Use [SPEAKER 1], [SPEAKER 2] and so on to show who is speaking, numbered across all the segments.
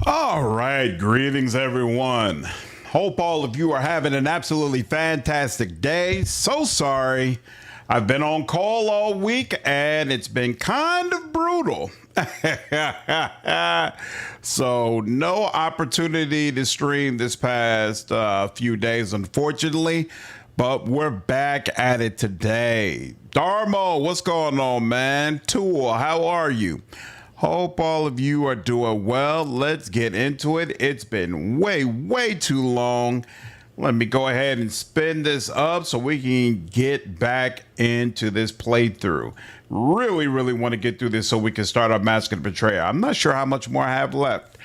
[SPEAKER 1] All right, greetings everyone. Hope all of you are having an absolutely fantastic day. So sorry, I've been on call all week and it's been kind of brutal. So no opportunity to stream this past few days, unfortunately, but we're back at it today. Darmo, what's going on, man? Tool, how are you? Hope all of you are doing well. Let's get into it. It's been way too long. Let me go ahead and spin this up so we can get back into this playthrough. Really want to get through this so we can start our Mask of the Betrayer. I'm not sure how much more I have left.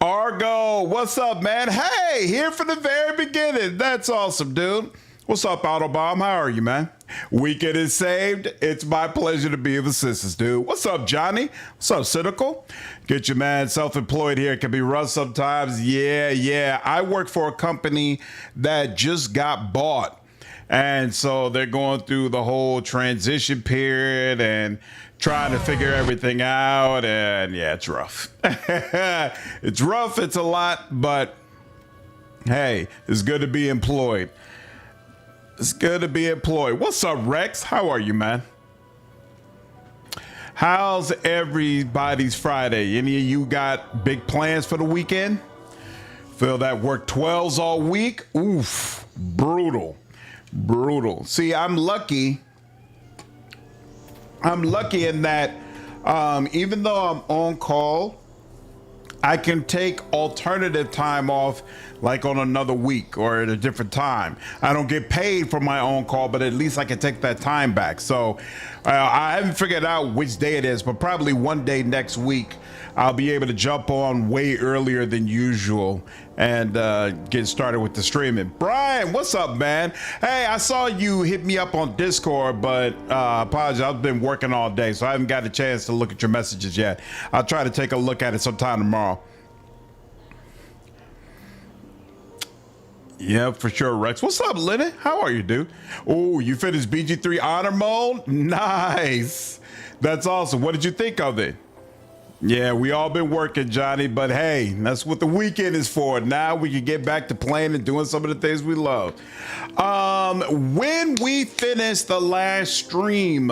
[SPEAKER 1] Argo, what's up, man? Hey, here from the very beginning. That's awesome, dude. What's up, Autobomb? How are you, man? Weekend is saved. It's my pleasure to be of assistance, dude. What's up, Johnny? What's up, Cynical? Get your man self-employed here. It can be rough sometimes. Yeah. I work for a company that just got bought. And so they're going through the whole transition period and trying to figure everything out. And yeah, it's rough. It's rough. It's a lot. But hey, it's good to be employed. It's good to be employed. What's up, Rex? How are you, man? How's everybody's Friday? Any of you got big plans for the weekend? Feel that work 12s all week? Oof, brutal. See, I'm lucky in that even though I'm on call, I can take alternative time off, like on another week or at a different time. I don't get paid for my own call, but at least I can take that time back. So I haven't figured out which day it is, but probably one day next week, I'll be able to jump on way earlier than usual and get started with the streaming. Brian, what's up, man? Hey, I saw you hit me up on Discord, but apologize, I've been working all day, so I haven't got a chance to look at your messages yet. I'll try to take a look at it sometime tomorrow. Yeah, for sure, Rex. What's up, Lenny? How are you, dude? Oh, you finished BG3 honor mode? Nice. That's awesome. What did you think of it? Yeah, we all been working, Johnny, but hey, that's what the weekend is for. Now we can get back to playing and doing some of the things we love. When we finished the last stream,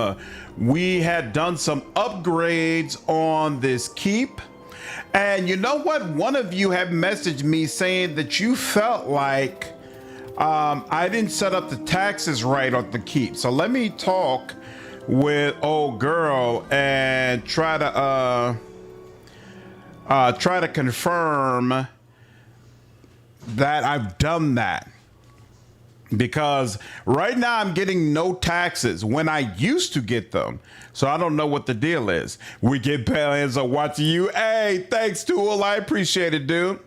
[SPEAKER 1] we had done some upgrades on this keep. And you know what? One of you had messaged me saying that you felt like I didn't set up the taxes right on the keep. So let me talk with old girl and try to confirm that I've done that. Because right now I'm getting no taxes when I used to get them. So I don't know what the deal is. We get plans on watching you. Hey, thanks, Tool. I appreciate it, dude.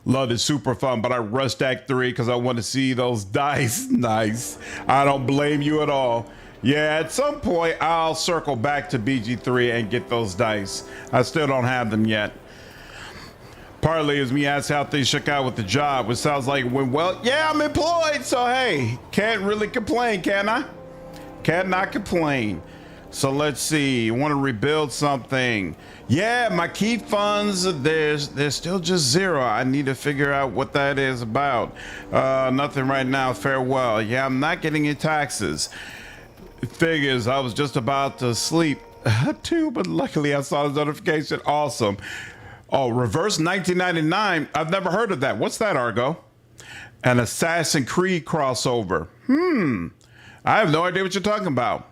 [SPEAKER 1] Love is super fun, but I rushed Act 3 because I want to see those dice. Nice. I don't blame you at all. Yeah, at some point I'll circle back to BG3 and get those dice. I still don't have them yet. Partly is me asking how things shook out with the job, which sounds like it went well. Yeah, I'm employed, so hey, can't really complain, can I? Cannot complain. So let's see, want to rebuild something. Yeah, my keep funds, they're still just zero. I need to figure out what that is about. Nothing right now, farewell. Yeah, I'm not getting any taxes. Figures, I was just about to sleep too, but luckily I saw the notification. Awesome. Oh, Reverse 1999. I've never heard of that. What's that, Argo? An Assassin's Creed crossover. I have no idea what you're talking about.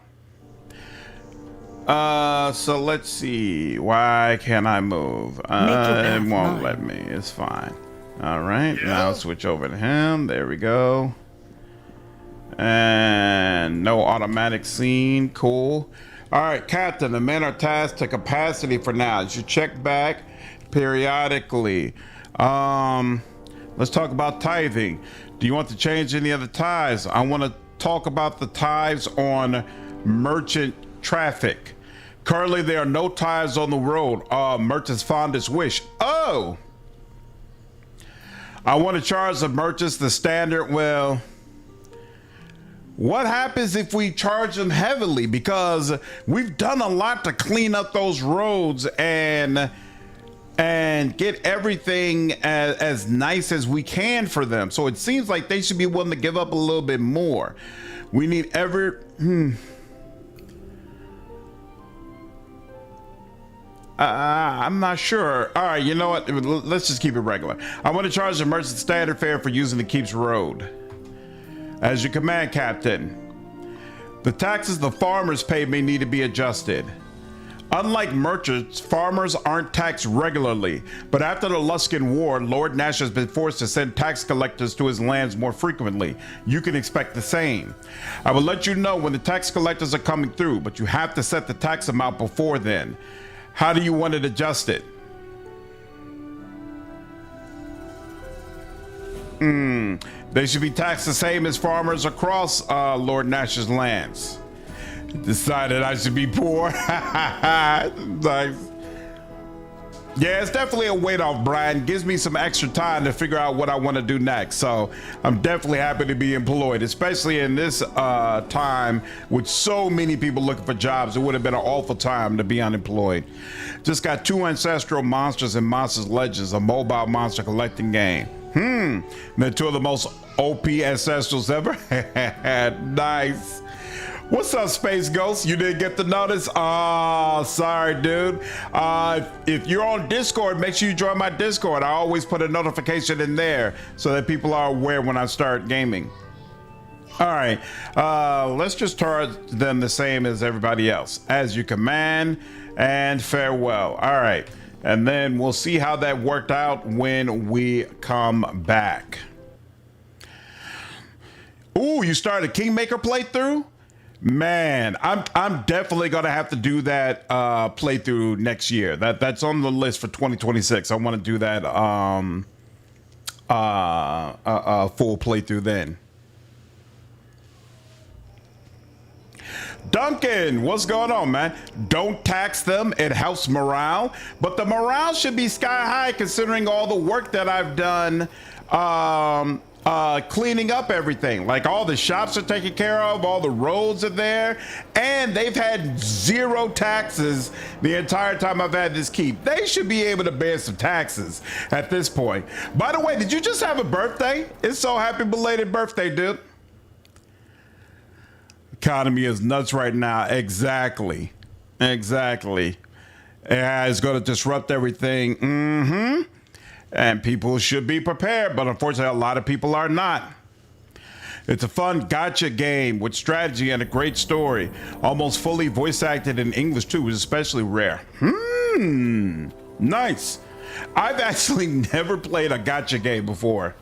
[SPEAKER 1] So let's see. Why can't I move? It won't let me. It's fine. All right. Yeah. Now switch over to him. There we go. And no automatic scene. Cool. All right, Captain. The men are tasked to capacity for now. You should check back periodically. Let's talk about tithing. Do you want to change any of the tithes? I want to talk about the tithes on merchant traffic. Currently, there are no tithes on the road. Merchant's fondest wish. Oh, I want to charge the merchants the standard. Well, what happens if we charge them heavily? Because we've done a lot to clean up those roads, and and get everything as nice as we can for them. So it seems like they should be willing to give up a little bit more. We need I'm not sure. All right, you know what? Let's just keep it regular. I want to charge the merchant standard fare for using the Keep's Road. As your command, Captain. The taxes the farmers pay may need to be adjusted. Unlike merchants, farmers aren't taxed regularly, but after the Luskan War, Lord Nash has been forced to send tax collectors to his lands more frequently. You can expect the same. I will let you know when the tax collectors are coming through, but you have to set the tax amount before then. How do you want it adjusted? They should be taxed the same as farmers across Lord Nash's lands. Decided I should be poor. Nice. Yeah, it's definitely a weight off, Brian. Gives me some extra time to figure out what I want to do next. So I'm definitely happy to be employed, especially in this time with so many people looking for jobs. It would have been an awful time to be unemployed. Just got 2 Ancestral Monsters and Monsters Legends, a mobile monster collecting game. They're 2 of the most OP Ancestrals ever. Nice. What's up, Space Ghost? You didn't get the notice? Oh, sorry, dude. If you're on Discord, make sure you join my Discord. I always put a notification in there so that people are aware when I start gaming. All right, let's just charge them the same as everybody else. As you command, and farewell. All right, and then we'll see how that worked out when we come back. Ooh, you started a Kingmaker playthrough? Man, I'm definitely gonna have to do that playthrough next year. That's on the list for 2026. I want to do that full playthrough then. Duncan, what's going on, man? Don't tax them. It helps morale, but the morale should be sky high considering all the work that I've done. Cleaning up everything. Like all the shops are taken care of, all the roads are there, and they've had 0 taxes the entire time I've had this keep. They should be able to bear some taxes at this point. By the way, did you just have a birthday? It's so happy belated birthday, dude. Economy is nuts right now. Exactly. Yeah, it's going to disrupt everything. And people should be prepared, but unfortunately, a lot of people are not. It's a fun gotcha game with strategy and a great story. Almost fully voice acted in English, too, which is especially rare. Nice. I've actually never played a gotcha game before.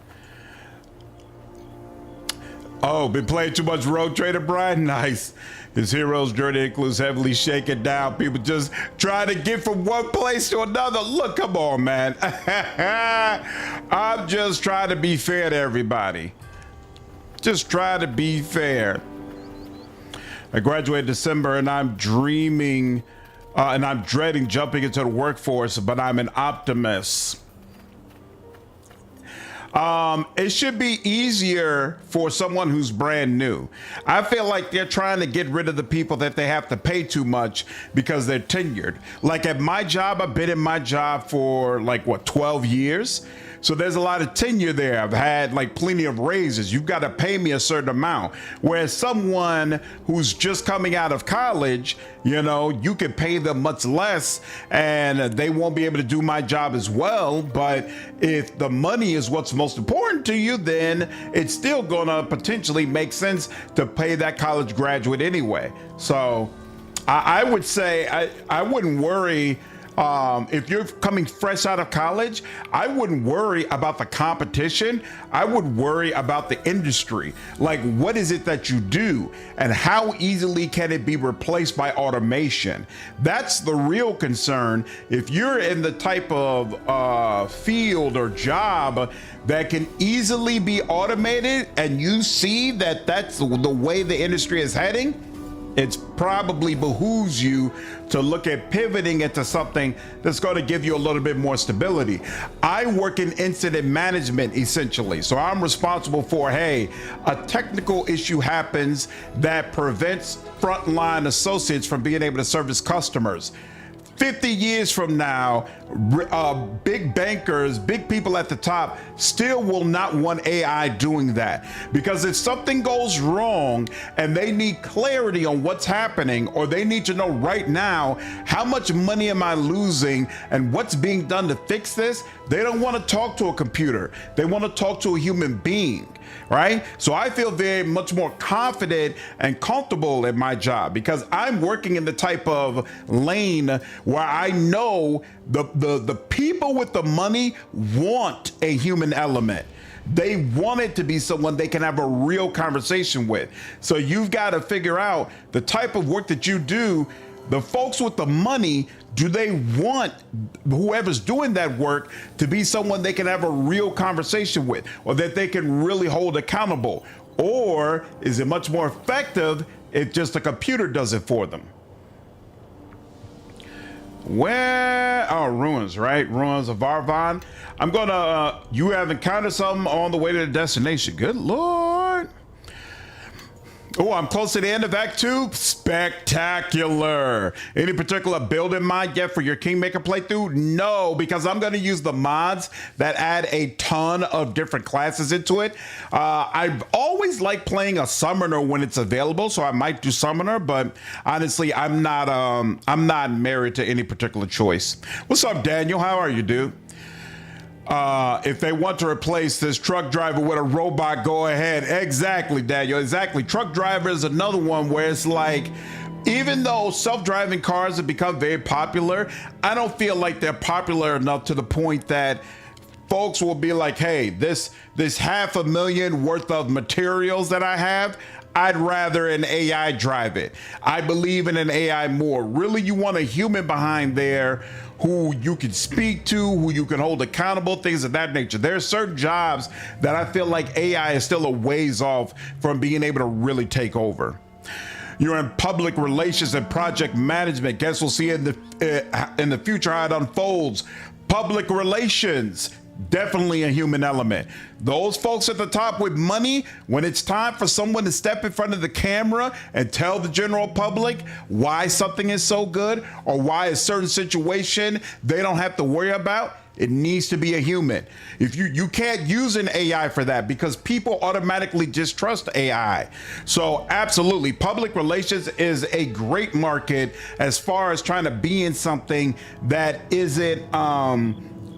[SPEAKER 1] Oh, been playing too much Road Trader, Brian? Nice. His hero's journey includes heavily shaken down. People just trying to get from one place to another. Look, come on, man. I'm just trying to be fair to everybody. Just try to be fair. I graduated December and I'm dreaming and I'm dreading jumping into the workforce, but I'm an optimist. It should be easier for someone who's brand new. I feel like they're trying to get rid of the people that they have to pay too much because they're tenured. Like at my job, I've been in my job for like, 12 years? So there's a lot of tenure there. I've had like plenty of raises. You've got to pay me a certain amount. Whereas someone who's just coming out of college, you can pay them much less and they won't be able to do my job as well. But if the money is what's most important to you, then it's still gonna potentially make sense to pay that college graduate anyway. So I would say I wouldn't worry. If you're coming fresh out of college, I wouldn't worry about the competition. I would worry about the industry. Like, what is it that you do and how easily can it be replaced by automation? That's the real concern. If you're in the type of field or job that can easily be automated and you see that that's the way the industry is heading, it's probably behooves you to look at pivoting into something that's going to give you a little bit more stability. I work in incident management essentially. So I'm responsible for, hey, a technical issue happens that prevents frontline associates from being able to service customers. 50 years from now, big bankers, big people at the top still will not want AI doing that, because if something goes wrong and they need clarity on what's happening, or they need to know right now how much money am I losing and what's being done to fix this, they don't want to talk to a computer. They want to talk to a human being, right? So I feel very much more confident and comfortable at my job because I'm working in the type of lane where I know the people with the money want a human element. They want it to be someone they can have a real conversation with. So you've got to figure out the type of work that you do. The folks with the money, do they want whoever's doing that work to be someone they can have a real conversation with, or that they can really hold accountable? Or is it much more effective if just a computer does it for them? Where? Oh, ruins, right? Ruins of Varvan. I'm gonna, you have encountered something on the way to the destination. Good Lord. Oh, I'm close to the end of Act 2. Spectacular. Any particular build in mind yet for your Kingmaker playthrough? No, because I'm going to use the mods that add a ton of different classes into it. I've always liked playing a summoner when it's available, so I might do summoner, but honestly, I'm not married to any particular choice. What's up, Daniel? How are you, dude? If they want to replace this truck driver with a robot, go ahead. Exactly, Daniel. Exactly. Truck driver is another one where it's like, even though self-driving cars have become very popular, I don't feel like they're popular enough to the point that folks will be like, hey, this $500,000 worth of materials that I have, I'd rather an AI drive it. I believe in an AI more. Really, you want a human behind there who you can speak to, who you can hold accountable, things of that nature. There are certain jobs that I feel like AI is still a ways off from being able to really take over. You're in public relations and project management. Guess we'll see in the future how it unfolds. Public relations. Definitely a human element. Those folks at the top with money, when it's time for someone to step in front of the camera and tell the general public why something is so good or why a certain situation they don't have to worry about, it needs to be a human. If you can't use an AI for that because people automatically distrust AI. So absolutely, public relations is a great market as far as trying to be in something that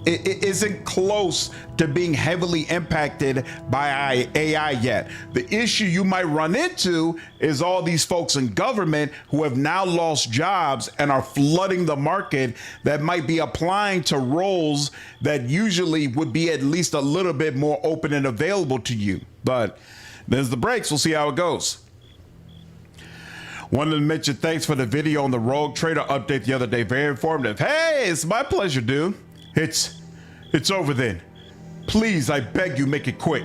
[SPEAKER 1] it isn't close to being heavily impacted by AI yet. The issue you might run into is all these folks in government who have now lost jobs and are flooding the market that might be applying to roles that usually would be at least a little bit more open and available to you. But there's the breaks. We'll see how it goes. Wanted to mention thanks for the video on the Rogue Trader update the other day. Very informative. Hey, it's my pleasure, dude. It's over then. Please, I beg you, make it quick.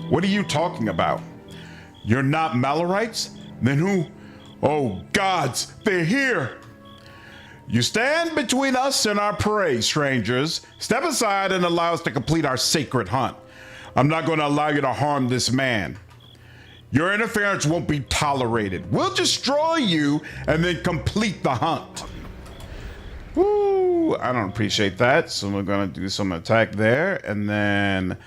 [SPEAKER 1] What are you talking about? You're not Malorites? Then who? Oh, gods, they're here. You stand between us and our prey, strangers. Step aside and allow us to complete our sacred hunt. I'm not going to allow you to harm this man. Your interference won't be tolerated. We'll destroy you and then complete the hunt. Woo, I don't appreciate that. So we're gonna do some attack there, and then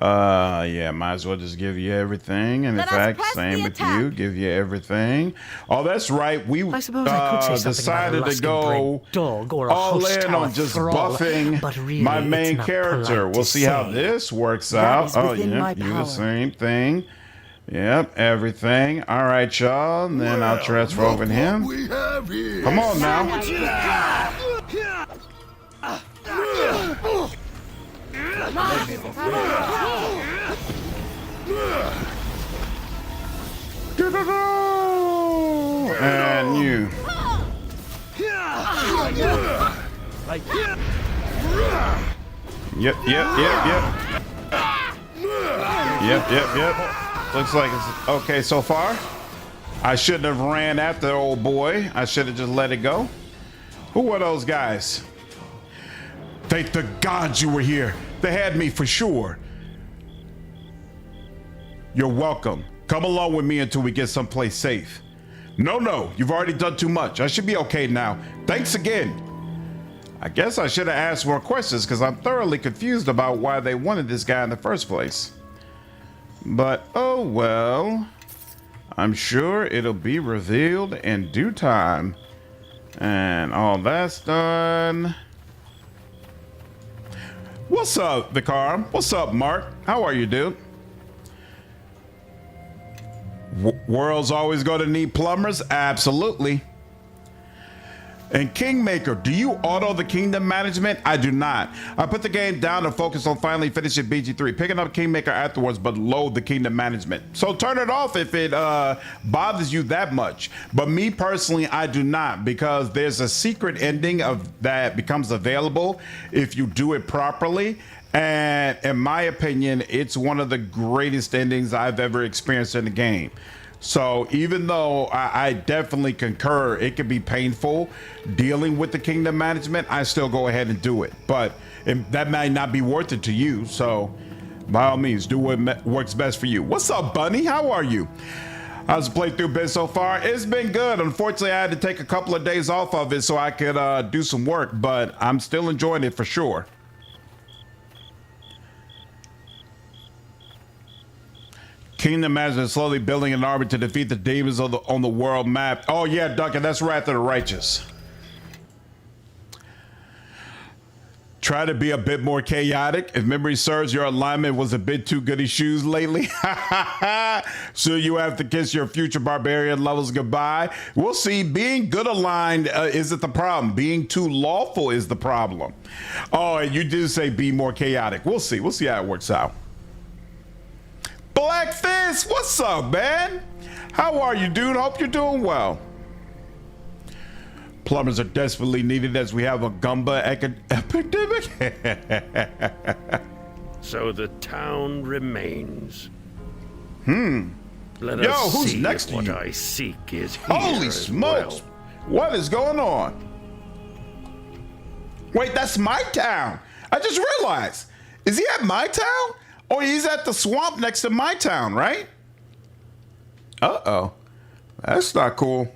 [SPEAKER 1] yeah, might as well just give you everything. And in fact, same with you, give you everything. Oh, that's right. We decided to go dog or all in on just buffing really my main character. We'll see how this works out. Oh yeah, you the same thing. Yep, everything. All right, y'all. And then I'll transfer over to him. Come on now. And you. Yep. Looks like it's okay so far. I shouldn't have ran after the old boy. I should have just let it go. Who were those guys? Thank the gods you were here. They had me for sure. You're welcome. Come along with me until we get someplace safe. No, you've already done too much. I should be okay now. Thanks again. I guess I should have asked more questions because I'm thoroughly confused about why they wanted this guy in the first place. But oh well. I'm sure it'll be revealed in due time. And all that's done. What's up, Vicar? What's up, Mark? How are you, dude? World's always going to need plumbers? Absolutely. And Kingmaker, do you auto the kingdom management? I do not. I put the game down and focus on finally finishing BG3, picking up Kingmaker afterwards, but load the kingdom management. So turn it off if it bothers you that much. But me personally, I do not, because there's a secret ending of that becomes available if you do it properly. And in my opinion, it's one of the greatest endings I've ever experienced in the game. So even though I definitely concur, it can be painful dealing with the kingdom management, I still go ahead and do it. But that might not be worth it to you. So by all means, do what works best for you. What's up, Bunny? How are you? How's the playthrough been so far? It's been good. Unfortunately, I had to take a couple of days off of it so I could do some work, but I'm still enjoying it for sure. Kingdom Management is slowly building an army to defeat the demons on the world map. Oh yeah, Duncan, that's Wrath of the Righteous. Try to be a bit more chaotic. If memory serves, your alignment was a bit too goody shoes lately. So you have to kiss your future barbarian levels goodbye. We'll see. Being good aligned isn't the problem. Being too lawful is the problem. Oh, and you did say be more chaotic. We'll see. We'll see how it works out. Black Fist, what's up, man? How are you, dude? Hope you're doing well. Plumbers are desperately needed as we have a Gumba epidemic.
[SPEAKER 2] So the town remains. Let
[SPEAKER 1] Yo,
[SPEAKER 2] us
[SPEAKER 1] who's
[SPEAKER 2] see
[SPEAKER 1] next
[SPEAKER 2] if
[SPEAKER 1] to
[SPEAKER 2] what
[SPEAKER 1] you?
[SPEAKER 2] I seek is here.
[SPEAKER 1] Holy smokes.
[SPEAKER 2] Well.
[SPEAKER 1] What is going on? Wait, that's my town. I just realized. Is he at my town? Oh, he's at the swamp next to my town, right? Uh-oh. That's not cool.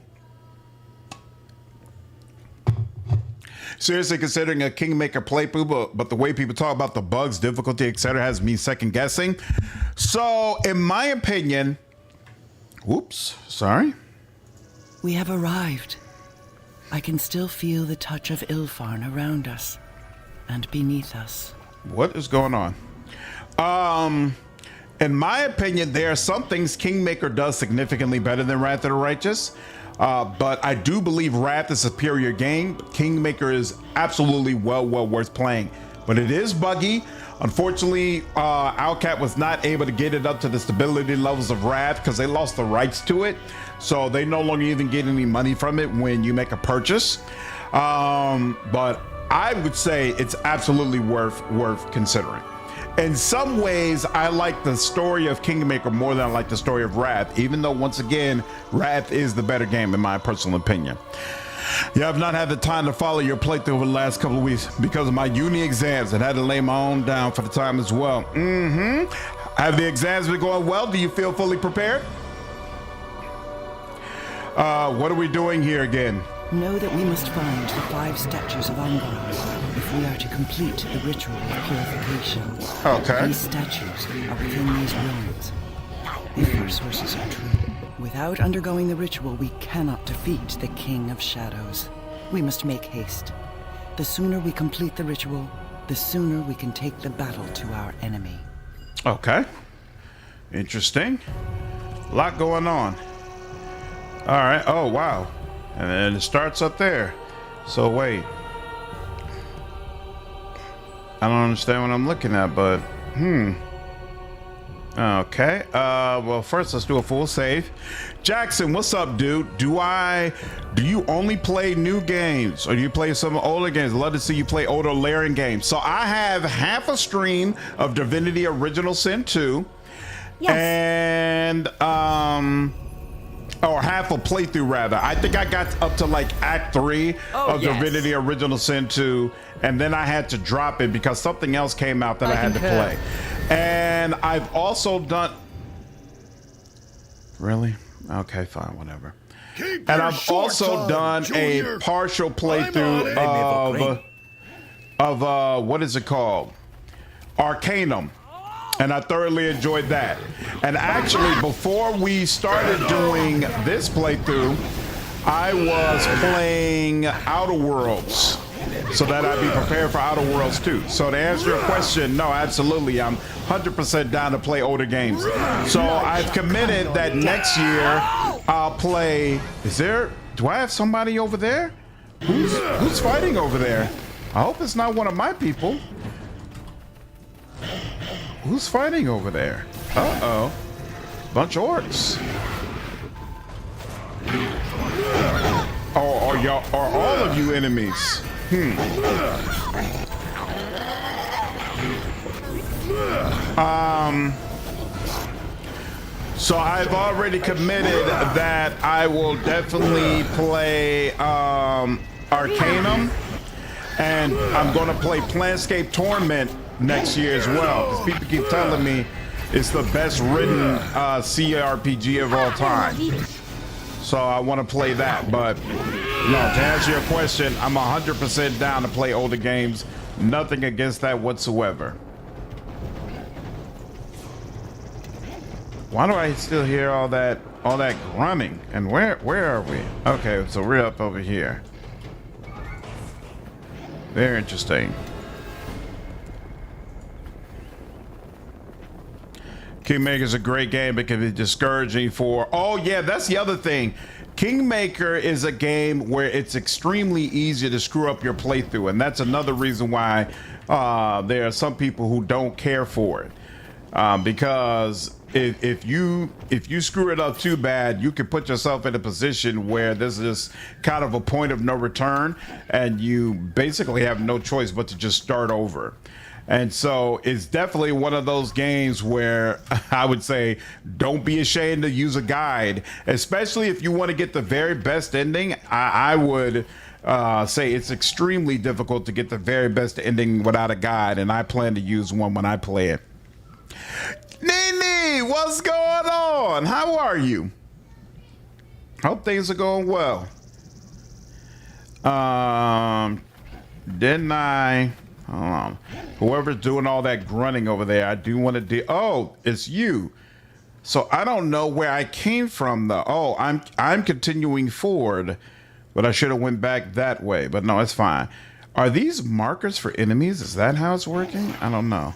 [SPEAKER 1] Seriously considering a Kingmaker playthrough, but the way people talk about the bugs, difficulty, etc. has me second guessing. So, in my opinion... Whoops, sorry.
[SPEAKER 3] We have arrived. I can still feel the touch of Ilfarn around us and beneath us.
[SPEAKER 1] What is going on? In my opinion, there are some things Kingmaker does significantly better than Wrath of the Righteous, but I do believe Wrath is a superior game. Kingmaker is absolutely well worth playing, but it is buggy. Unfortunately, Owlcat was not able to get it up to the stability levels of Wrath because they lost the rights to it, so they no longer even get any money from it when you make a purchase. But I would say it's absolutely worth considering. In some ways, I like the story of Kingmaker more than I like the story of Wrath, even though, once again, Wrath is the better game in my personal opinion. Yeah, I've not had the time to follow your playthrough over the last couple of weeks because of my uni exams and had to lay my own down for the time as well. Have the exams been going well? Do you feel fully prepared? What are we doing here again?
[SPEAKER 3] Know that we must find the 5 statues of Angara if we are to complete the ritual of purification.
[SPEAKER 1] Okay.
[SPEAKER 3] These statues are within these ruins. If our sources are true, without undergoing the ritual, we cannot defeat the King of Shadows. We must make haste. The sooner we complete the ritual, the sooner we can take the battle to our enemy.
[SPEAKER 1] Okay. Interesting. A lot going on. All right. Oh, wow. And then it starts up there. So wait. I don't understand what I'm looking at, but okay. Well, first let's do a full save. Jackson, what's up, dude? Do you only play new games or do you play some older games? I'd love to see you play older layering games. So I have half a stream of Divinity Original Sin 2. Yes. And or half a playthrough rather. I think I got up to like Act 3 of Divinity Original Sin 2, and then I had to drop it because something else came out that I had to play. And I've also done... Really? Okay, fine, whatever. And I've also done a partial playthrough of what is it called? Arcanum. And I thoroughly enjoyed that. And actually, before we started doing this playthrough, I was playing Outer Worlds so that I'd be prepared for Outer Worlds too. So to answer your question, no, absolutely. I'm 100% down to play older games. So I've committed that next year I'll play. Do I have somebody over there? Who's fighting over there? I hope it's not one of my people. Who's fighting over there? Uh-oh. Bunch of orcs. Oh, are all of you enemies? So I've already committed that I will definitely play Arcanum, and I'm going to play Planescape Torment next year as well, because people keep telling me it's the best written CRPG of all time. So I want to play that, but no, to answer your question, I'm 100% down to play older games. Nothing against that whatsoever. Why do I still hear all that grunting? And where are we? Okay, so we're up over here. Very interesting. Kingmaker is a great game. It can be discouraging for. Oh yeah, that's the other thing. Kingmaker is a game where it's extremely easy to screw up your playthrough, and that's another reason why there are some people who don't care for it. Because if you screw it up too bad, you can put yourself in a position where there's this kind of a point of no return, and you basically have no choice but to just start over. And so it's definitely one of those games where I would say don't be ashamed to use a guide, especially if you want to get the very best ending. I would say it's extremely difficult to get the very best ending without a guide, and I plan to use one when I play it. Nene, what's going on? How are you? Hope things are going well. Didn't I? Hold on. Whoever's doing all that grunting over there, I do want to oh, it's you. So I don't know where I came from though. Oh, I'm continuing forward, but I should have went back that way. But no, it's fine. Are these markers for enemies? Is that how it's working? I don't know.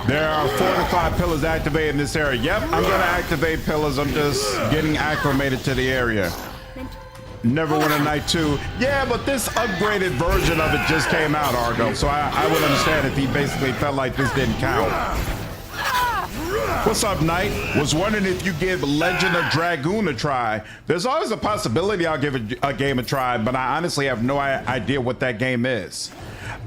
[SPEAKER 1] There are 4 to 5 pillars activated in this area. Yep, I'm gonna activate pillars. I'm just getting acclimated to the area. Neverwinter Night 2. Yeah, but this upgraded version of it just came out, Argo. So I would understand if he basically felt like this didn't count. What's up, Knight? Was wondering if you give Legend of Dragoon a try. There's always a possibility I'll give a game a try, but I honestly have no idea what that game is.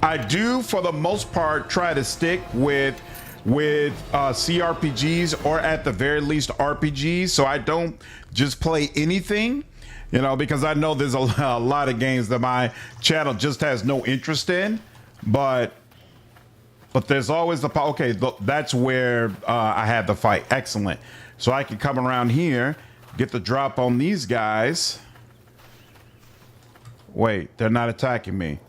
[SPEAKER 1] I do, for the most part, try to stick with CRPGs, or at the very least RPGs, so I don't just play anything. You know, because I know there's a lot of games that my channel just has no interest in, but there's always okay, that's where I had the fight. Excellent. So I can come around here, get the drop on these guys. Wait, they're not attacking me.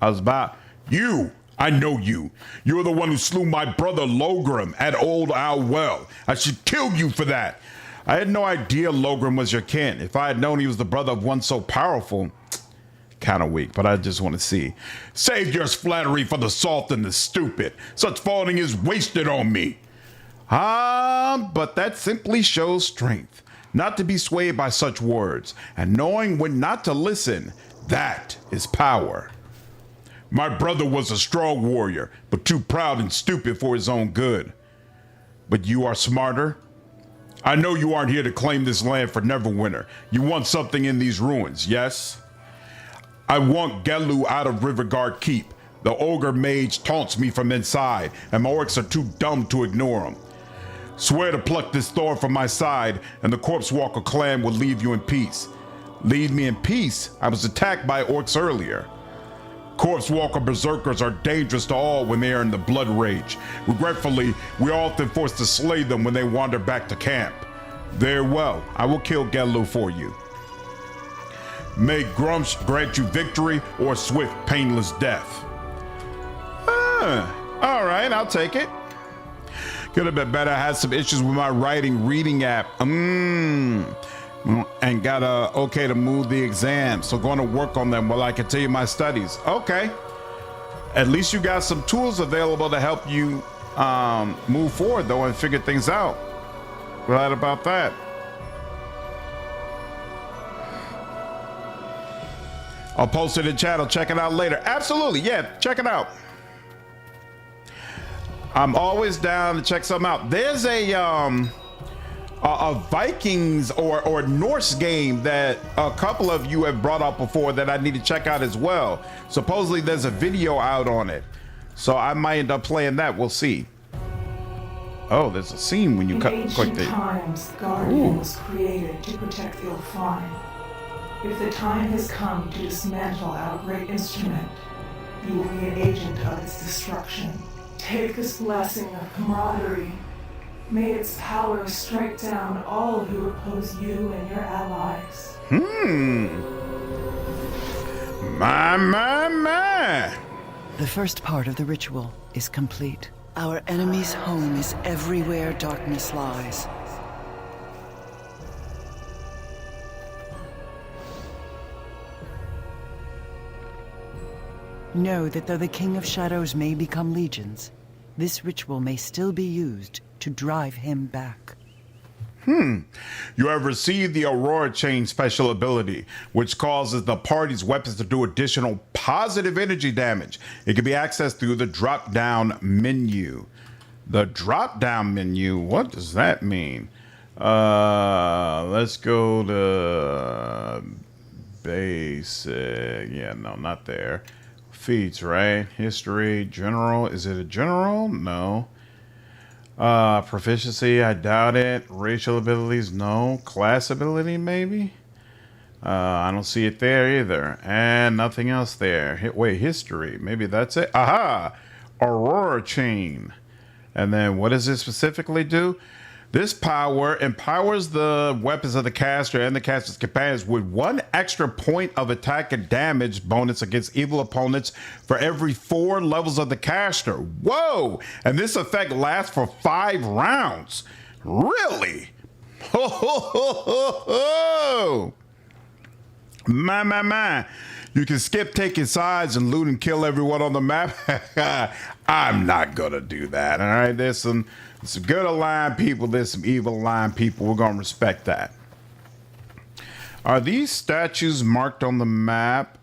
[SPEAKER 1] I was about you. I know you. You're the one who slew my brother Logrim at Old Owl Well. I should kill you for that. I had no idea Logrim was your kin. If I had known he was the brother of one so powerful, kind of weak, but I just want to see. Save your flattery for the soft and the stupid. Such faulting is wasted on me. But that simply shows strength, not to be swayed by such words, and knowing when not to listen, that is power. My brother was a strong warrior, but too proud and stupid for his own good. But you are smarter. I know you aren't here to claim this land for Neverwinter. You want something in these ruins, yes? I want Galloo out of Riverguard Keep. The ogre mage taunts me from inside, and my orcs are too dumb to ignore him. Swear to pluck this thorn from my side, and the Corpse Walker clan will leave you in peace. Leave me in peace? I was attacked by orcs earlier. Corpse Walker berserkers are dangerous to all when they are in the blood rage. Regretfully, we are often forced to slay them when they wander back to camp. Very well, I will kill Galloo for you. May Grumsh grant you victory or swift, painless death. All right, I'll take it. Could have been better. I had some issues with my reading app. And got okay to move the exam. So going to work on them while I continue my studies. Okay. At least you got some tools available to help you move forward though and figure things out. Glad about that. I'll post it in chat. I'll check it out later. Absolutely. Yeah, check it out. I'm always down to check something out. There's a Vikings or Norse game that a couple of you have brought up before that I need to check out as well. Supposedly there's a video out on it. So I might end up playing that. We'll see. Oh, there's a scene when you click the...
[SPEAKER 4] In ancient times, the Guardian was created to protect the Ilfine. If the time has come to dismantle our great instrument, you will be an agent of its destruction. Take this blessing of camaraderie. May its power strike down all who oppose you and your allies.
[SPEAKER 1] My.
[SPEAKER 3] The first part of the ritual is complete. Our enemy's home is everywhere darkness lies. Know that though the King of Shadows may become legions, this ritual may still be used to drive him back.
[SPEAKER 1] You have received the Aurora Chain special ability, which causes the party's weapons to do additional positive energy damage. It can be accessed through the drop-down menu. The drop-down menu, what does that mean? Let's go to basic. Yeah, no, not there. Feats, right? History, general. Is it a general? No. Proficiency, I doubt it. Racial abilities, no. Class ability, maybe? I don't see it there either. And nothing else there. Wait, history. Maybe that's it. Aha! Aurora Chain. And then what does it specifically do? This power empowers the weapons of the caster and the caster's companions with 1 extra point of attack and damage bonus against evil opponents for every 4 levels of the caster. Whoa! And this effect lasts for 5 rounds. Really? Ho, ho, ho, ho, ho. My. You can skip taking sides and loot and kill everyone on the map. I'm not gonna do that. All right, there's some good aligned people, there's some evil aligned people. We're gonna respect that. Are these statues marked on the map?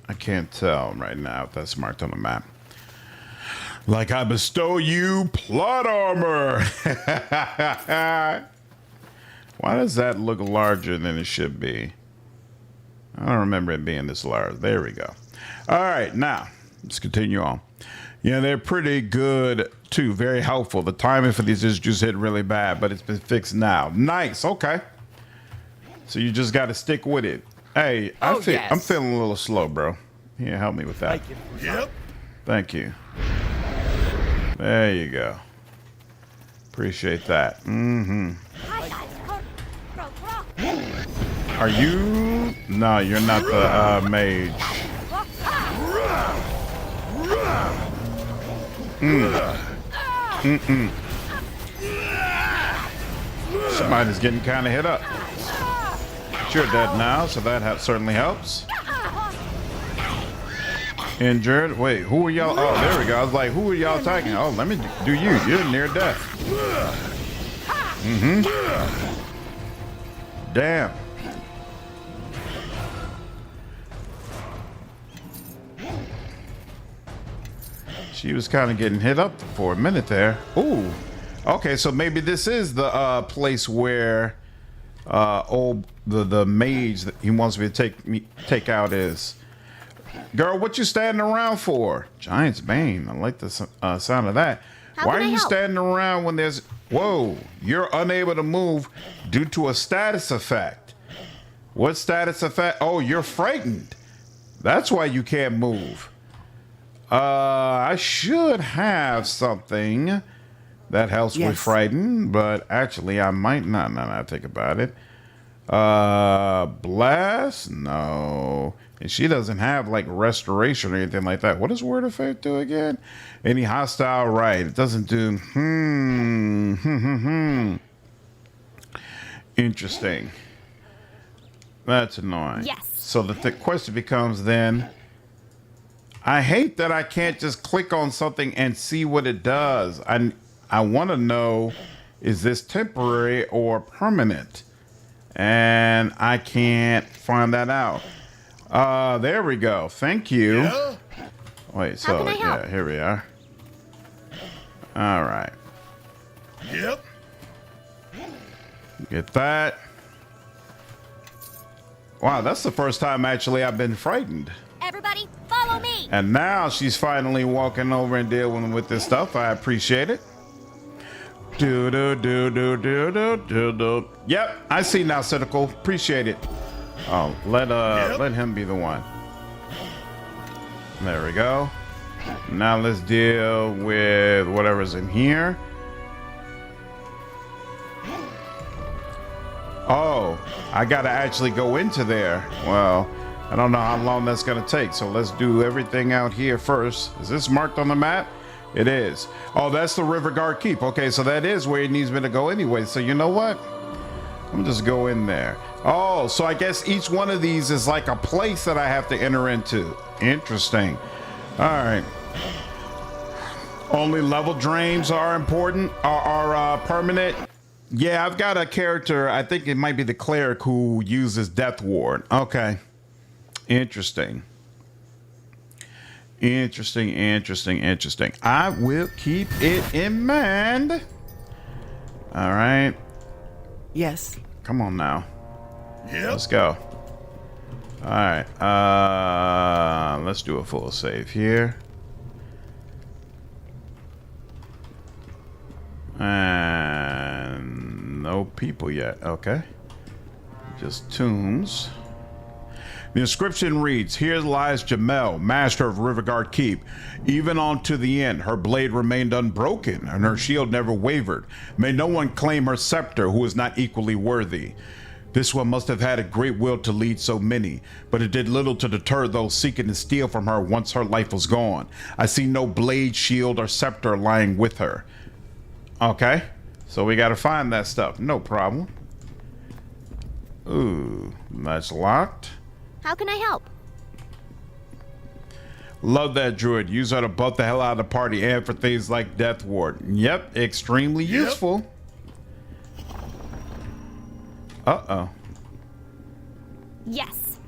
[SPEAKER 1] I can't tell right now if that's marked on the map. Like I bestow you plot armor. Why does that look larger than it should be? I don't remember it being this large. There we go. All right, now let's continue on. Yeah, they're pretty good too. Very helpful. The timing for these is just hit really bad, but it's been fixed now. Nice. Okay. So you just got to stick with it. Hey, I'm feeling a little slow, bro. Yeah, help me with that.
[SPEAKER 2] Yep.
[SPEAKER 1] Thank you. There you go. Appreciate that. Are you? No, you're not the mage. Somebody's getting kind of hit up. But you're dead now, so that certainly helps. Injured. Wait, who are y'all? Oh, there we go. I was like, who are y'all attacking? Oh, let me do you. You're near death. Damn. She was kind of getting hit up for a minute there. Ooh. Okay, so maybe this is the place where the mage that he wants me to take out is. Girl, what you standing around for? Giant's Bane. I like the sound of that. Why are you standing around when there's... Whoa, you're unable to move due to a status effect. What status effect? Oh, you're frightened. That's why you can't move. I should have something that helps with frighten, but actually I might not. Now I think about it. Blast? No. And she doesn't have like restoration or anything like that. What does word of faith do again? Any hostile right. It doesn't do Interesting. That's annoying.
[SPEAKER 5] Yes.
[SPEAKER 1] So the question becomes then, I hate that I can't just click on something and see what it does. I want to know, is this temporary or permanent? And I can't find that out. There we go. Thank you.
[SPEAKER 6] Yeah?
[SPEAKER 1] Wait,
[SPEAKER 5] How
[SPEAKER 1] so
[SPEAKER 5] can I help?
[SPEAKER 1] yeah, here we are. All right.
[SPEAKER 6] Yep.
[SPEAKER 1] Get that. Wow, that's the first time actually I've been frightened.
[SPEAKER 5] Everybody, follow me.
[SPEAKER 1] And now she's finally walking over and dealing with this stuff. I appreciate it. Do do do do do do do do. Yep, I see now, Cynical. Appreciate it. Oh, let him be the one. There we go. Now let's deal with whatever's in here. Oh, I gotta actually go into there. Well, I don't know how long that's gonna take, so let's do everything out here first. Is this marked on the map? It is. Oh, that's the River Guard Keep. Okay, so that is where it needs me to go anyway. So you know what? I'm just go in there. Oh, so I guess each one of these is like a place that I have to enter into. Interesting. All right. Only level drains are important, are permanent. Yeah, I've got a character, I think it might be the cleric who uses Death Ward. Okay. Interesting. Interesting. I will keep it in mind. All right.
[SPEAKER 3] Yes.
[SPEAKER 1] Come on now.
[SPEAKER 6] Yep.
[SPEAKER 1] Let's go. All right. Let's do a full save here. And no people yet. Okay. Just tombs. The inscription reads, "Here lies Jamel, master of Riverguard Keep. Even on to the end, her blade remained unbroken, and her shield never wavered. May no one claim her scepter who is not equally worthy. This one must have had a great will to lead so many, but it did little to deter those seeking to steal from her once her life was gone. I see no blade, shield, or scepter lying with her." Okay, so we gotta find that stuff. No problem. Ooh, that's locked.
[SPEAKER 5] How can I help?
[SPEAKER 1] Love that druid. Use her to buff the hell out of the party and for things like Death Ward. Yep, extremely useful. Uh-oh.
[SPEAKER 5] Yes.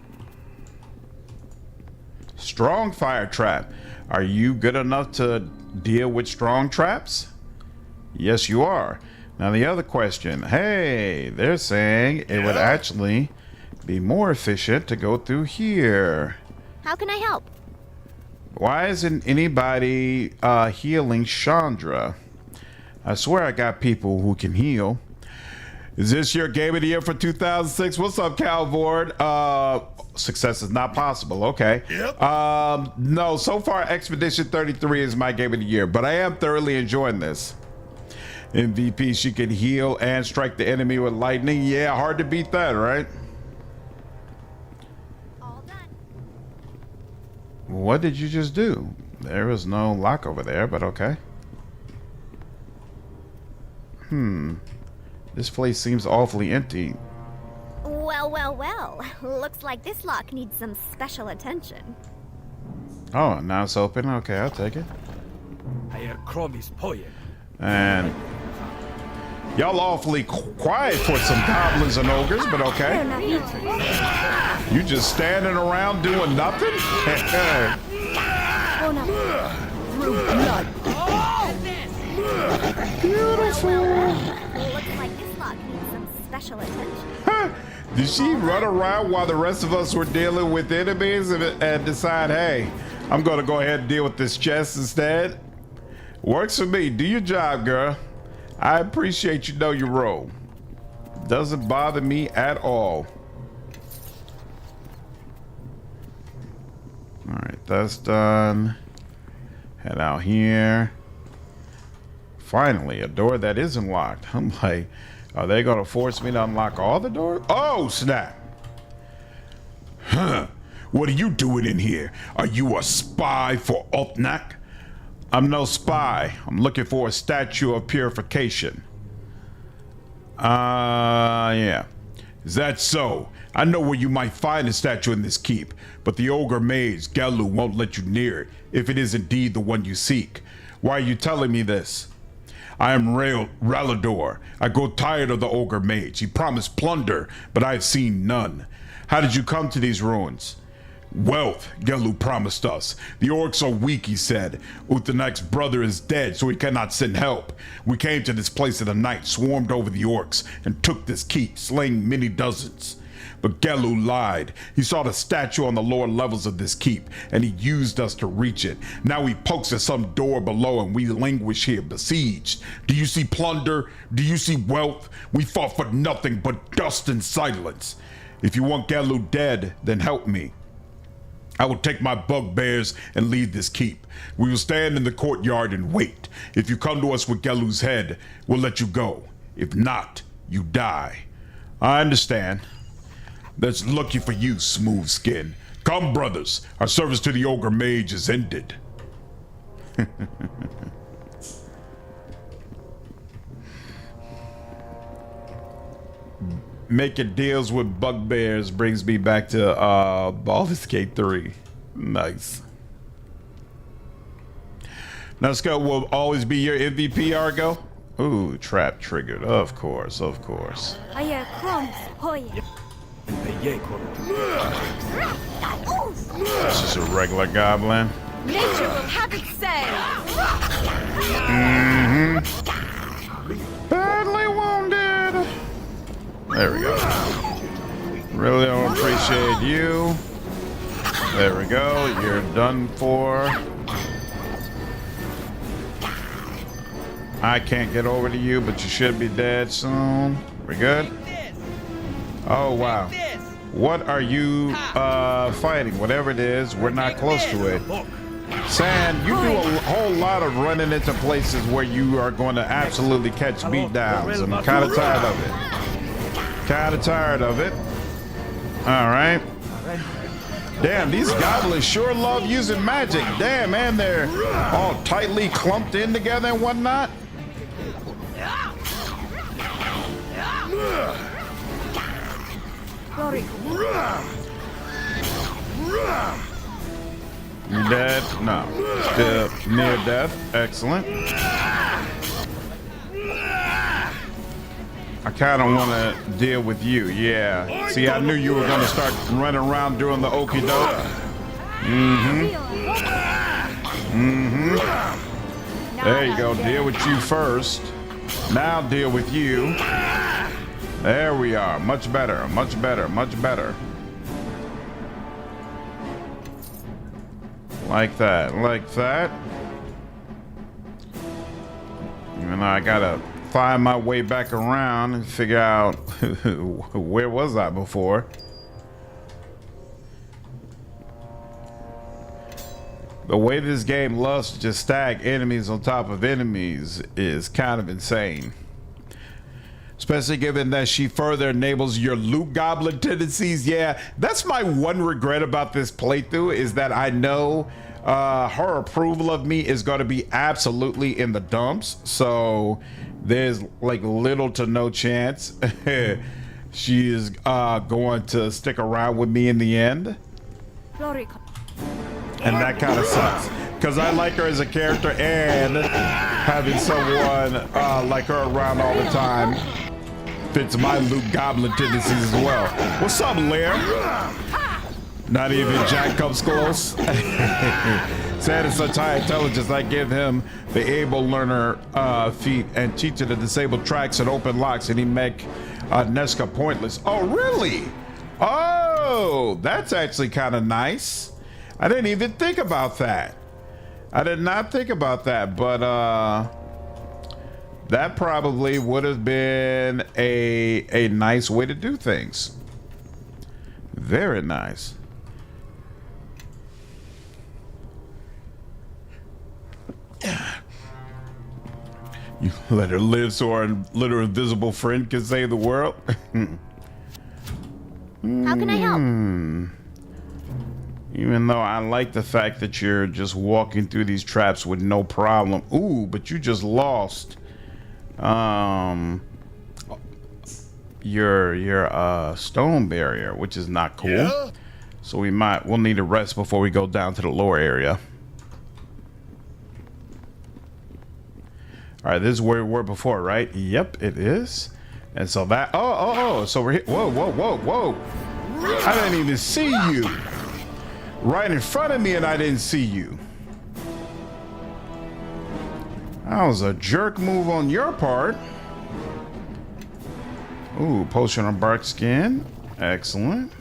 [SPEAKER 1] Strong fire trap. Are you good enough to deal with strong traps? Yes, you are. Now the other question. Hey, they're saying it would actually be more efficient to go through here.
[SPEAKER 5] How can I help?
[SPEAKER 1] Why isn't anybody healing Chandra? I swear I got people who can heal. Is this your game of the year for 2006? What's up, Calvord? Success is not possible. Okay.
[SPEAKER 6] Yep.
[SPEAKER 1] No, so far Expedition 33 is my game of the year, but I am thoroughly enjoying this. MVP, she can heal and strike the enemy with lightning. Yeah, hard to beat that, right?
[SPEAKER 5] All done.
[SPEAKER 1] What did you just do? There was no lock over there, but okay. This place seems awfully empty.
[SPEAKER 5] Well. Looks like this lock needs some special attention.
[SPEAKER 1] Oh, now it's open. Okay, I'll take it. And y'all awfully quiet for some goblins and ogres, but okay. You just standing around doing nothing?
[SPEAKER 5] Oh no.
[SPEAKER 1] Beautiful.
[SPEAKER 5] Looks like this lock needs some special attention.
[SPEAKER 1] Did she run around while the rest of us were dealing with enemies and decide, hey, I'm going to go ahead and deal with this chest instead? Works for me. Do your job, girl. I appreciate you know your role. Doesn't bother me at all. All right, that's done. Head out here. Finally, a door that isn't locked. I'm like, Are they gonna force me to unlock all the doors? Oh, snap. Huh. What are you doing in here? Are you a spy for Opnak? I'm no spy. I'm looking for a statue of purification. Yeah. Is that so? I know where you might find a statue in this keep, but the ogre mage, Galloo, won't let you near it if it is indeed the one you seek. Why are you telling me this? I am Ralador. I grow tired of the ogre mage. He promised plunder, but I have seen none. How did you come to these ruins? Wealth, Galloo promised us. The orcs are weak, he said. Uthanak's brother is dead, so he cannot send help. We came to this place in the night, swarmed over the orcs, and took this keep, slaying many dozens. But Galloo lied. He saw the statue on the lower levels of this keep, and he used us to reach it. Now he pokes at some door below, and we languish here, besieged. Do you see plunder? Do you see wealth? We fought for nothing but dust and silence. If you want Galloo dead, then help me. I will take my bugbears and leave this keep. We will stand in the courtyard and wait. If you come to us with Galloo's head, we'll let you go. If not, you die. I understand. That's lucky for you, smooth skin. Come, brothers. Our service to the ogre mage is ended. Making deals with bugbears brings me back to Baldur's Gate 3. Nice. Now Scott will always be your MVP, Argo. Ooh, trap triggered. Of course, of course. This is a regular goblin.
[SPEAKER 5] Nature will have its say.
[SPEAKER 1] Badly wounded. There we go. Really don't appreciate you. There we go. You're done for. I can't get over to you, but you should be dead soon. We good? Oh, wow. What are you fighting? Whatever it is, we're not close to it. Sand, you do a whole lot of running into places where you are going to absolutely catch beat downs. I'm kind of tired of it. All right. Damn, these goblins sure love using magic. Damn, man, they're all tightly clumped in together and whatnot. You dead? No. Still near death. Excellent. I kind of want to deal with you. Yeah. See, I knew you were going to start running around doing the okie doke. There you go. Deal with you first. Now deal with you. There we are. Much better. Much better. Much better. Like that. Like that. Even though I gotta find my way back around and figure out where was I before. The way this game loves to just stack enemies on top of enemies is kind of insane. Especially given that she further enables your loot goblin tendencies. Yeah, that's my one regret about this playthrough, is that I know her approval of me is going to be absolutely in the dumps. So there's like little to no chance she is going to stick around with me in the end. And that kind of sucks, because I like her as a character, and having someone like her around all the time fits my loot goblin tendencies as well. What's up, Lair? Not even Jack comes close. Sad is such high intelligence, I give him the able learner feat and teach her to disable tracks and open locks, and he make Nesca pointless. Oh, really? Oh, that's actually kind of nice. I didn't even think about that. I did not think about that, but that probably would have been a nice way to do things. Very nice. You let her live so our little invisible friend can save the world.
[SPEAKER 5] How can I help?
[SPEAKER 1] Even though I like the fact that you're just walking through these traps with no problem. Ooh, but you just lost your stone barrier, which is not cool.
[SPEAKER 6] Yeah?
[SPEAKER 1] So we'll need a rest before we go down to the lower area. All right, this is where we were before, right? Yep, it is. And so that, so we're here. Whoa. I didn't even see you. Right in front of me and I didn't see you. That was a jerk move on your part. Ooh, potion on bark skin. Excellent.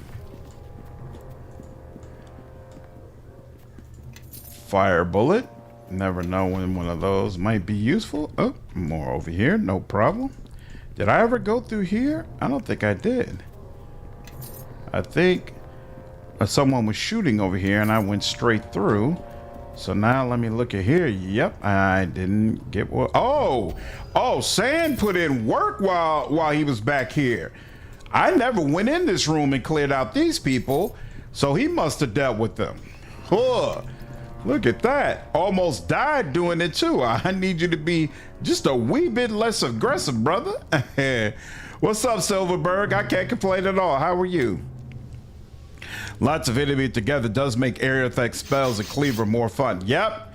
[SPEAKER 1] Fire bullet. Never know when one of those might be useful. Oh, more over here. No problem. Did I ever go through here? I don't think I did. I think someone was shooting over here and I went straight through. So now let me look at here. Yep, I didn't get what. Oh, Sand put in work while he was back here. I never went in this room and cleared out these people, so he must have dealt with them. Huh. Look at that. Almost died doing it too. I need you to be just a wee bit less aggressive, brother. What's up, Silverberg? I can't complain at all. How are you? Lots of enemies together does make area effect spells and Cleaver more fun. Yep.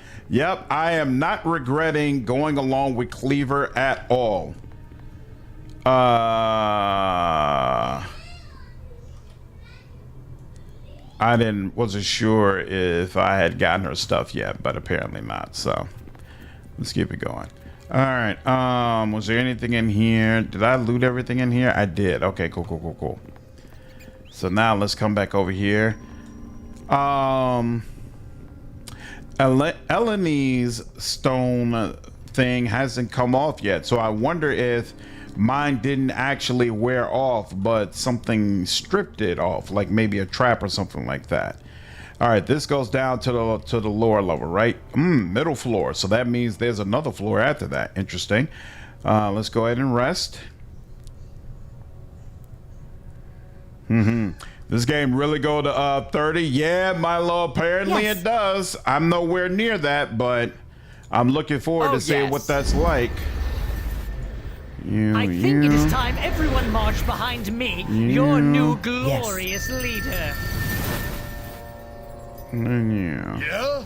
[SPEAKER 1] I am not regretting going along with Cleaver at all. I wasn't sure if I had gotten her stuff yet, but apparently not. So let's keep it going. All right. Was there anything in here? Did I loot everything in here? I did. Okay, cool. So now let's come back over here. Eleni's stone thing hasn't come off yet. So I wonder if mine didn't actually wear off, but something stripped it off, like maybe a trap or something like that. All right, this goes down to the lower level, right? Middle floor. So that means there's another floor after that. Interesting. Let's go ahead and rest. This game really go to 30? Yeah, Milo, apparently
[SPEAKER 5] Yes.
[SPEAKER 1] it does. I'm nowhere near that, but I'm looking forward to seeing what that's like.
[SPEAKER 7] I think it is time everyone marched behind me, your new glorious leader.
[SPEAKER 6] Yeah?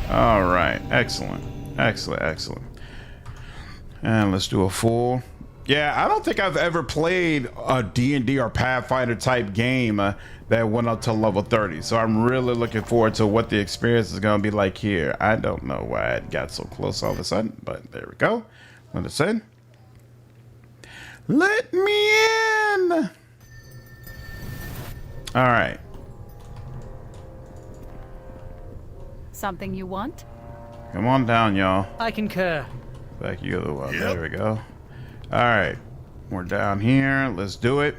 [SPEAKER 1] All right, excellent. And let's do a full. Yeah, I don't think I've ever played a D&D or Pathfinder type game that went up to level 30. So I'm really looking forward to what the experience is going to be like here. I don't know why it got so close all of a sudden, but there we go. Let us in. Let me in. All right.
[SPEAKER 8] Something you want?
[SPEAKER 1] Come on down, y'all.
[SPEAKER 7] I concur.
[SPEAKER 1] Back you the one.
[SPEAKER 6] Yep.
[SPEAKER 1] There we go. All right, we're down here. Let's do it.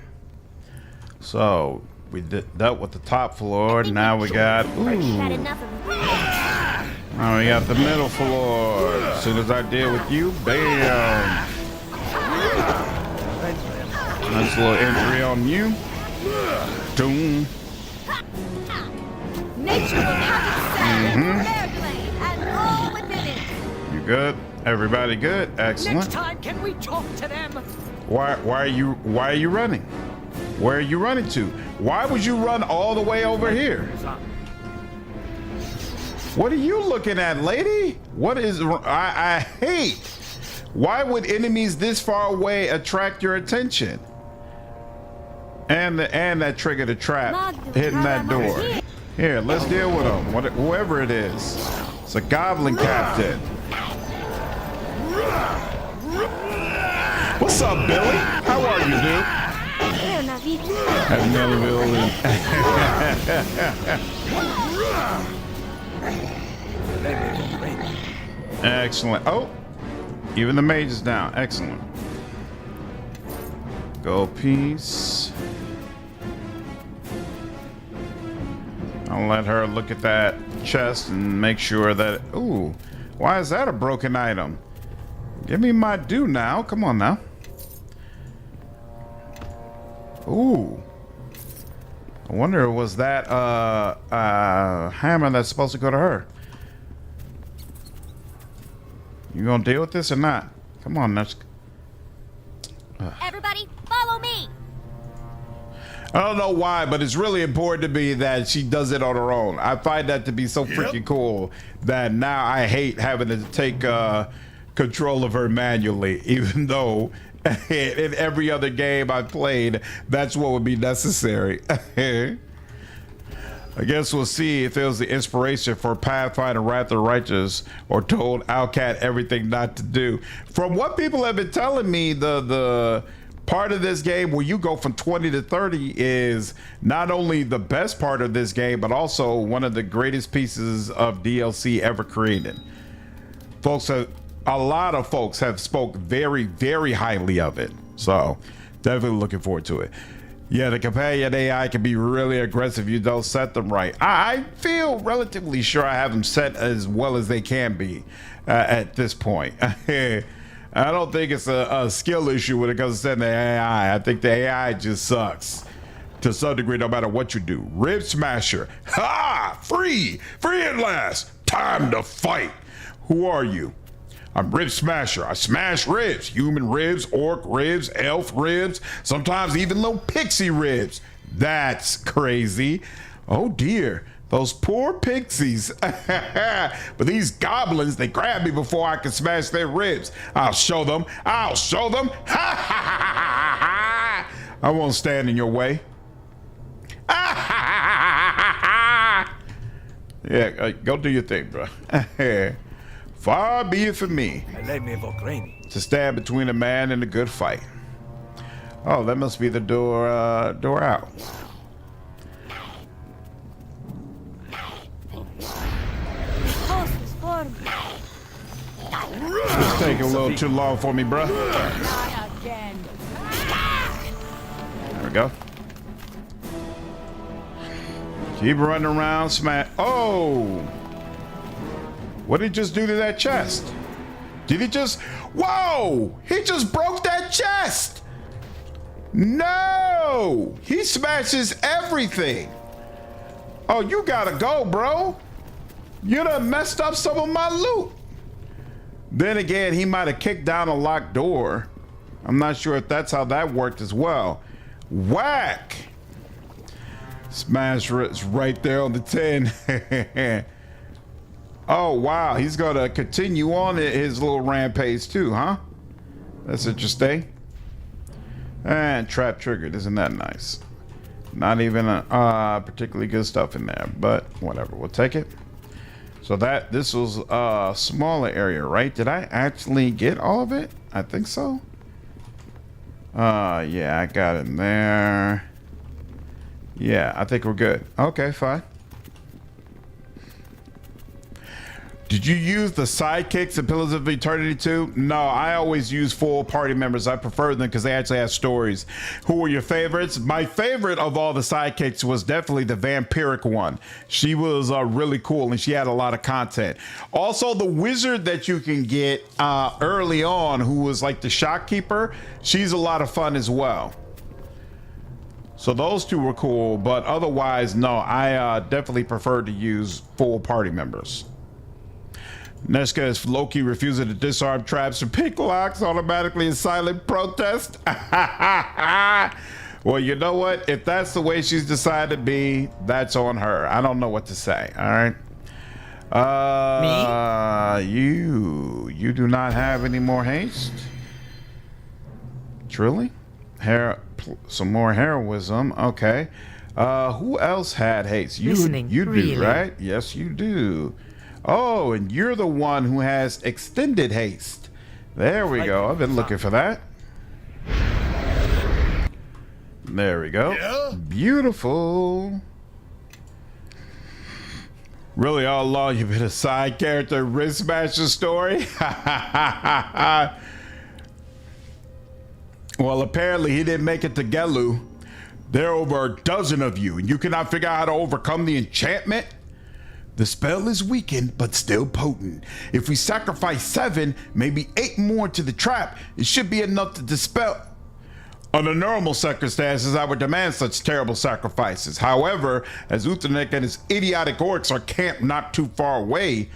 [SPEAKER 1] So we dealt with the top floor. Now we got.
[SPEAKER 5] Had
[SPEAKER 1] Ooh.
[SPEAKER 5] enough of that.
[SPEAKER 1] Now we got the middle floor. As soon as I deal with you, bam. Nice little entry on you. Doom.
[SPEAKER 5] Nature will have its say in fair play and all within it.
[SPEAKER 1] You good? Everybody good? Excellent.
[SPEAKER 7] Next time, can we talk to them?
[SPEAKER 1] Why are you running? Where are you running to? Why would you run all the way over here? What are you looking at, lady? What is I hate. Why would enemies this far away attract your attention? And that triggered a trap hitting that door. Here, let's deal with them. Whoever it is. It's a goblin captain. What's up, Billy? How are you, dude? Have another building. Excellent. Oh, even the mage is down. Excellent. Gold piece. I'll let her look at that chest and make sure that. Ooh, why is that a broken item? Give me my due now. Come on now. Ooh. I wonder, was that hammer that's supposed to go to her? You gonna deal with this or not? Come on, let's...
[SPEAKER 5] Everybody, follow me.
[SPEAKER 1] I don't know why, but it's really important to me that she does it on her own. I find that to be so freaking cool that now I hate having to take control of her manually, even though in every other game I've played, that's what would be necessary. I guess we'll see if it was the inspiration for Pathfinder Wrath of the Righteous or told Owlcat everything not to do. From what people have been telling me, the part of this game where you go from 20 to 30 is not only the best part of this game, but also one of the greatest pieces of DLC ever created. Folks, a lot of folks have spoke very, very highly of it. So definitely looking forward to it. Yeah, the companion AI can be really aggressive if you don't set them right. I feel relatively sure I have them set as well as they can be at this point. I don't think it's a skill issue when it comes to setting the AI. I think the AI just sucks to some degree, no matter what you do. Rib Smasher. Ha! Free! Free at last! Time to fight! Who are you? I'm Rib Smasher. I smash ribs. Human ribs, orc ribs, elf ribs, sometimes even little pixie ribs. That's crazy. Oh dear. Those poor pixies. But these goblins, they grab me before I can smash their ribs. I'll show them. I'll show them. I won't stand in your way. Yeah, go do your thing, bro. Far be it from me to stand between a man and a good fight. Oh, that must be the door out. It's taking a little too long for me, bruh. There we go. Keep running around, smash. Oh! What did he just do to that chest? Did he just... Whoa! He just broke that chest! No! He smashes everything. Oh, you gotta go, bro. You done messed up some of my loot. Then again, he might have kicked down a locked door. I'm not sure if that's how that worked as well. Whack! Smash right there on the 10. Oh, wow. He's going to continue on his little rampage too, huh? That's interesting. And trap triggered. Isn't that nice? Not even particularly good stuff in there, but whatever. We'll take it. So this was a smaller area, right? Did I actually get all of it? I think so. Yeah, I got it in there. Yeah, I think we're good. Okay, fine. Did you use the sidekicks in Pillars of Eternity too? No, I always use full party members. I prefer them because they actually have stories. Who were your favorites? My favorite of all the sidekicks was definitely the vampiric one. She was really cool and she had a lot of content. Also, the wizard that you can get early on, who was like the shopkeeper, she's a lot of fun as well. So those two were cool, but otherwise, no, I definitely prefer to use full party members. Neska is Loki refusing to disarm traps and pick locks automatically in silent protest. Well, you know what? If that's the way she's decided to be, that's on her. I don't know what to say. All right. Me? You do not have any more haste. Truly? Some more heroism. Okay. Who else had haste? You really? Do, right? Yes, you do. Oh, and you're the one who has extended haste. There we go. I've been looking for that. There we go. Yeah. Beautiful. Really, all along you've been a side character in Rib Smasher story? Well, apparently he didn't make it to Galloo. There are over a dozen of you, and you cannot figure out how to overcome the enchantment? The spell is weakened, but still potent. If we sacrifice 7, maybe 8 more to the trap, it should be enough to dispel. Under normal circumstances, I would demand such terrible sacrifices. However, as Uthernick and his idiotic orcs are camped not too far away,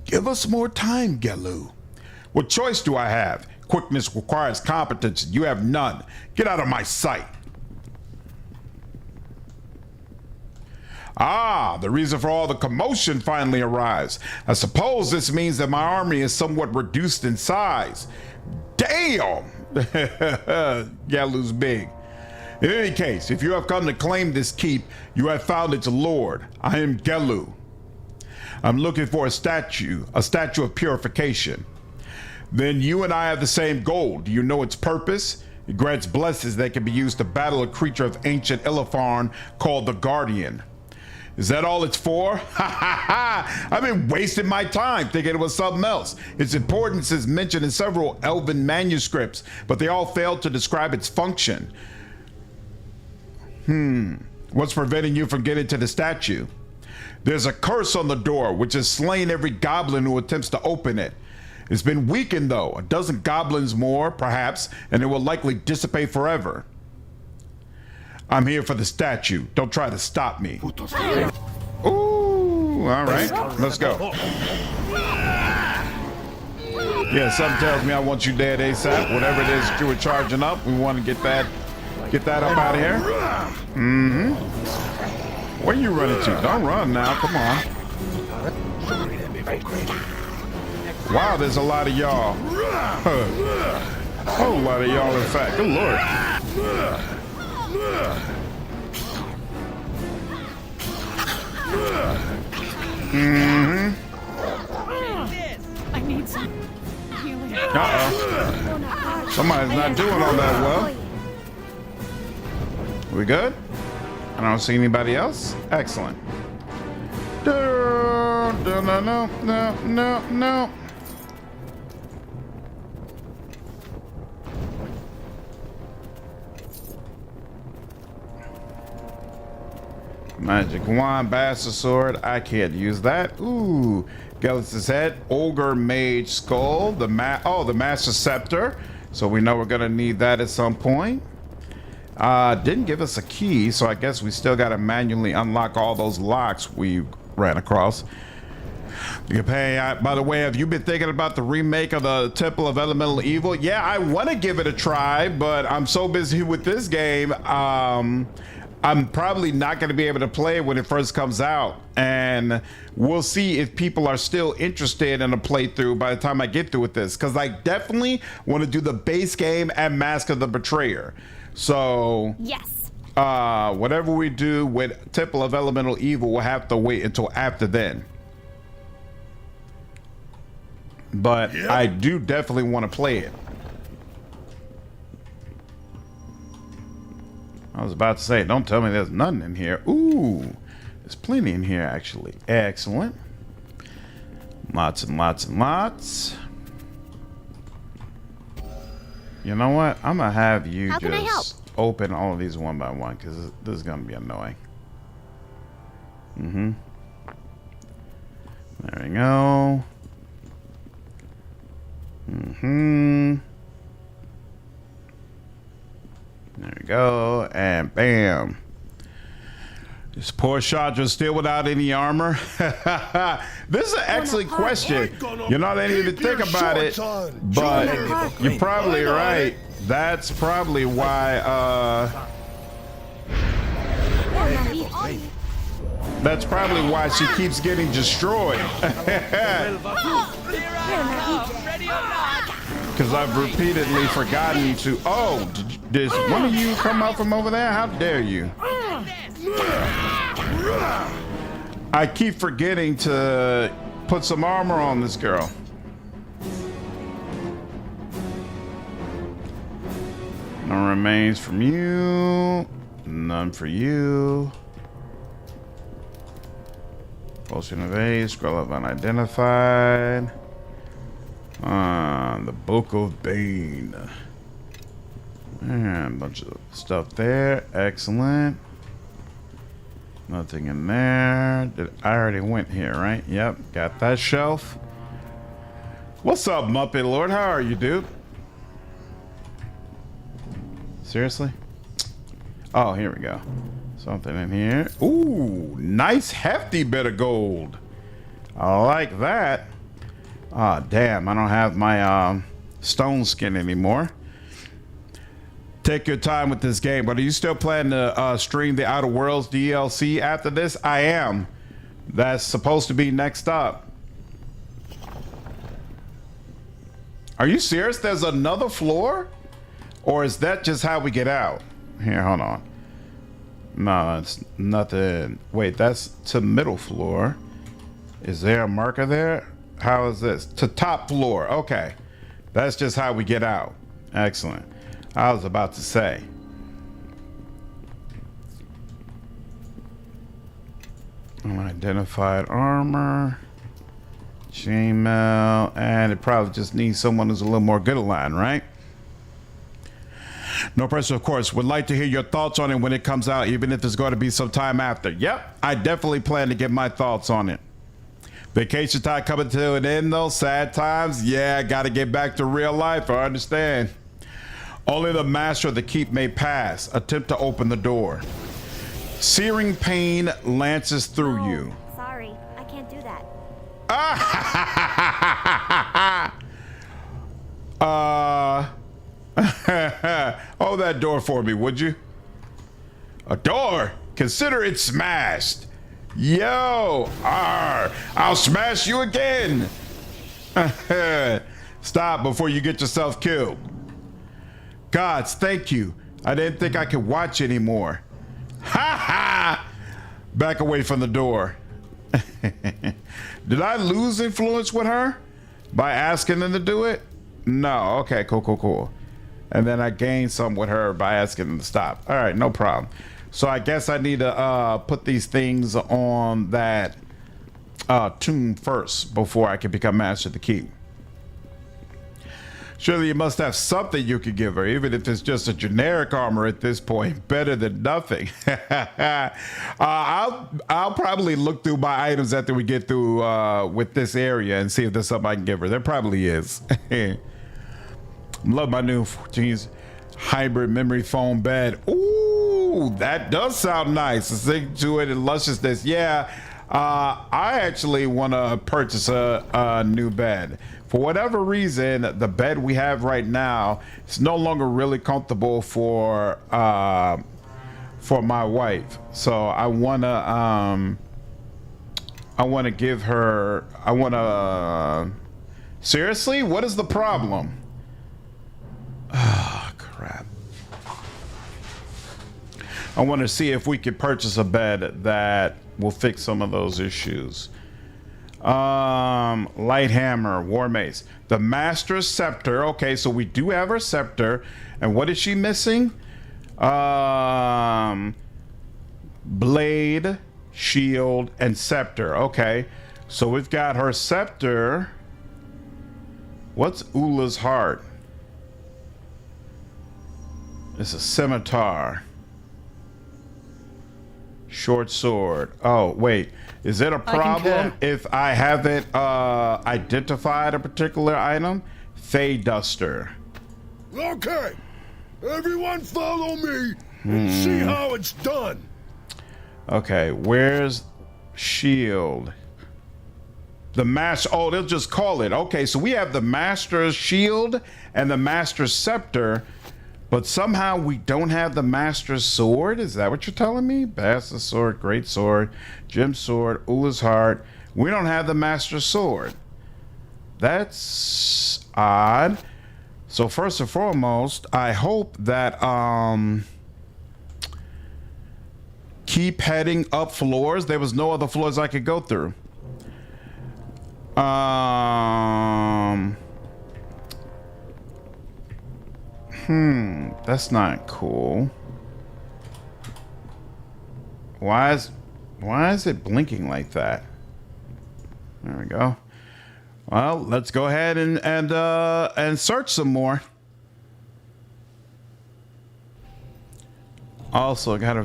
[SPEAKER 1] give us more time, Galloo. What choice do I have? Quickness requires competence, and you have none. Get out of my sight. Ah, the reason for all the commotion finally arrives. I suppose this means that my army is somewhat reduced in size. Damn! Galloo's big. In any case, if you have come to claim this keep, you have found its lord. I am Galloo. I'm looking for a statue of purification. Then you and I have the same goal. Do you know its purpose? It grants blessings that can be used to battle a creature of ancient Illitharn called the Guardian. Is that all it's for? Ha ha ha! I've been wasting my time thinking it was something else. Its importance is mentioned in several elven manuscripts, but they all fail to describe its function. What's preventing you from getting to the statue? There's a curse on the door, which has slain every goblin who attempts to open it. It's been weakened though, a dozen goblins more, perhaps, and it will likely dissipate forever. I'm here for the statue. Don't try to stop me. Ooh, all right, let's go. Yeah, something tells me I want you dead ASAP. Whatever it is that you were charging up, we want to get that up out of here. Where are you running to? Don't run now. Come on. Wow, there's a lot of y'all. A whole lot of y'all, in fact. Good lord.
[SPEAKER 8] I need some healing.
[SPEAKER 1] Uh-oh. Somebody's not doing all that well. We good? I don't see anybody else. Excellent. No. Magic wand, bastard sword. I can't use that. Ooh, Gellus's head, ogre mage skull, the master scepter. So we know we're gonna need that at some point. Didn't give us a key, so I guess we still gotta manually unlock all those locks we ran across. By the way, have you been thinking about the remake of the Temple of Elemental Evil? Yeah, I want to give it a try, but I'm so busy with this game. I'm probably not going to be able to play it when it first comes out, and we'll see if people are still interested in a playthrough by the time I get through with this, because I definitely want to do the base game and Mask of the Betrayer. So
[SPEAKER 5] Yes.
[SPEAKER 1] whatever we do with Temple of Elemental Evil, we'll have to wait until after then. But I do definitely want to play it. I was about to say, don't tell me there's nothing in here. Ooh, there's plenty in here, actually. Excellent. Lots and lots and lots. You know what? I'm going to have you just open all of these one by one, because this is going to be annoying. There we go. There we go, and bam. This poor Chandra still without any armor. This is an excellent question. You know, I didn't even think about it, but you're probably right. That's probably why, that's probably why she keeps getting destroyed. Because I've repeatedly forgotten to... Oh, did one of you come out from over there? How dare you? I keep forgetting to put some armor on this girl. No remains from you. None for you. Potion of Aid, scroll of unidentified. The Book of Bane. And a bunch of stuff there. Excellent. Nothing in there. I already went here, right? Yep, got that shelf. What's up, Muppet Lord? How are you, dude? Seriously? Oh, here we go. Something in here. Ooh, nice hefty bit of gold. I like that. Ah, oh, damn, I don't have my stone skin anymore. Take your time with this game, but are you still planning to stream the Outer Worlds DLC after this? I am. That's supposed to be next up. Are you serious? There's another floor? Or is that just how we get out? Here, hold on. No, it's nothing. Wait, that's to middle floor. Is there a marker there? How is this? To top floor. Okay. That's just how we get out. Excellent. I was about to say. Unidentified armor. Chainmail. And it probably just needs someone who's a little more good aligned, right? No pressure, of course. Would like to hear your thoughts on it when it comes out, even if it's going to be some time after. Yep, I definitely plan to get my thoughts on it. Vacation time coming to an end, though. Sad times. Yeah, got to get back to real life. I understand. Only the master of the keep may pass. Attempt to open the door. Searing pain lances through you.
[SPEAKER 5] Sorry, I can't do that.
[SPEAKER 1] Hold that door for me, would you? A door? Consider it smashed. Yo, I'll smash you again. Stop before you get yourself killed. Gods, thank you. I didn't think I could watch anymore. Ha ha! Back away from the door. Did I lose influence with her by asking them to do it? No. Okay, cool. And then I gained some with her by asking them to stop. All right, no problem. So I guess I need to put these things on that tomb first before I can become master of the keep. Surely you must have something you could give her, even if it's just a generic armor at this point. Better than nothing. I'll probably look through my items after we get through with this area and see if there's something I can give her. There probably is. Love my new 14's hybrid memory foam bed. Ooh, that does sound nice. The thing to it and lusciousness. Yeah, I actually want to purchase a new bed. For whatever reason, the bed we have right now is no longer really comfortable for my wife. So I wanna give her. Seriously, what is the problem? Ah, crap. I want to see if we could purchase a bed that will fix some of those issues. Light hammer, war mace, the master's scepter. Okay, so we do have her scepter. And what is she missing? Blade, shield, and scepter. Okay, so we've got her scepter. What's Ula's heart? It's a scimitar. Short sword. Oh, wait. Is it a problem if I haven't identified a particular item? Fey Duster.
[SPEAKER 6] Okay. Everyone follow me and see how it's done.
[SPEAKER 1] Okay, where's shield? The master. Oh, they'll just call it. Okay, so we have the master's shield and the master's scepter. But somehow we don't have the master's sword. Is that what you're telling me? Bastard's sword, great sword, Jim's sword, Ula's heart. We don't have the master's sword. That's odd. So first and foremost, I hope that keep heading up floors. There was no other floors I could go through. That's not cool. Why is it blinking like that? There we go. Well, let's go ahead and search some more. Also got a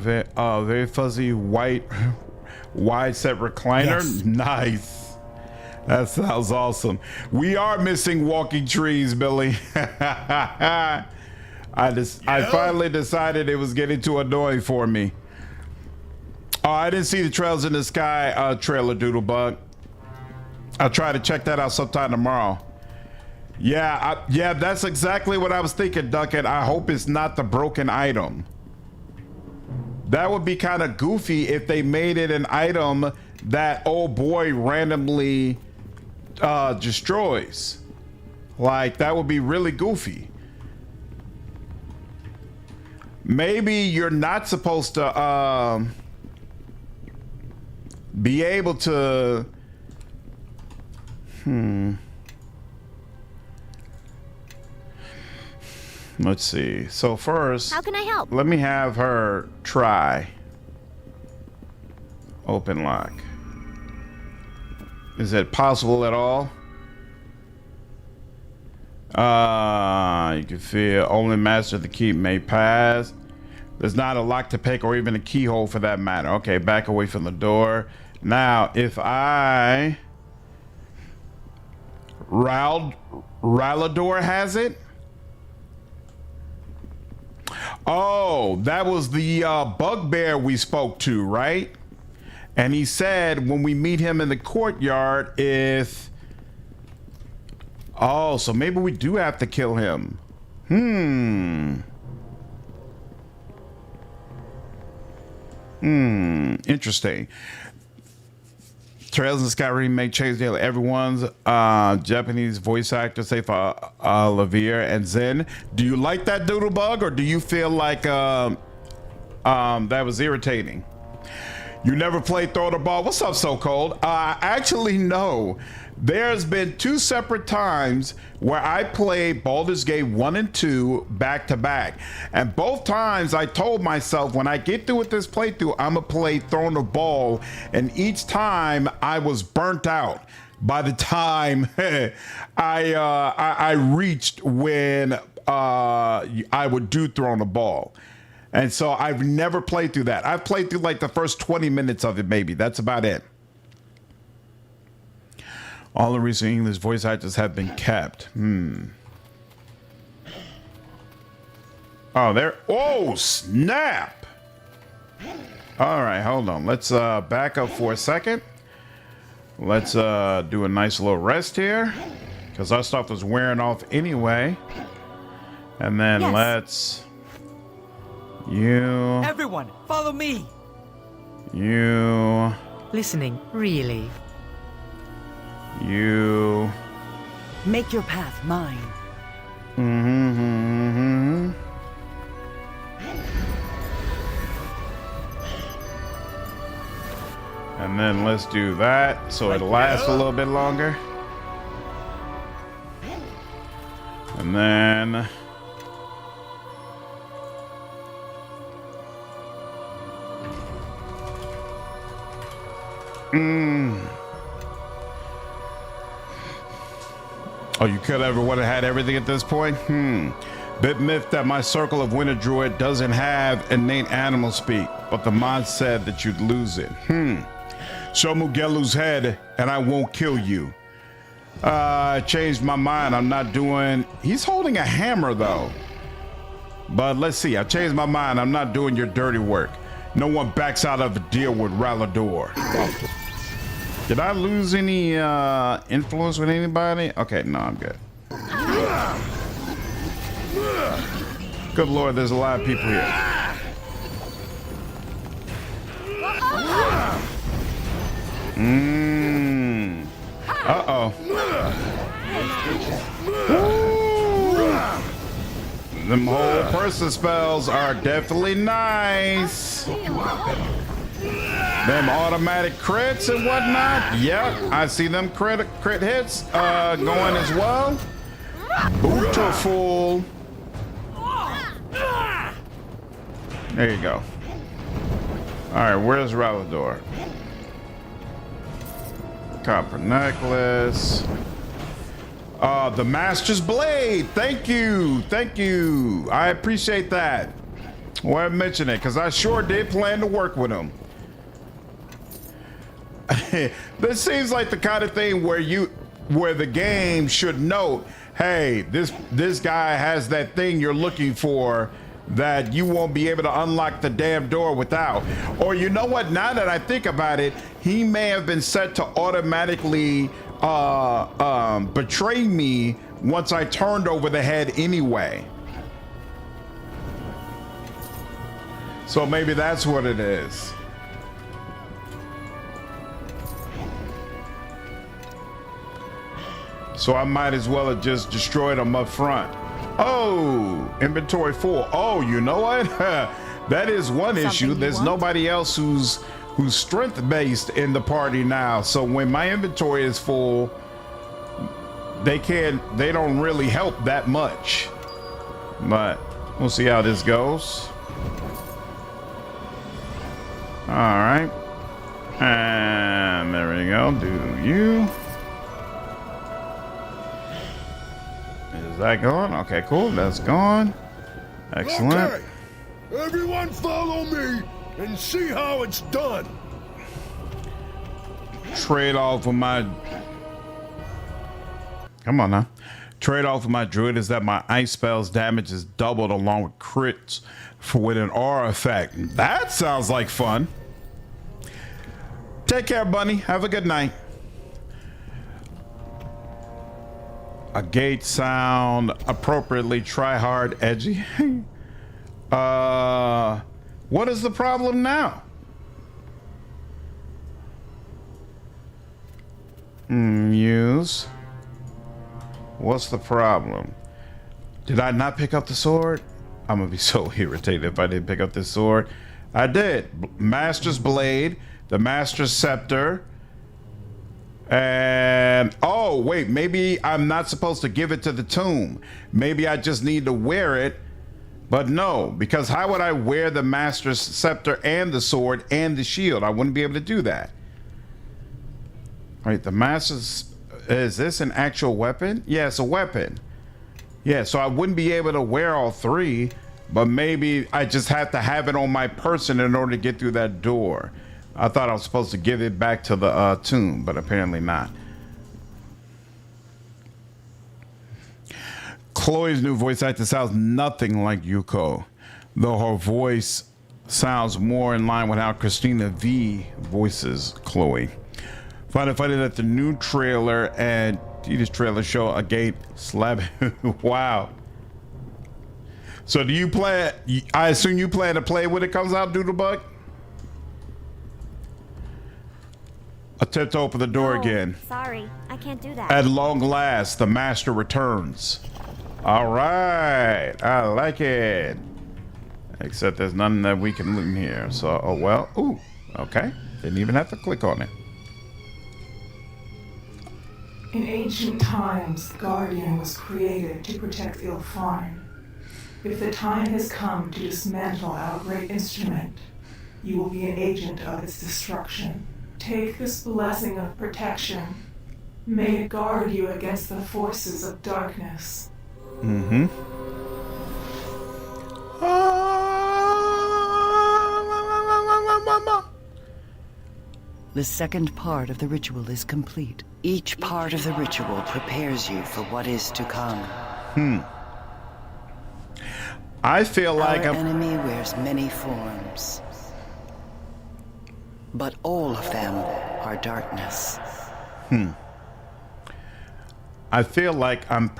[SPEAKER 1] very fuzzy white wide set recliner.
[SPEAKER 3] Yes.
[SPEAKER 1] Nice. That sounds awesome. We are missing walking trees, Billy. I finally decided it was getting too annoying for me. Oh, I didn't see the Trails in the Sky trailer, Doodlebug. I'll try to check that out sometime tomorrow. Yeah, yeah, that's exactly what I was thinking, Duncan. I hope it's not the broken item. That would be kind of goofy if they made it an item that old boy randomly destroys. Like, that would be really goofy. Maybe you're not supposed to be able to let's see. So first,
[SPEAKER 5] How can I help?
[SPEAKER 1] let me have her try open lock. Is it possible at all? You can feel only master of the key may pass. There's not a lock to pick or even a keyhole for that matter. Okay, back away from the door. Now, if I Ralador has it. Oh, that was the bugbear we spoke to, right? And he said when we meet him in the courtyard, if... Oh, so maybe we do have to kill him. Interesting. Trails in the Sky remake changed daily. Everyone's Japanese voice actor, say for Lavir and Zen. Do you like that, Doodlebug, or do you feel like that was irritating? You never played Throw the Ball? What's up, So Cold? Actually, no. There's been 2 separate times where I played Baldur's Gate 1 and 2 back to back. And both times I told myself when I get through with this playthrough, I'm gonna play Throwing the Ball. And each time I was burnt out by the time I reached when I would do Throwing the Ball. And so I've never played through that. I've played through like the first 20 minutes of it, maybe. That's about it. All the recent English voice actors have been kept. Oh, there. Oh, snap. All right, hold on. Let's back up for a second. Let's do a nice little rest here, because our stuff was wearing off anyway. And then let's... You...
[SPEAKER 7] Everyone, follow me!
[SPEAKER 1] You...
[SPEAKER 8] Listening, really.
[SPEAKER 1] You...
[SPEAKER 3] Make your path mine.
[SPEAKER 1] And then let's do that so it lasts a little bit longer. And then... Oh, you could have would have had everything at this point? Bit myth that my circle of winter druid doesn't have innate animal speak, but the mod said that you'd lose it. Show me Galloo's head and I won't kill you. I changed my mind. I'm not doing... He's holding a hammer though. But let's see. I changed my mind. I'm not doing your dirty work. No one backs out of a deal with Ralador. Did I lose any influence with anybody? Okay, no, I'm good. Good Lord, there's a lot of people here. Uh-oh. Them whole person spells are definitely nice. Them automatic crits and whatnot. Yep, I see them crit hits going as well. Beautiful. There you go. All right, where's Ralador? Copper necklace. The Master's Blade. Thank you. Thank you. I appreciate that. Well, I mentioned it because I sure did plan to work with him. This seems like the kind of thing where the game should note, hey, this guy has that thing you're looking for that you won't be able to unlock the damn door without. Or you know what? Now that I think about it, he may have been set to automatically betray me once I turned over the head anyway. So maybe that's what it is. So I might as well have just destroyed them up front. Oh, inventory full. Oh, you know what? That is one issue. There's nobody else who's strength based in the party now. So when my inventory is full, they don't really help that much. But we'll see how this goes. All right. And there we go. Do you? Is that gone? Okay, cool. That's gone. Excellent.
[SPEAKER 6] Okay. Everyone follow me and see how it's done.
[SPEAKER 1] Trade off of my... Come on now. Trade off of my druid is that my ice spells damage is doubled along with crits with an aura effect. That sounds like fun. Take care, Bunny. Have a good night. A gate sound appropriately try hard edgy. What is the problem now? Muse. What's the problem? Did I not pick up the sword? I'm gonna be so irritated if I didn't pick up this sword. I did. Master's Blade, the Master's Scepter, and oh wait, maybe I'm not supposed to give it to the tomb. Maybe I just need to wear it. But no, because how would I wear the Master's Scepter and the sword and the shield? I wouldn't be able to do that. All right, the Master's, is this an actual weapon? Yeah, it's a weapon. Yeah, so I wouldn't be able to wear all three, but maybe I just have to have it on my person in order to get through that door. I thought I was supposed to give it back to the tomb, but apparently not. Chloe's new voice actor sounds nothing like Yuko, though her voice sounds more in line with how Christina V voices Chloe. Find it funny that the new trailer and this trailer show a gate slab. Wow. So do you plan? I assume you plan to play when it comes out, Doodlebug? Attempt to open the door again.
[SPEAKER 5] Sorry, I can't do that.
[SPEAKER 1] At long last, the master returns. All right, I like it. Except there's nothing that we can loot in here. So, oh well. Ooh, okay. Didn't even have to click on it.
[SPEAKER 4] In ancient times, the Guardian was created to protect Ilfine. If the time has come to dismantle our great instrument, you will be an agent of its destruction. Take this blessing of protection. May it guard you against the forces of darkness.
[SPEAKER 1] Mm-hmm.
[SPEAKER 3] The second part of the ritual is complete. Each part of the ritual prepares you for what is to come.
[SPEAKER 1] I feel like
[SPEAKER 3] Our enemy wears many forms, but all of them are darkness.
[SPEAKER 1] I feel like I'm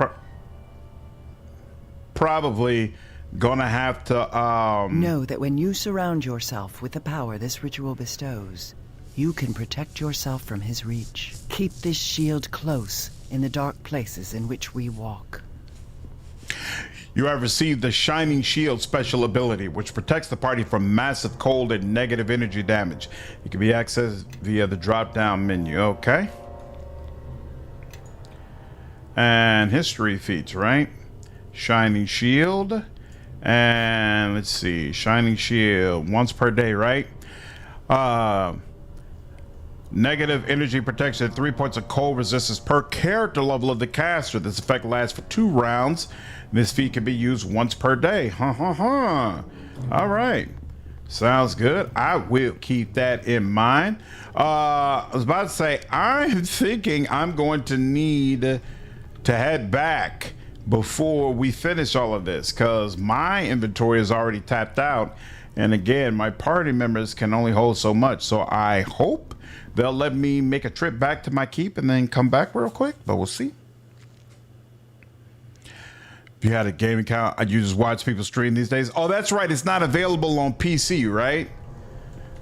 [SPEAKER 1] probably gonna have to
[SPEAKER 3] Know that when you surround yourself with the power this ritual bestows, you can protect yourself from his reach. Keep this shield close in the dark places in which we walk.
[SPEAKER 1] You have received the Shining Shield special ability, which protects the party from massive cold and negative energy damage. It can be accessed via the drop-down menu. Okay. And history feats, right? Shining Shield. And let's see. Shining Shield once per day, right? Negative energy protection, 3 points of cold resistance per character level of the caster. This effect lasts for 2 rounds. This feat can be used once per day. All right. Sounds good. I will keep that in mind. I was about to say, I'm thinking I'm going to need to head back before we finish all of this, because my inventory is already tapped out. And again, my party members can only hold so much. So I hope they'll let me make a trip back to my keep and then come back real quick, but we'll see. If you had a game account, you just watch people stream these days. Oh, that's right. It's not available on PC, right?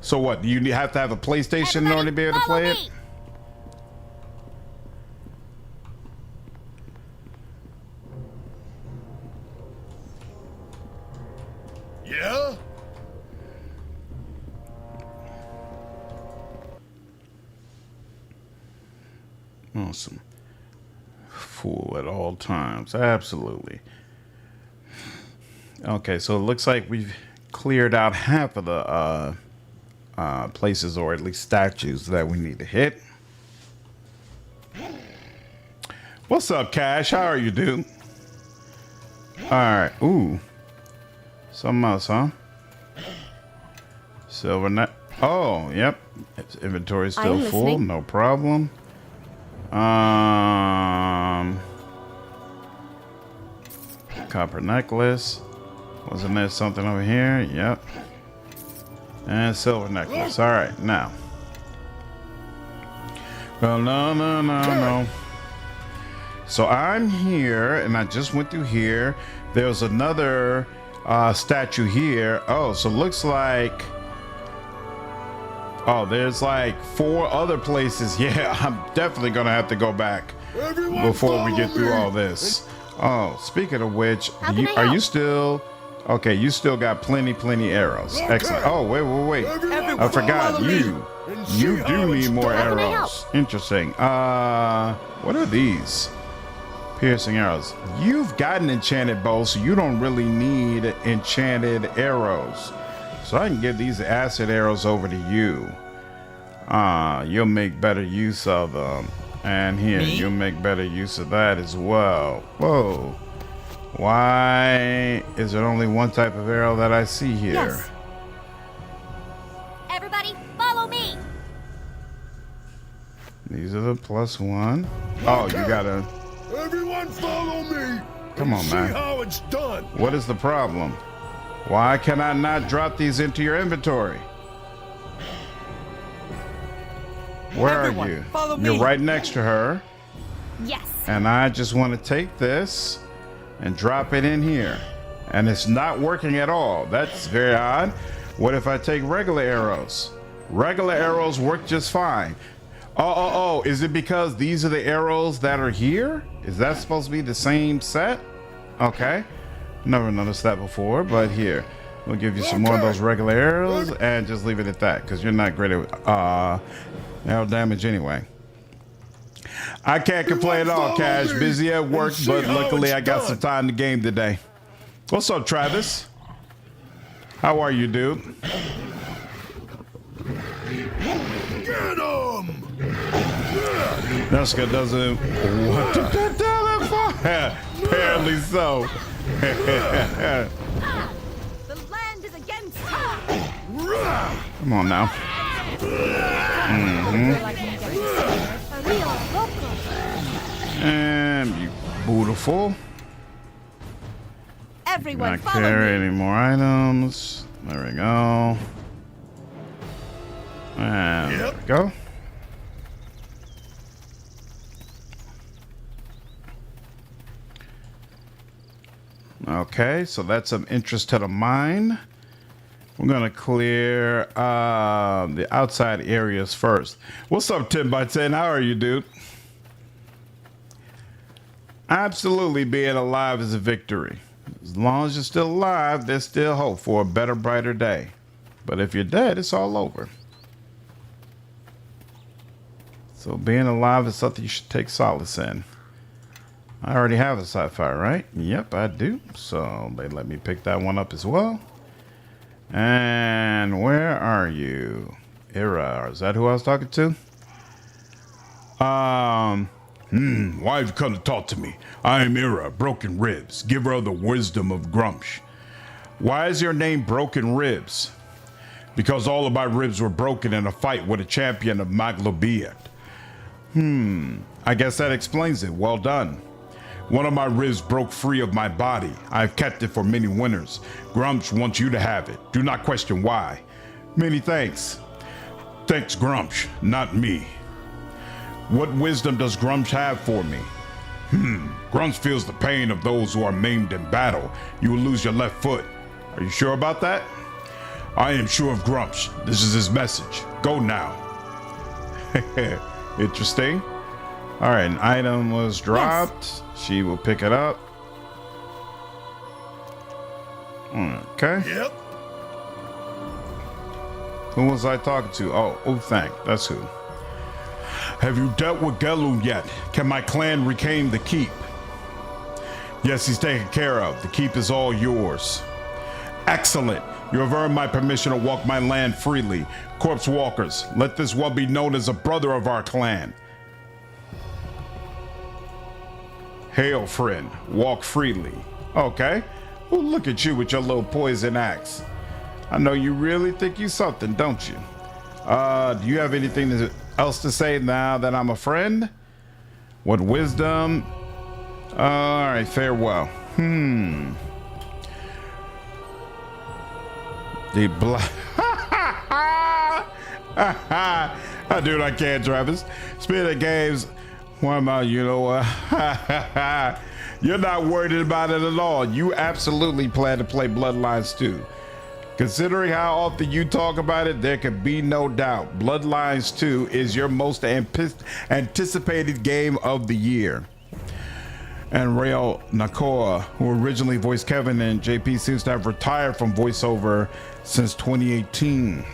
[SPEAKER 1] So what? Do you have to have a PlayStation in order to be able to play it?
[SPEAKER 6] Yeah?
[SPEAKER 1] Awesome. Fool at all times. Absolutely. Okay, so it looks like we've cleared out half of the places, or at least statues, that we need to hit. What's up, Cash? How are you, dude? Alright. Ooh. Something else, huh? Silver net. Oh, yep. Inventory's still full. No problem. Copper necklace. Wasn't there something over here? Yep. And silver necklace. All right, now. Well, no. So I'm here, and I just went through here. There's another statue here. Oh, so looks like... Oh, there's like 4 other places. Yeah, I'm definitely going to have to go back before we get through all this. Oh, speaking of which, are you still... Okay, you still got plenty arrows. Excellent. Oh, wait. I forgot you. You do need more arrows. Interesting. What are these? Piercing arrows. You've got an enchanted bow, so you don't really need enchanted arrows. So I can give these acid arrows over to you. You'll make better use of them. And here, you'll make better use of that as well. Whoa. Why is there only one type of arrow that I see here?
[SPEAKER 5] Yes. Everybody, follow me.
[SPEAKER 1] These are the +1. Oh, you gotta...
[SPEAKER 6] Everyone follow me.
[SPEAKER 1] Come on, man.
[SPEAKER 6] See how it's done.
[SPEAKER 1] What is the problem? Why can I not drop these into your inventory? Where are you? You're right next to her.
[SPEAKER 5] Yes.
[SPEAKER 1] And I just want to take this and drop it in here. And it's not working at all. That's very odd. What if I take regular arrows? Regular arrows work just fine. Oh, is it because these are the arrows that are here? Is that supposed to be the same set? Okay. Never noticed that before, but here. We'll give you some more of those regular arrows and just leave it at that, because you're not great at arrow damage anyway. I can't complain at all, Cash. Busy at work, but luckily I got some time to game today. What's up, Travis? How are you, dude?
[SPEAKER 6] Get 'em!
[SPEAKER 1] Nuska doesn't... What did that tell him for? Apparently so.
[SPEAKER 5] The land is against you.
[SPEAKER 1] Come on now. And you beautiful.
[SPEAKER 5] Everyone
[SPEAKER 1] Not
[SPEAKER 5] follow
[SPEAKER 1] carry
[SPEAKER 5] me.
[SPEAKER 1] any more items. There we go. And there we go. Okay, so that's of interest to the mine. We're gonna clear the outside areas first. What's up, 10x10? How are you, dude? Absolutely, being alive is a victory. As long as you're still alive, there's still hope for a better, brighter day. But if you're dead, it's all over. So being alive is something you should take solace in. I already have a sci-fi, right? Yep, I do. So they let me pick that one up as well. And where are you? Ira, is that who I was talking to? Why have you come to talk to me? I am Ira, Broken Ribs, giver of the wisdom of Grumsh. Why is your name Broken Ribs? Because all of my ribs were broken in a fight with a champion of Maglobiat. I guess that explains it. Well done. One of my ribs broke free of my body. I've kept it for many winters. Grumsh wants you to have it. Do not question why. Many thanks. Thanks, Grumsh, not me. What wisdom does Grumsh have for me? Grumsh feels the pain of those who are maimed in battle. You will lose your left foot. Are you sure about that? I am sure of Grumsh. This is his message. Go now. Interesting. All right, an item was dropped. Yes. She will pick it up. Okay.
[SPEAKER 6] Yep.
[SPEAKER 1] Who was I talking to? Oh, thank. That's who. Have you dealt with Galloo yet? Can my clan reclaim the keep? Yes, he's taken care of. The keep is all yours. Excellent. You have earned my permission to walk my land freely. Corpse walkers, let this one be known as a brother of our clan. Hail, friend. Walk freely. Okay. Well, look at you with your little poison axe. I know you really think you something, don't you? Do you have anything else to say now that I'm a friend? What wisdom? All right, farewell. The black. Dude, I can't, Travis. Speaking of games, what about, you know what? You're not worried about it at all. You absolutely plan to play Bloodlines 2. Considering how often you talk about it, there can be no doubt. Bloodlines 2 is your most anticipated game of the year. And Rael Nakoa, who originally voiced Kevin and JP, seems to have retired from voiceover since 2018.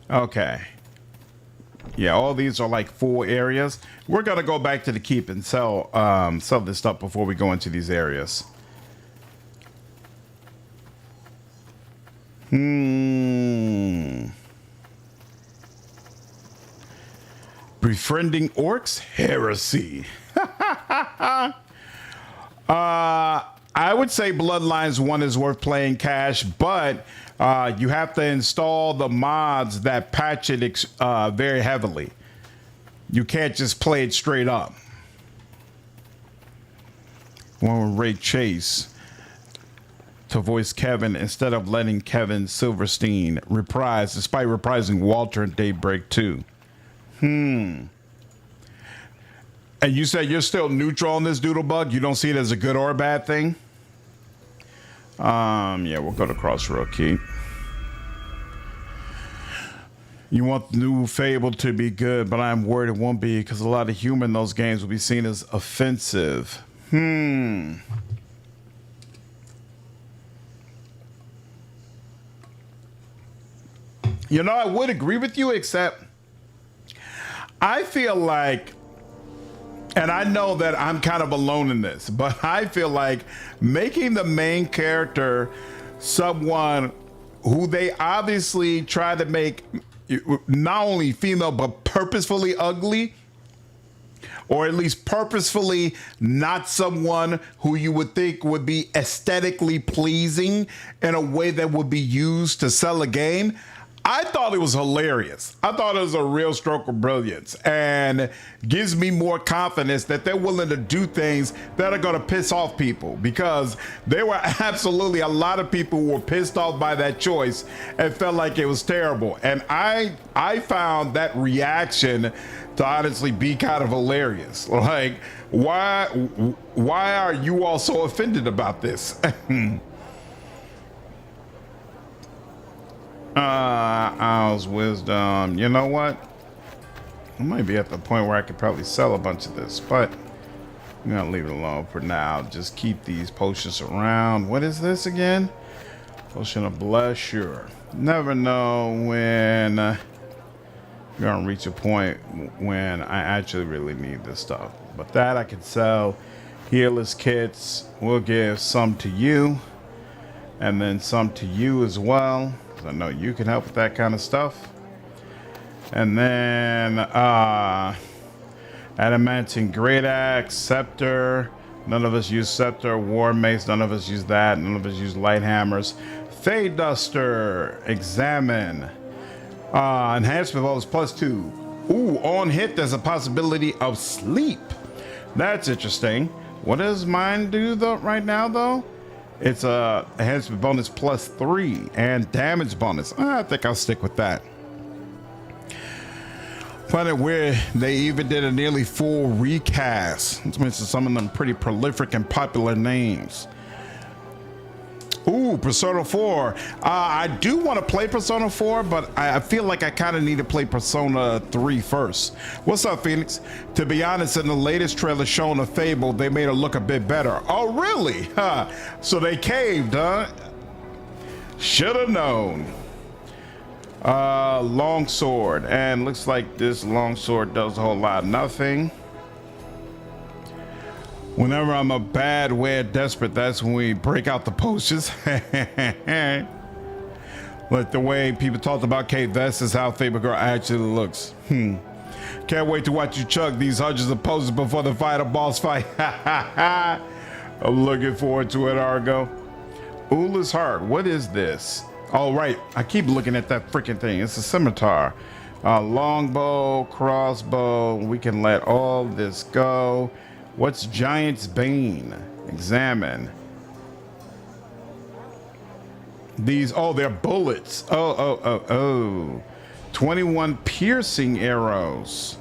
[SPEAKER 1] Okay. Yeah, all these are like 4 areas. We're gonna go back to the keep and sell this stuff before we go into these areas. Befriending orcs? Heresy. I would say Bloodlines 1 is worth playing cash, but you have to install the mods that patch it very heavily. You can't just play it straight up. One with Ray Chase to voice Kevin instead of letting Kevin Silverstein reprise, despite reprising Walter in Daybreak 2. And you said you're still neutral on this Doodlebug? You don't see it as a good or a bad thing? Yeah, we'll go to Crossroad Keep. You want the new Fable to be good, but I'm worried it won't be because a lot of humor in those games will be seen as offensive. You know, I would agree with you, except I feel like, and I know that I'm kind of alone in this, but I feel like making the main character someone who they obviously try to make not only female, but purposefully ugly, or at least purposefully not someone who you would think would be aesthetically pleasing in a way that would be used to sell a game. I thought it was hilarious. I thought it was a real stroke of brilliance and gives me more confidence that they're willing to do things that are going to piss off people, because there were absolutely a lot of people who were pissed off by that choice and felt like it was terrible. And I found that reaction to honestly be kind of hilarious. Like, why are you all so offended about this? Owl's wisdom. You know what? I might be at the point where I could probably sell a bunch of this, but I'm gonna leave it alone for now. Just keep these potions around. What is this again? Potion of blood. Sure. Never know when you're gonna reach a point when I actually really need this stuff. But that I can sell. Healers kits. We'll give some to you, and then some to you as well. 'cause I know you can help with that kind of stuff. And then adamantine great axe, scepter. None of us use scepter. War mace. None of us use that. None of us use light hammers. Fade duster. Examine. Enhancement bonus +2. Ooh, on hit, there's a possibility of sleep. That's interesting. What does mine do though right now though? It's a enhancement bonus +3 and damage bonus. I think I'll stick with that. Find it weird they even did a nearly full recast. It's mentioned some of them pretty prolific and popular names. Ooh, Persona 4. I do want to play Persona 4, but I feel like I kind of need to play Persona 3 first. What's up, Phoenix? To be honest, in the latest trailer shown of Fable, they made it look a bit better. Oh, really? Huh. So they caved, huh? Should have known. Longsword. And looks like this longsword does a whole lot of nothing. Whenever I'm a bad way desperate, that's when we break out the potions. Like the way people talked about Kate Vest is how Fable Girl actually looks. Can't wait to watch you chug these hundreds of potions before the final boss fight. I'm looking forward to it, Argo. Ula's Heart, what is this? Oh, right, I keep looking at that freaking thing. It's a scimitar. Longbow, crossbow, we can let all this go. What's Giant's Bane? Examine. These, oh, they're bullets. Oh. 21 piercing arrows.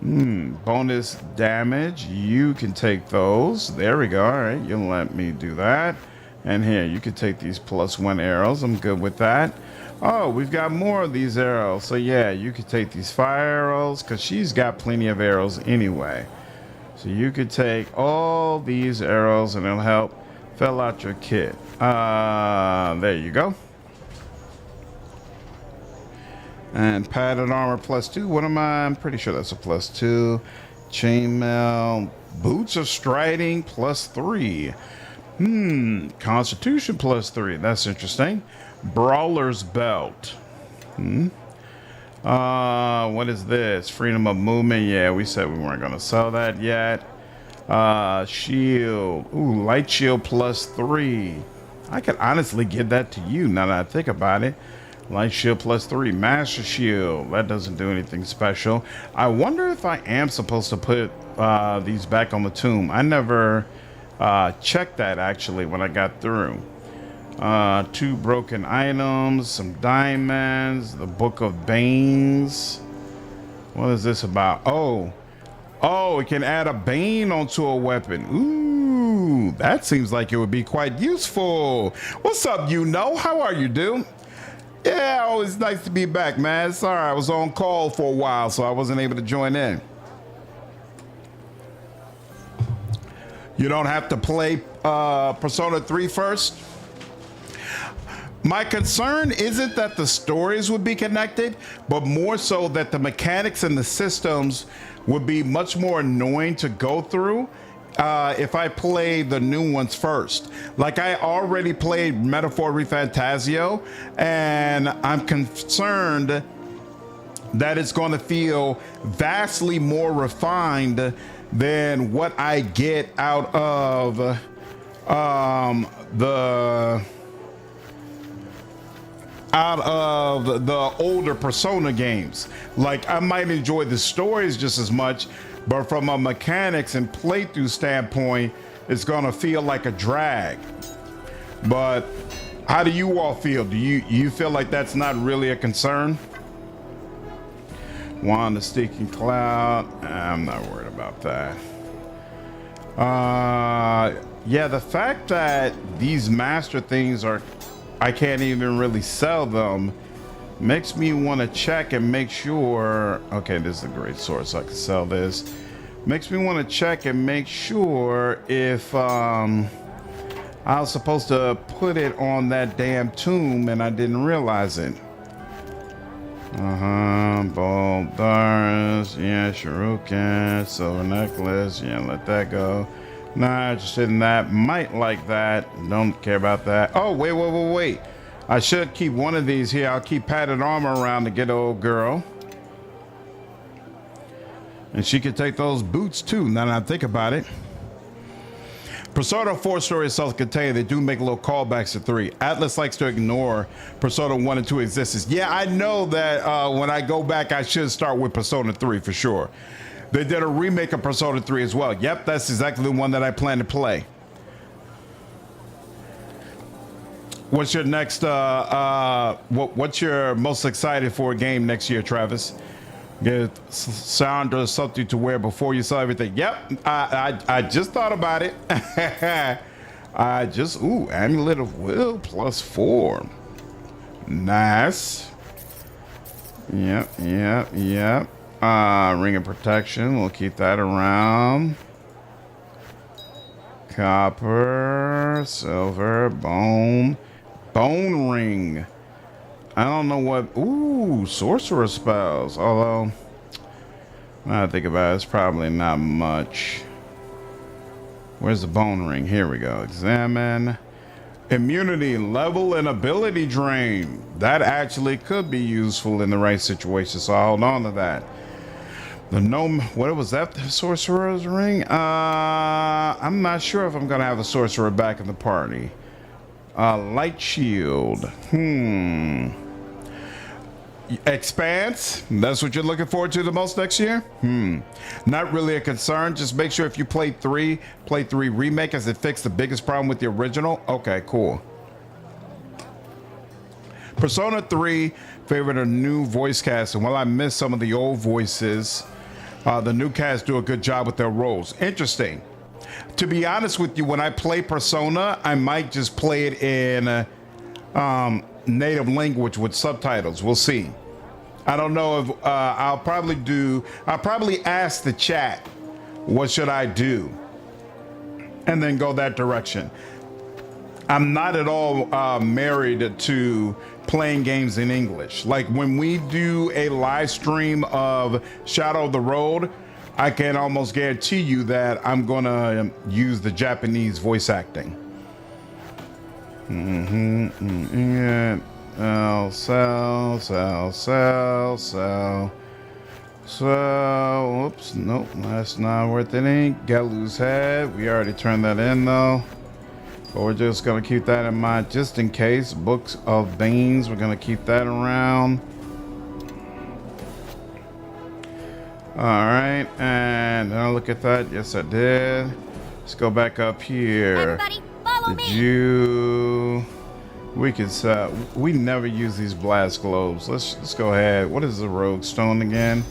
[SPEAKER 1] Bonus damage. You can take those. There we go. All right, you'll let me do that. And here, you can take these +1 arrows. I'm good with that. Oh, we've got more of these arrows. So yeah, you could take these fire arrows because she's got plenty of arrows anyway. So you could take all these arrows and it'll help fill out your kit. There you go. And padded armor +2. What am I? I'm pretty sure that's a +2. Chainmail. Boots of striding +3. Constitution +3. That's interesting. Brawler's belt. What is this? Freedom of movement. Yeah, we said we weren't gonna sell that yet. Shield. Ooh, light shield +3. I could honestly give that to you now that I think about it. Light shield +3. Master shield. That doesn't do anything special. I wonder if I am supposed to put these back on the tomb. I never checked that actually when I got through. 2 broken items, some diamonds, the Book of Banes. What is this about? Oh, it can add a bane onto a weapon. Ooh, that seems like it would be quite useful. What's up, you know? How are you, dude? Yeah, always nice to be back, man. Sorry, I was on call for a while, so I wasn't able to join in. You don't have to play Persona 3 first? My concern isn't that the stories would be connected, but more so that the mechanics and the systems would be much more annoying to go through if I play the new ones first. Like, I already played Metaphor Refantasio, and I'm concerned that it's going to feel vastly more refined than what I get out of the older Persona games. Like, I might enjoy the stories just as much, but from a mechanics and playthrough standpoint, it's gonna feel like a drag. But how do you all feel? Do you feel like that's not really a concern? Wand of Sticking Cloud. I'm not worried about that. Yeah, the fact that these master things are, I can't even really sell them, makes me want to check and make sure. Okay, this is a great source, so I can sell this. Makes me want to check and make sure if I was supposed to put it on that damn tomb and I didn't realize it. Bold darts, yeah, shuriken, silver necklace, yeah, let that go. Not interested in that. Might like that. Don't care about that. Oh, wait. I should keep one of these here. I'll keep padded armor around to get old girl. And she could take those boots too, now that I think about it. Persona 4 story is self-contained. They do make little callbacks to 3. Atlas likes to ignore Persona 1 and 2 existence. Yeah, I know that when I go back, I should start with Persona 3 for sure. They did a remake of Persona 3 as well. Yep, that's exactly the one that I plan to play. What's your next, what's your most excited for game next year, Travis? Get sound or something to wear before you sell everything. Yep, I just thought about it. Amulet of Will +4. Nice. Yep. Ring of Protection, we'll keep that around. Copper, silver, bone ring. I don't know what. Ooh, sorcerer spells. Although, now I think about it, it's probably not much. Where's the bone ring? Here we go. Examine. Immunity, level, and ability drain. That actually could be useful in the right situation, so I'll hold on to that. The gnome. What was that? The sorcerer's ring? I'm not sure if I'm gonna have a sorcerer back in the party. Light shield. Expanse, that's what you're looking forward to the most next year? Not really a concern. Just make sure if you play 3 remake as it fixed the biggest problem with the original. Okay, cool. Persona 3 favored a new voice cast, and while I miss some of the old voices, the new cast do a good job with their roles. Interesting. To be honest with you, when I play Persona, I might just play it in native language with subtitles. We'll see. I don't know if I'll probably ask the chat, what should I do? And then go that direction. I'm not at all married to playing games in English. Like when we do a live stream of Shadow of the Road, I can almost guarantee you that I'm gonna use the Japanese voice acting. Yeah. Sell. So, whoops, nope, that's not worth any. Galloo's head, we already turned that in though. But we're just gonna keep that in mind just in case. Books of Beans, we're gonna keep that around. All right, and I'll look at that. Yes, I did. Let's go back up here.
[SPEAKER 5] Everybody, follow me.
[SPEAKER 1] We can we never use these blast globes. Let's go ahead. What is the rogue stone again?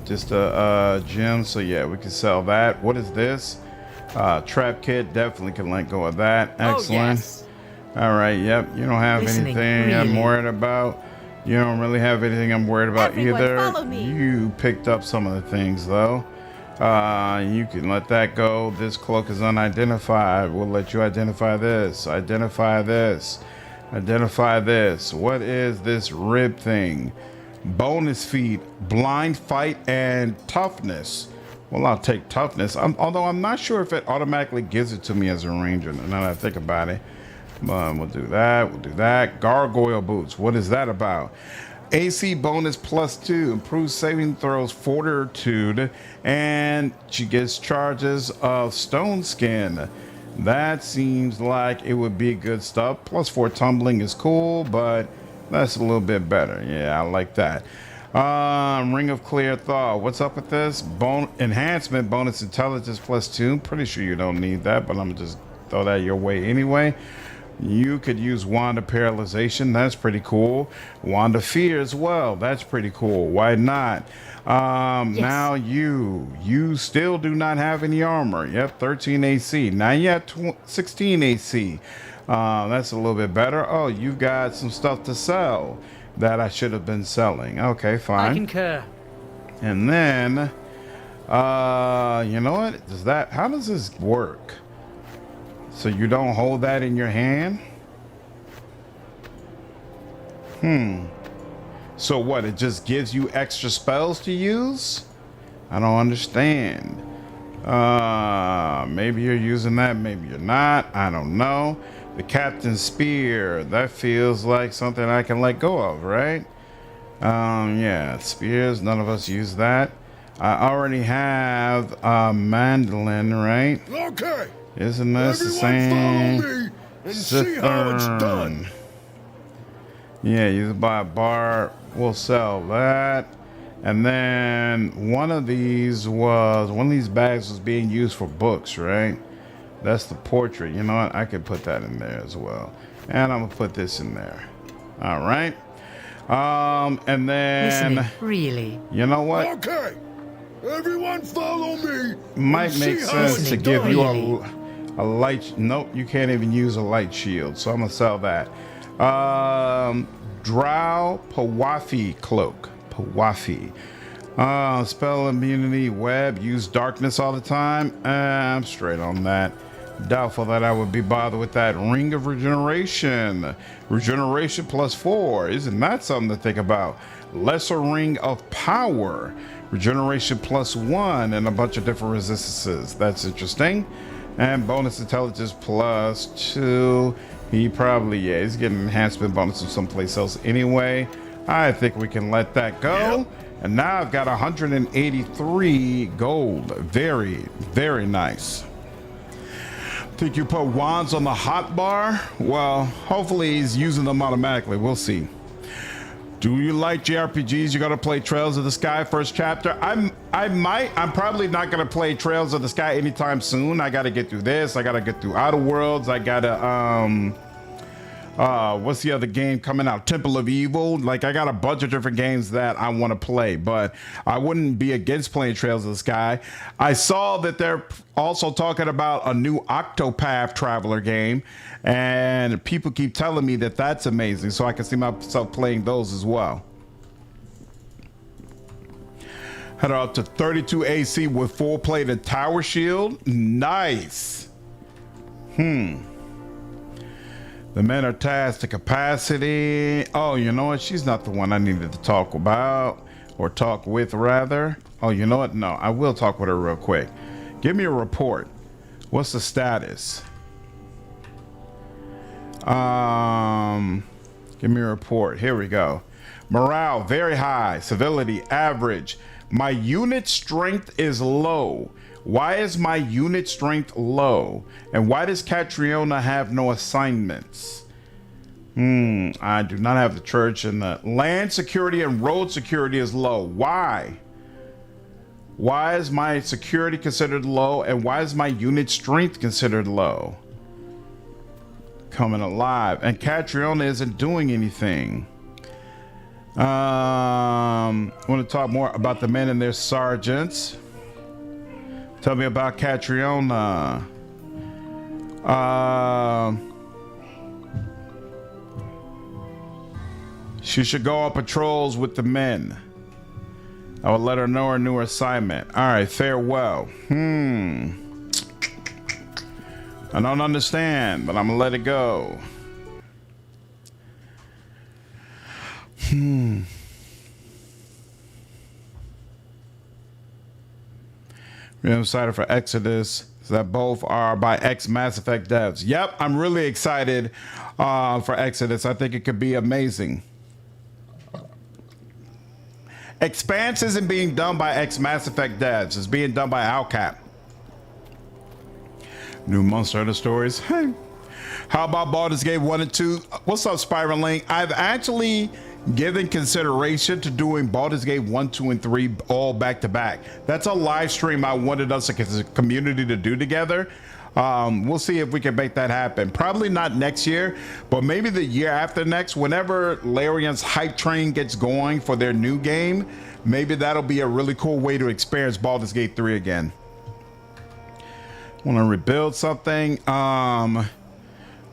[SPEAKER 1] Just a gem. So yeah, we can sell that. What is this? Trap kit. Definitely can let go of that. Excellent.
[SPEAKER 7] Yes.
[SPEAKER 1] All right. Yep. You don't have
[SPEAKER 8] Listening,
[SPEAKER 1] anything I'm
[SPEAKER 8] really.
[SPEAKER 1] worried about. You don't really have anything I'm worried about
[SPEAKER 5] Everyone,
[SPEAKER 1] either.
[SPEAKER 5] follow me.
[SPEAKER 1] You picked up some of the things though. You can let that go. This cloak is unidentified. We'll let you identify this. Identify this. Identify this. What is this rib thing? Bonus feat, blind fight, and toughness. Well, I'll take toughness. Although I'm not sure if it automatically gives it to me as a ranger. Now that I think about it. But we'll do that. We'll do that. Gargoyle boots. What is that about? AC bonus +2, improves saving throws, fortitude, and she gets charges of stone skin. That seems like it would be good stuff. +4 tumbling is cool, but that's a little bit better. Yeah, I like that. Ring of Clear Thought. What's up with this? Enhancement bonus intelligence +2. Pretty sure you don't need that, but I'm gonna just throw that your way anyway. You could use Wand of Paralyzation. That's pretty cool. Wand of Fear as well. That's pretty cool. Why not?
[SPEAKER 8] Yes.
[SPEAKER 1] Now you still do not have any armor. Yep, 13 AC. Now you have 16 AC. That's a little bit better. Oh, you've got some stuff to sell that I should have been selling. Okay, fine.
[SPEAKER 7] I concur.
[SPEAKER 1] And then, you know what? How does this work? So you don't hold that in your hand? So what? It just gives you extra spells to use? I don't understand. Maybe you're using that, maybe you're not. I don't know. The captain's spear. That feels like something I can let go of, right? Yeah, spears. None of us use that. I already have a mandolin, right?
[SPEAKER 6] Okay.
[SPEAKER 1] Isn't this the
[SPEAKER 6] Everyone
[SPEAKER 1] same?
[SPEAKER 6] follow me and see how it's done.
[SPEAKER 1] Yeah, you buy a bar. We'll sell that. And then one of these bags was being used for books, right? That's the portrait. You know what? I could put that in there as well. And I'm gonna put this in there. All right. And then
[SPEAKER 8] Listening, really.
[SPEAKER 1] you know what?
[SPEAKER 6] Okay. Everyone follow me.
[SPEAKER 1] Might
[SPEAKER 6] and
[SPEAKER 1] make
[SPEAKER 6] see how
[SPEAKER 1] sense
[SPEAKER 6] it's
[SPEAKER 1] to give
[SPEAKER 6] done.
[SPEAKER 1] you a light. Nope, you can't even use a light shield. So I'm gonna sell that. Drow Pawafi cloak. Pawafi. Spell immunity web. Use darkness all the time. I'm straight on that. Doubtful that I would be bothered with that. Ring of regeneration. Regeneration +4. Isn't that something to think about? Lesser ring of power. Regeneration +1 and a bunch of different resistances. That's interesting. And bonus intelligence +2. He probably, he's getting enhancement bonuses someplace else anyway. I think we can let that go. Yep. And now I've got 183 gold. Very, very nice. Think you put wands on the hot bar? Well, hopefully he's using them automatically. We'll see. Do you like JRPGs? You gotta play Trails of the Sky first chapter. I'm probably not gonna play Trails of the Sky anytime soon. I gotta get through this. I gotta get through Outer Worlds. I gotta what's the other game coming out? Temple of Evil. Like, I got a bunch of different games that I want to play, but I wouldn't be against playing Trails of the Sky. I saw that they're also talking about a new Octopath Traveler game, and people keep telling me that that's amazing, so I can see myself playing those as well. Head up to 32 AC with full plated tower shield. Nice. The men are tasked to capacity. Oh, you know what? She's not the one I needed to talk about, or talk with rather. Oh, you know what? No, I will talk with her real quick. Give me a report. What's the status? Give me a report. Here we go. Morale, very high. Civility, average. My unit strength is low. Why is my unit strength low? And why does Catriona have no assignments? I do not have the church, and the land security and road security is low. Why? Why is my security considered low, and why is my unit strength considered low? Coming alive, and Catriona isn't doing anything. I want to talk more about the men and their sergeants. Tell me about Catriona. She should go on patrols with the men. I will let her know her new assignment. All right, farewell. I don't understand, but I'm gonna let it go. We're excited for Exodus. That both are by Mass Effect devs. Yep, I'm really excited for Exodus. I think it could be amazing. Expanse isn't being done by Mass Effect devs. It's being done by Alcap. New Monster Hunter stories. Hey, how about Baldur's Gate 1 and 2? What's up, Spiral Link? I've actually given consideration to doing Baldur's Gate 1, 2, and 3 all back to back. That's a live stream I wanted us as a community to do together. We'll see if we can make that happen. Probably not next year, but maybe the year after next, whenever Larian's hype train gets going for their new game, maybe that'll be a really cool way to experience Baldur's Gate 3 again. Want to rebuild something.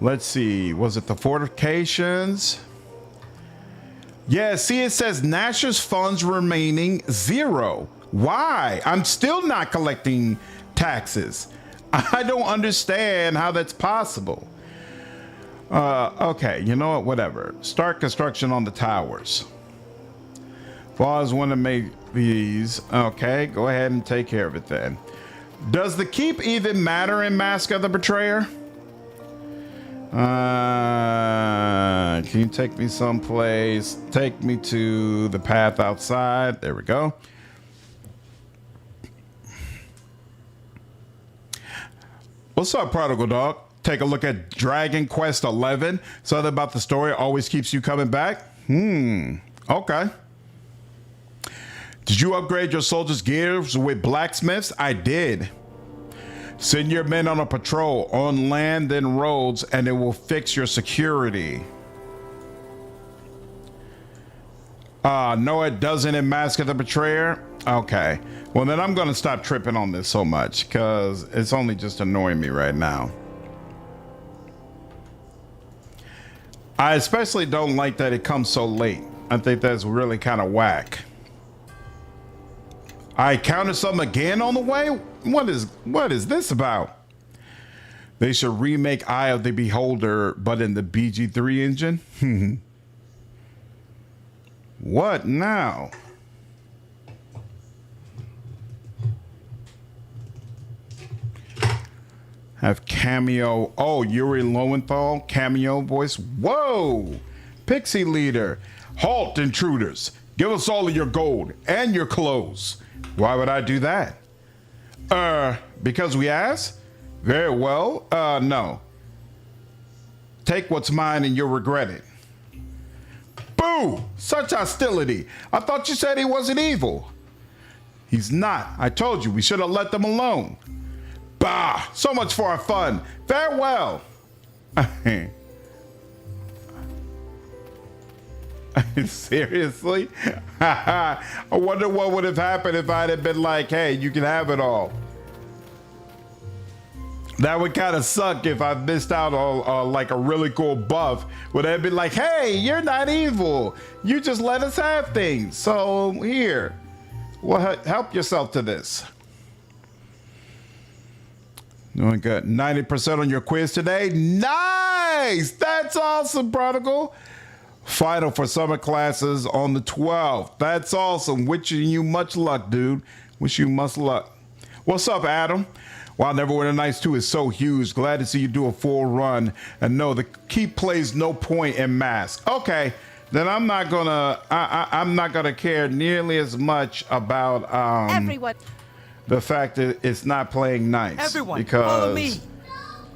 [SPEAKER 1] Let's see. Was it the fortifications? Yeah, see, it says Nasher's funds remaining 0. Why? I'm still not collecting taxes. I don't understand how that's possible. Okay, you know what? Whatever. Start construction on the towers. Falls want to make these. Okay, go ahead and take care of it then. Does the keep even matter in Mask of the Betrayer? Can you take me someplace? Take me to the path outside. There we go. What's up, Prodigal Dog? Take a look at Dragon Quest 11. Something about the story always keeps you coming back? Okay. Did you upgrade your soldiers' gears with blacksmiths? I did. Send your men on a patrol on land and roads, and it will fix your security. No, it doesn't in Mask of the Betrayer. Okay. Well, then I'm going to stop tripping on this so much because it's only just annoying me right now. I especially don't like that it comes so late. I think that's really kind of whack. I counted some again on the way? What is this about? They should remake Eye of the Beholder, but in the BG3 engine? What now? Have cameo. Oh, Yuri Lowenthal, cameo voice. Whoa! Pixie leader. Halt, intruders. Give us all of your gold and your clothes. Why would I do that? Because we asked? Very well. No. Take what's mine and you'll regret it. Boo! Such hostility. I thought you said he wasn't evil. He's not. I told you we should have let them alone. Bah! So much for our fun. Farewell. Seriously? I wonder what would have happened if I'd have been like, hey, you can have it all. That would kind of suck if I missed out on like a really cool buff. Would have been like, hey, you're not evil. You just let us have things. So here, well, help yourself to this. Doing good. 90% on your quiz today. Nice. That's awesome, Prodigal. Final for summer classes on the 12th. That's awesome. Wishing you much luck, dude. Wish you much luck. What's up, Adam? Wow, Neverwinter Nights 2 is so huge. Glad to see you do a full run. And no, the keep plays no point in Mask. Okay, then I'm not gonna. I'm not gonna care nearly as much about
[SPEAKER 5] Everyone.
[SPEAKER 1] the fact that it's not playing nice.
[SPEAKER 7] Everyone,
[SPEAKER 1] because
[SPEAKER 7] follow me.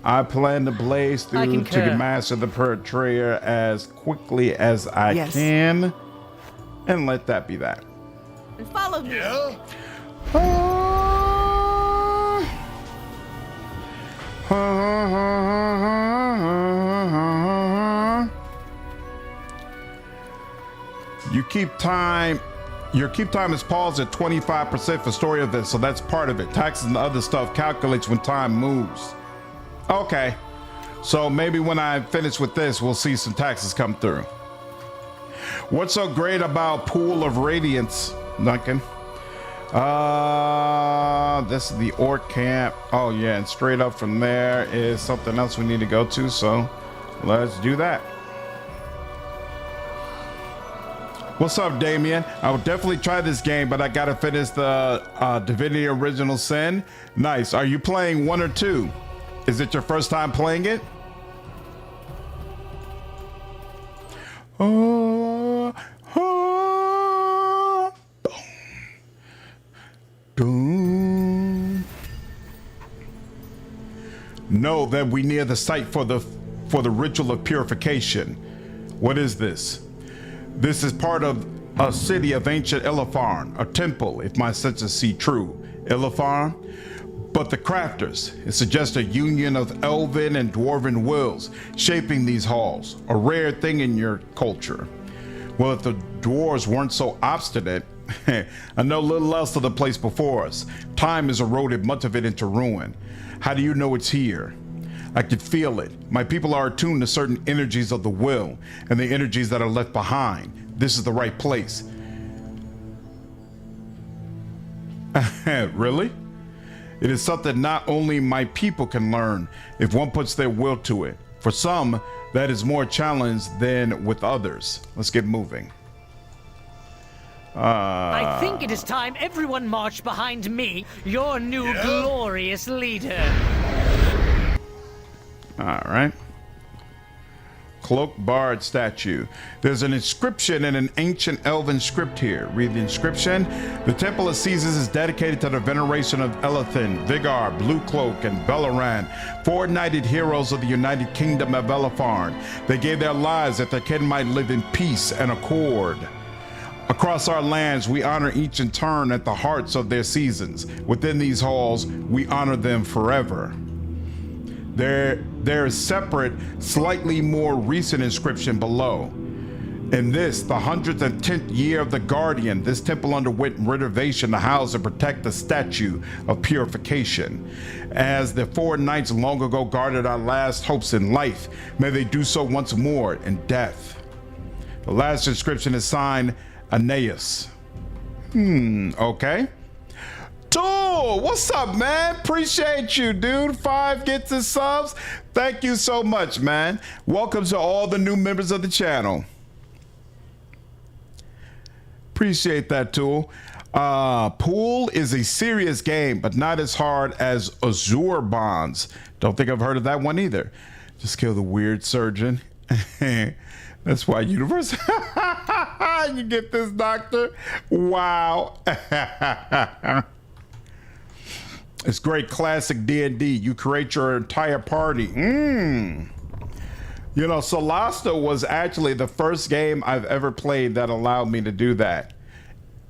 [SPEAKER 1] I plan to blaze through to
[SPEAKER 7] concur.
[SPEAKER 1] master the Betrayer as quickly as I
[SPEAKER 3] Yes.
[SPEAKER 1] can, and let that be that.
[SPEAKER 5] Follow me.
[SPEAKER 1] You keep time. Your keep time is paused at 25% for story events, so that's part of it. Taxes and other stuff calculates when time moves. Okay, so maybe when I finish with this, we'll see some taxes come through. What's so great about Pool of Radiance, Duncan? This is the orc camp. Oh yeah, and straight up from there is something else we need to go to, so let's do that. What's up, Damien? I would definitely try this game, but I gotta finish the Divinity Original Sin. Nice. Are you playing 1 or 2? Is it your first time playing it? Know that we near the site for the ritual of purification. What is this? This is part of a city of ancient Illifarn, a temple, if my senses see true. Illifarn? But the crafters, it suggests a union of elven and dwarven wills shaping these halls, a rare thing in your culture. Well, if the dwarves weren't so obstinate, I know little else of the place before us. Time has eroded much of it into ruin. How do you know it's here? I could feel it. My people are attuned to certain energies of the will and the energies that are left behind. This is the right place. Really? It is something not only my people can learn if one puts their will to it. For some, that is more challenged than with others. Let's get moving.
[SPEAKER 7] I think it is time everyone marched behind me, your new glorious leader.
[SPEAKER 1] All right. Cloak Bard statue. There's an inscription in an ancient elven script here. Read the inscription. The Temple of Caesars is dedicated to the veneration of Elethin, Vigar, Blue Cloak, and Belleran, 4 knighted heroes of the United Kingdom of Elefarn. They gave their lives that their kin might live in peace and accord. Across our lands, we honor each in turn at the hearts of their seasons. Within these halls, we honor them forever. There is separate, slightly more recent inscription below. In this, the 110th year of the Guardian, this temple underwent renovation to house and protect the statue of purification. As the 4 knights long ago guarded our last hopes in life, may they do so once more in death. The last inscription is signed Aeneas. Okay. Tool, what's up, man? Appreciate you, dude. 5 gets and subs. Thank you so much, man. Welcome to all the new members of the channel. Appreciate that, Tool. Pool is a serious game, but not as hard as Azure Bonds. Don't think I've heard of that one either. Just kill the weird surgeon. That's why universe. You get this, doctor? Wow. It's great classic D&D. You create your entire party. You know, Solasta was actually the first game I've ever played that allowed me to do that.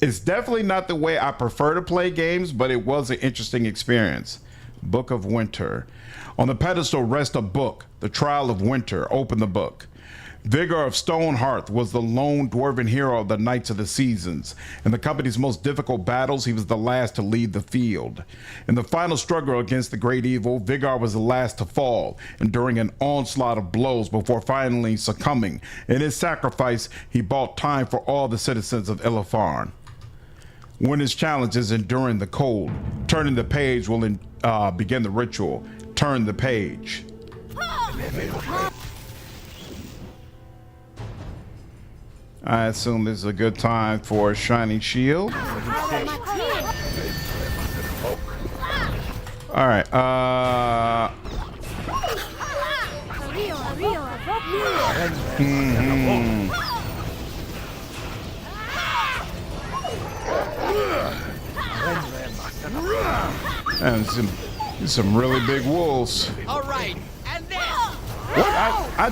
[SPEAKER 1] It's definitely not the way I prefer to play games, but it was an interesting experience. Book of Winter. On the pedestal rests a book, The Trial of Winter. Open the book. Vigor of Stonehearth was the lone dwarven hero of the Knights of the Seasons. In the company's most difficult battles, he was the last to lead the field. In the final struggle against the great evil, Vigor was the last to fall, enduring an onslaught of blows before finally succumbing. In his sacrifice, he bought time for all the citizens of Elefarn. Winter's challenge is enduring the cold. Turning the page will begin the ritual. Turn the page. I assume this is a good time for a shiny shield. All right. And some really big wolves.
[SPEAKER 9] All right. And then.
[SPEAKER 1] What? I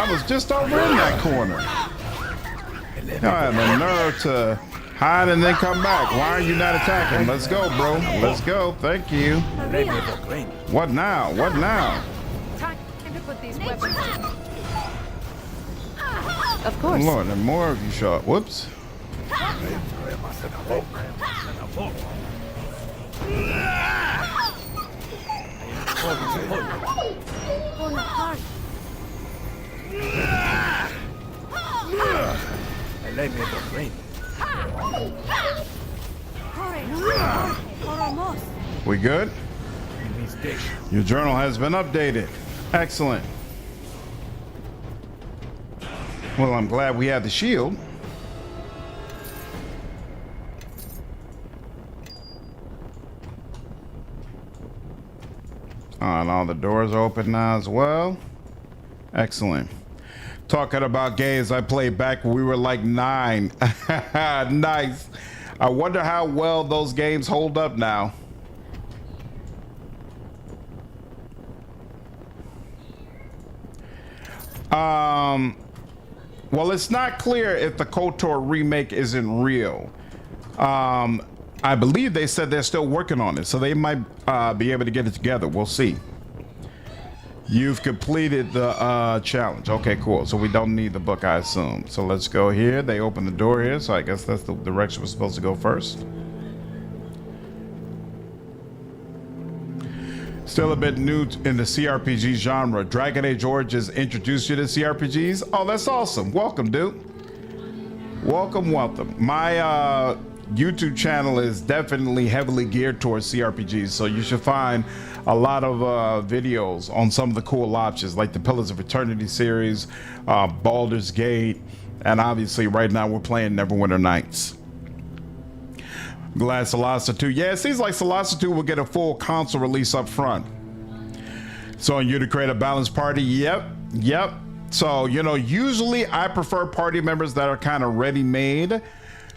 [SPEAKER 1] was just over in that corner. I had the nerve to hide and then come back. Why are you not attacking? Let's go, bro. Let's go. Thank you. What now? What now?
[SPEAKER 5] Time to put these weapons.
[SPEAKER 8] Of course.
[SPEAKER 1] Lord, and more of you shot. Whoops. We good? Your journal has been updated. Excellent. Well, I'm glad we have the shield. And all the doors are open now as well. Excellent. Talking about games I played back when we were like 9. Nice. I wonder how well those games hold up now. Well, it's not clear if the KOTOR remake isn't real. I believe they said they're still working on it, so they might be able to get it together. We'll see. You've completed the challenge. Okay, cool. So we don't need the book, I assume. So let's go here. They open the door here, so I guess that's the direction we're supposed to go first. Still a bit new in the CRPG genre. Dragon Age Origins introduced you to CRPGs. Oh, that's awesome. Welcome, dude. Welcome, welcome. My YouTube channel is definitely heavily geared towards CRPGs, so you should find a lot of videos on some of the cool options like the Pillars of Eternity series, Baldur's Gate, and obviously right now we're playing Neverwinter Nights. Glad Solasta 2. Yeah, it seems like Solasta 2 will get a full console release up front. So on you to create a balanced party. Yep. Yep. So, you know, usually I prefer party members that are kind of ready-made.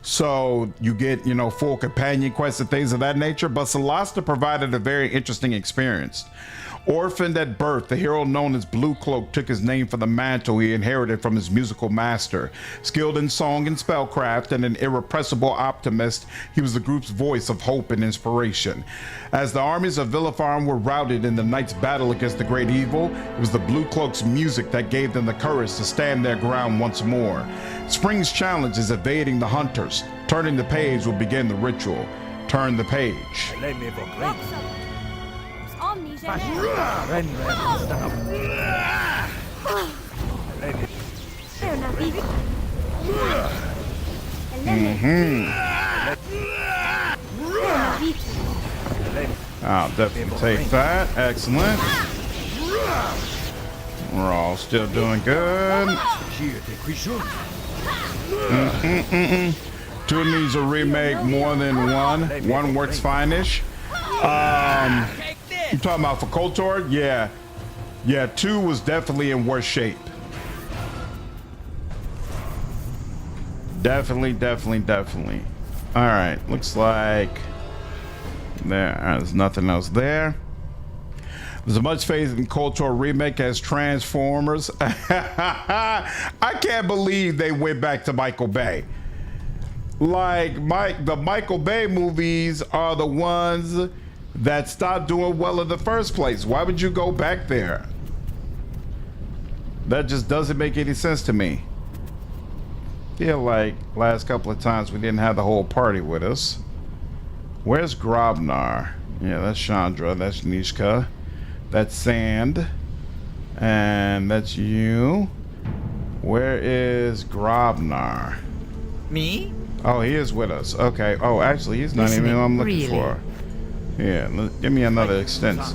[SPEAKER 1] So you get, you know, full companion quests and things of that nature. But Celasta provided a very interesting experience. Orphaned at birth, the hero known as Blue Cloak took his name from the mantle he inherited from his musical master. Skilled in song and spellcraft and an irrepressible optimist, he was the group's voice of hope and inspiration. As the armies of Vilifarm were routed in the knight's battle against the great evil, it was the Blue Cloak's music that gave them the courage to stand their ground once more. Spring's challenge is evading the hunters. Turning the page will begin the ritual. Turn the page. I'll definitely take that. Excellent. We're all still doing good. Two needs a remake more than one. One works fine-ish. You talking about for KOTOR? Yeah. Yeah, 2 was definitely in worse shape. Definitely. All right, looks like there's nothing else there. There's as much faith in KOTOR remake as Transformers. I can't believe they went back to Michael Bay. Like, the Michael Bay movies are the ones that stopped doing well in the first place. Why would you go back there? That just doesn't make any sense to me. Feel like last couple of times we didn't have the whole party with us. Where's Grobnar? Yeah, that's Chandra, that's Nishka, that's Sand, and that's you. Where is Grobnar?
[SPEAKER 8] Me?
[SPEAKER 1] Oh, he is with us. Okay. Oh, actually, he's not even who I'm looking for. Yeah, give me another extended.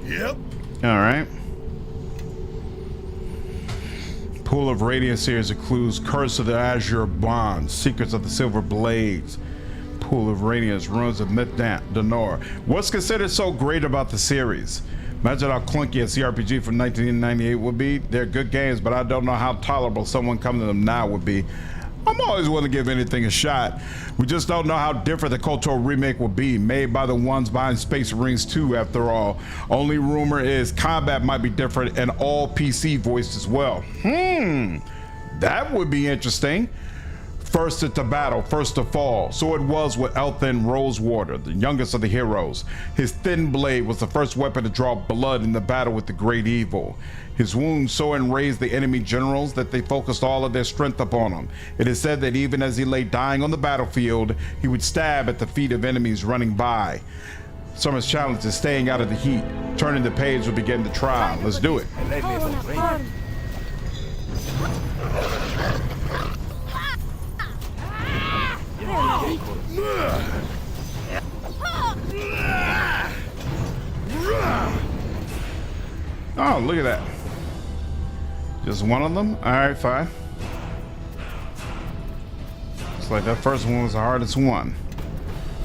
[SPEAKER 6] Yep.
[SPEAKER 1] All right. Pool of Radiance series includes Curse of the Azure Bonds, Secrets of the Silver Blades, Pool of Radiance, Ruins of Mythdonor. What's considered so great about the series? Imagine how clunky a CRPG from 1998 would be. They're good games, but I don't know how tolerable someone coming to them now would be. I'm always willing to give anything a shot. We just don't know how different the KOTOR remake will be, made by the ones behind Space Marines 2 after all. Only rumor is combat might be different and all PC voiced as well. That would be interesting. First into battle, first to fall. So it was with Elthin Rosewater, the youngest of the heroes. His thin blade was the first weapon to draw blood in the battle with the great evil. His wounds so enraged the enemy generals that they focused all of their strength upon him. It is said that even as he lay dying on the battlefield, he would stab at the feet of enemies running by. Summer's challenge is staying out of the heat. Turning the page will begin the trial. Let's do it. Oh, look at that. Just one of them? Alright, fine. Looks like that first one was the hardest one.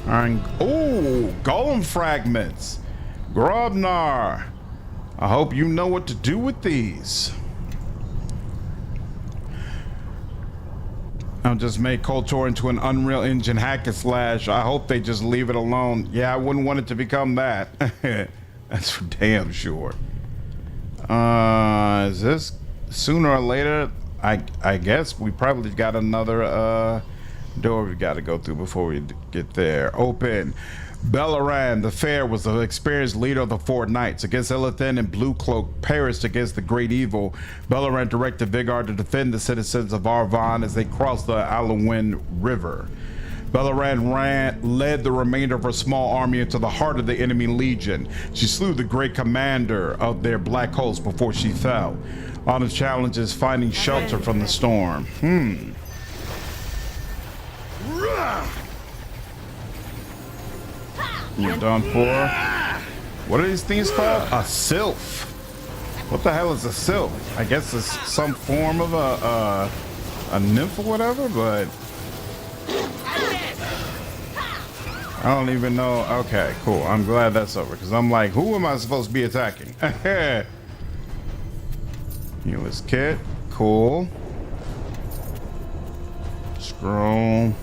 [SPEAKER 1] Alright. Oh, golem fragments. Grobnar. I hope you know what to do with these. I'll just make KOTOR into an Unreal Engine hack and slash. I hope they just leave it alone. Yeah, I wouldn't want it to become that. That's for damn sure. Is this sooner or later? I guess we probably got another door we got to go through before we get there. Open. Belleran the Fair was the experienced leader of the four knights. Against Illithin and Blue Cloak perished against the great evil. Belleran directed Vigard to defend the citizens of Arvon as they crossed the Alawin River. Belleran led the remainder of her small army into the heart of the enemy legion. She slew the great commander of their black host before she fell. On the challenge is finding shelter from the storm. You're done for. What are these things called? A sylph. What the hell is a sylph? I guess it's some form of a nymph or whatever, but I don't even know. Okay, cool. I'm glad that's over because I'm like, who am I supposed to be attacking? Healer's kit. Cool. Scroll.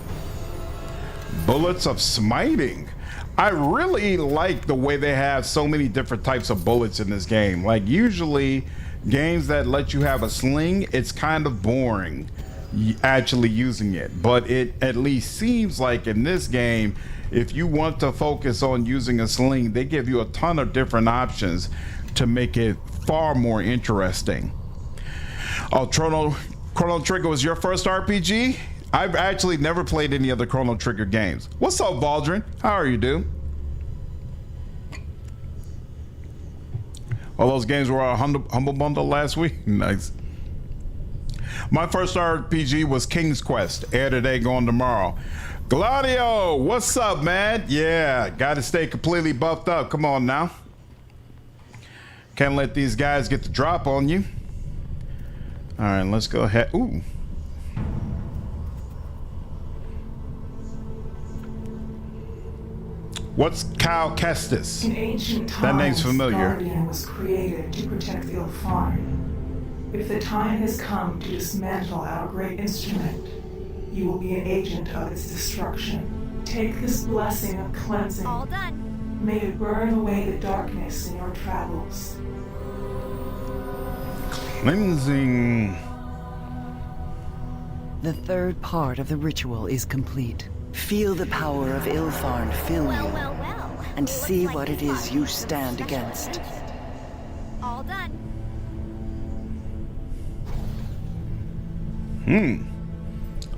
[SPEAKER 1] Bullets of smiting. I really like the way they have so many different types of bullets in this game. Like usually games that let you have a sling, it's kind of boring actually using it. But it at least seems like in this game, if you want to focus on using a sling, they give you a ton of different options to make it far more interesting. Oh, Chrono Trigger was your first RPG? I've actually never played any other Chrono Trigger games. What's up, Valdrin? How are you, dude? All those games were on Humble Bundle last week? Nice. My first RPG was King's Quest. Air today, going tomorrow. Gladio, what's up, man? Yeah, gotta stay completely buffed up. Come on now. Can't let these guys get the drop on you. All right, let's go ahead. Ooh. What's Cal Kestis?
[SPEAKER 4] In ancient times,
[SPEAKER 1] that name's familiar.
[SPEAKER 4] Guardian was created to protect the Ilfari. If the time has come to dismantle our great instrument, you will be an agent of its destruction. Take this blessing of cleansing.
[SPEAKER 5] All done.
[SPEAKER 4] May it burn away the darkness in your travels.
[SPEAKER 1] Cleansing.
[SPEAKER 3] The third part of the ritual is complete. Feel the power of Ilfarn fill you,
[SPEAKER 5] Well.
[SPEAKER 3] and see
[SPEAKER 5] Looks
[SPEAKER 3] what
[SPEAKER 5] like
[SPEAKER 3] it
[SPEAKER 5] you
[SPEAKER 3] is
[SPEAKER 5] got
[SPEAKER 3] you
[SPEAKER 5] it.
[SPEAKER 3] stand against.
[SPEAKER 5] All done.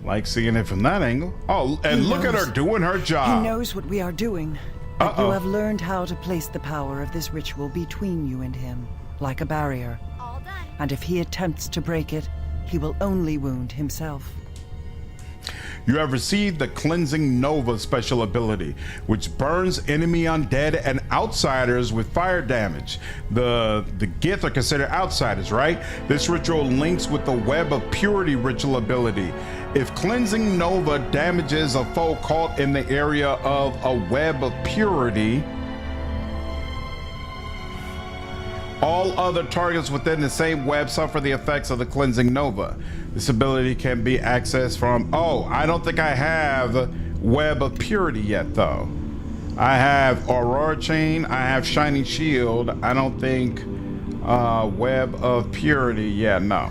[SPEAKER 1] Like seeing it from that angle. Oh, and
[SPEAKER 3] He
[SPEAKER 1] look at
[SPEAKER 3] knows.
[SPEAKER 1] her doing her
[SPEAKER 3] He
[SPEAKER 1] job.
[SPEAKER 3] knows what we are doing, but
[SPEAKER 1] Uh-oh.
[SPEAKER 3] you have learned how to place the power of this ritual between you and him, like a barrier.
[SPEAKER 5] All done.
[SPEAKER 3] And if he attempts to break it, he will only wound himself.
[SPEAKER 1] You have received the Cleansing Nova special ability, which burns enemy undead and outsiders with fire damage. The Gith are considered outsiders, right? This ritual links with the Web of Purity ritual ability. If Cleansing Nova damages a foe caught in the area of a Web of Purity, all other targets within the same web suffer the effects of the Cleansing Nova. This ability can be accessed from... Oh, I don't think I have Web of Purity yet, though. I have Aurora Chain. I have Shining Shield. I don't think Web of Purity. Yeah, no.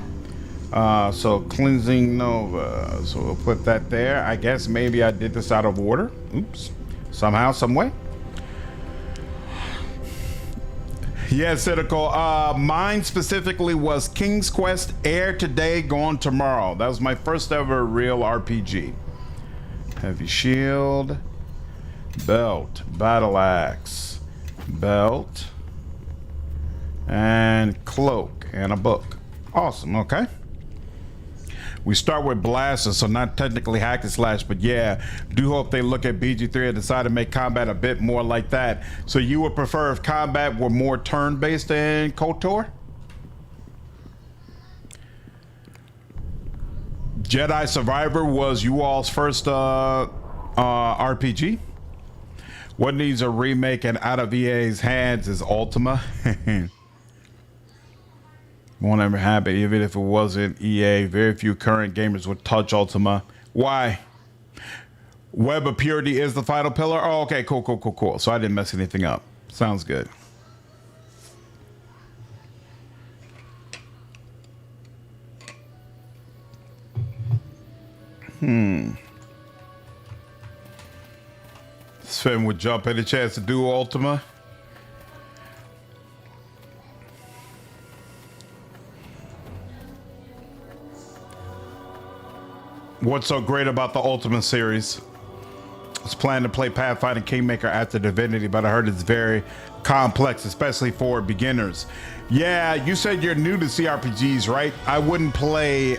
[SPEAKER 1] So Cleansing Nova. So we'll put that there. I guess maybe I did this out of order. Oops. Somehow, some way. Yeah, Cynical. Mine specifically was King's Quest, Air today, gone tomorrow. That was my first ever real RPG. Heavy shield, belt, battle axe, belt, and cloak, and a book. Awesome, okay. We start with blasters, so not technically hack and slash, but yeah, do hope they look at BG3 and decide to make combat a bit more like that. So you would prefer if combat were more turn-based than KOTOR? Jedi Survivor was you all's first RPG? What needs a remake and out of EA's hands is Ultima. Won't ever happen, even if it wasn't EA. Very few current gamers would touch Ultima. Why? Web of Purity is the final pillar? Oh, okay, cool. So I didn't mess anything up. Sounds good. Sven would jump at a chance to do Ultima. What's so great about the Ultima series? I was planning to play Pathfinder Kingmaker after Divinity, but I heard it's very complex, especially for beginners. Yeah, you said you're new to CRPGs, right? I wouldn't play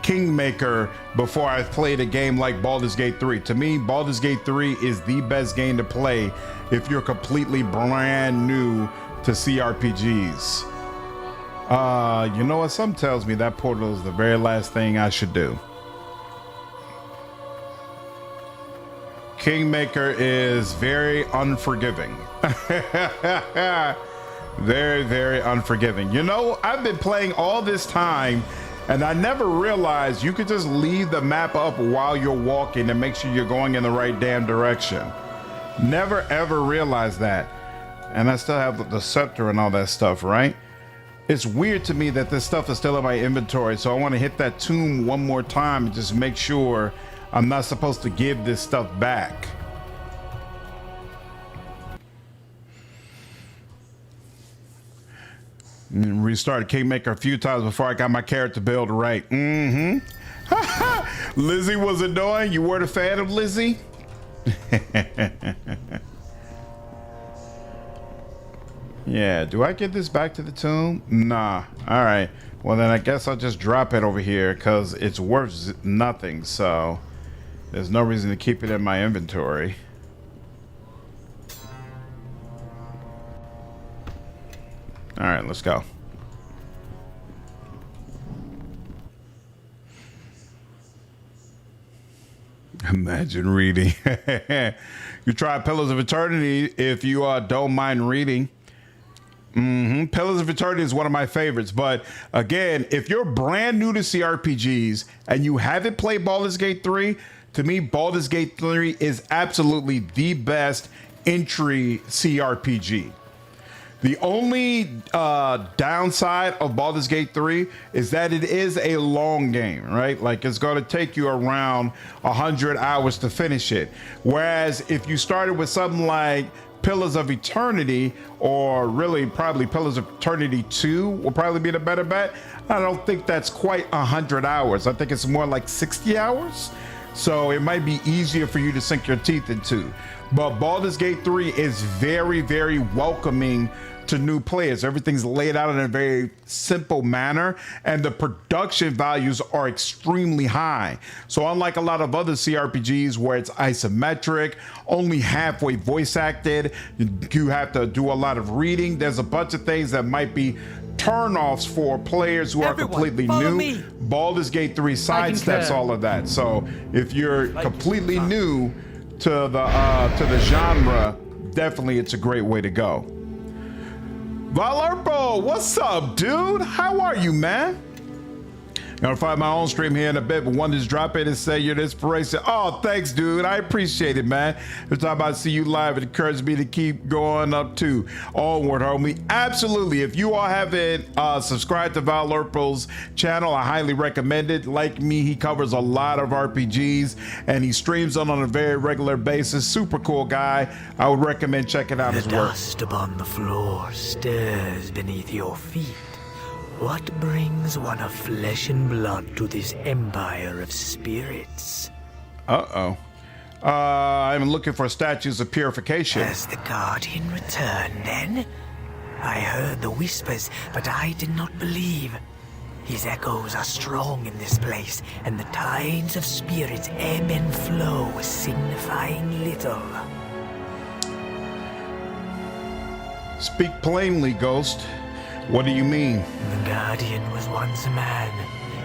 [SPEAKER 1] Kingmaker before I played a game like Baldur's Gate 3. To me, Baldur's Gate 3 is the best game to play if you're completely brand new to CRPGs. You know what? Some tells me that portal is the very last thing I should do. Kingmaker is very unforgiving. Very, very unforgiving. You know, I've been playing all this time and I never realized you could just leave the map up while you're walking and make sure you're going in the right damn direction. Never ever realized that. And I still have the scepter and all that stuff, right? It's weird to me that this stuff is still in my inventory, so I want to hit that tomb one more time and just make sure I'm not supposed to give this stuff back. And restarted Kingmaker a few times before I got my character build right. Lizzie was annoying. You weren't a fan of Lizzie? Yeah, do I get this back to the tomb? Nah. All right. Well, then I guess I'll just drop it over here because it's worth nothing. So there's no reason to keep it in my inventory. All right, let's go. Imagine reading. You try Pillars of Eternity if you don't mind reading. Pillars of Eternity is one of my favorites, but again, if you're brand new to CRPGs and you haven't played Baldur's Gate 3, to me, Baldur's Gate 3 is absolutely the best entry CRPG. The only downside of Baldur's Gate 3 is that it is a long game, right? Like it's going to take you around 100 hours to finish it. Whereas if you started with something like Pillars of Eternity, or really probably Pillars of Eternity 2 will probably be the better bet. I don't think that's quite 100 hours. I think it's more like 60 hours. So it might be easier for you to sink your teeth into. But Baldur's Gate 3 is very, very welcoming to new players. Everything's laid out in a very simple manner, and the production values are extremely high. So unlike a lot of other CRPGs where it's isometric, only halfway voice acted, you have to do a lot of reading. There's a bunch of things that might be turnoffs for players who are completely new. Baldur's Gate 3 sidesteps all of that. So if you're completely new to the genre, definitely it's a great way to go. Valerpo, what's up, dude? How are you, man? Gonna find my own stream here in a bit, but wanted to drop in and say you're the inspiration. Oh, thanks, dude. I appreciate it, man. Every time I see you live, it encourages me to keep going up too. Onward, homie. Absolutely. If you all haven't subscribed to Valerpo's channel, I highly recommend it. Like me, he covers a lot of RPGs and he streams them on a very regular basis. Super cool guy. I would recommend checking out his work.
[SPEAKER 9] The dust upon the floor stirs beneath your feet. What brings one of flesh and blood to this empire of spirits?
[SPEAKER 1] I'm looking for statues of purification.
[SPEAKER 9] Has the Guardian returned then? I heard the whispers, but I did not believe. His echoes are strong in this place, and the tides of spirits ebb and flow, signifying little.
[SPEAKER 1] Speak plainly, Ghost. What do you mean?
[SPEAKER 9] The Guardian was once a man,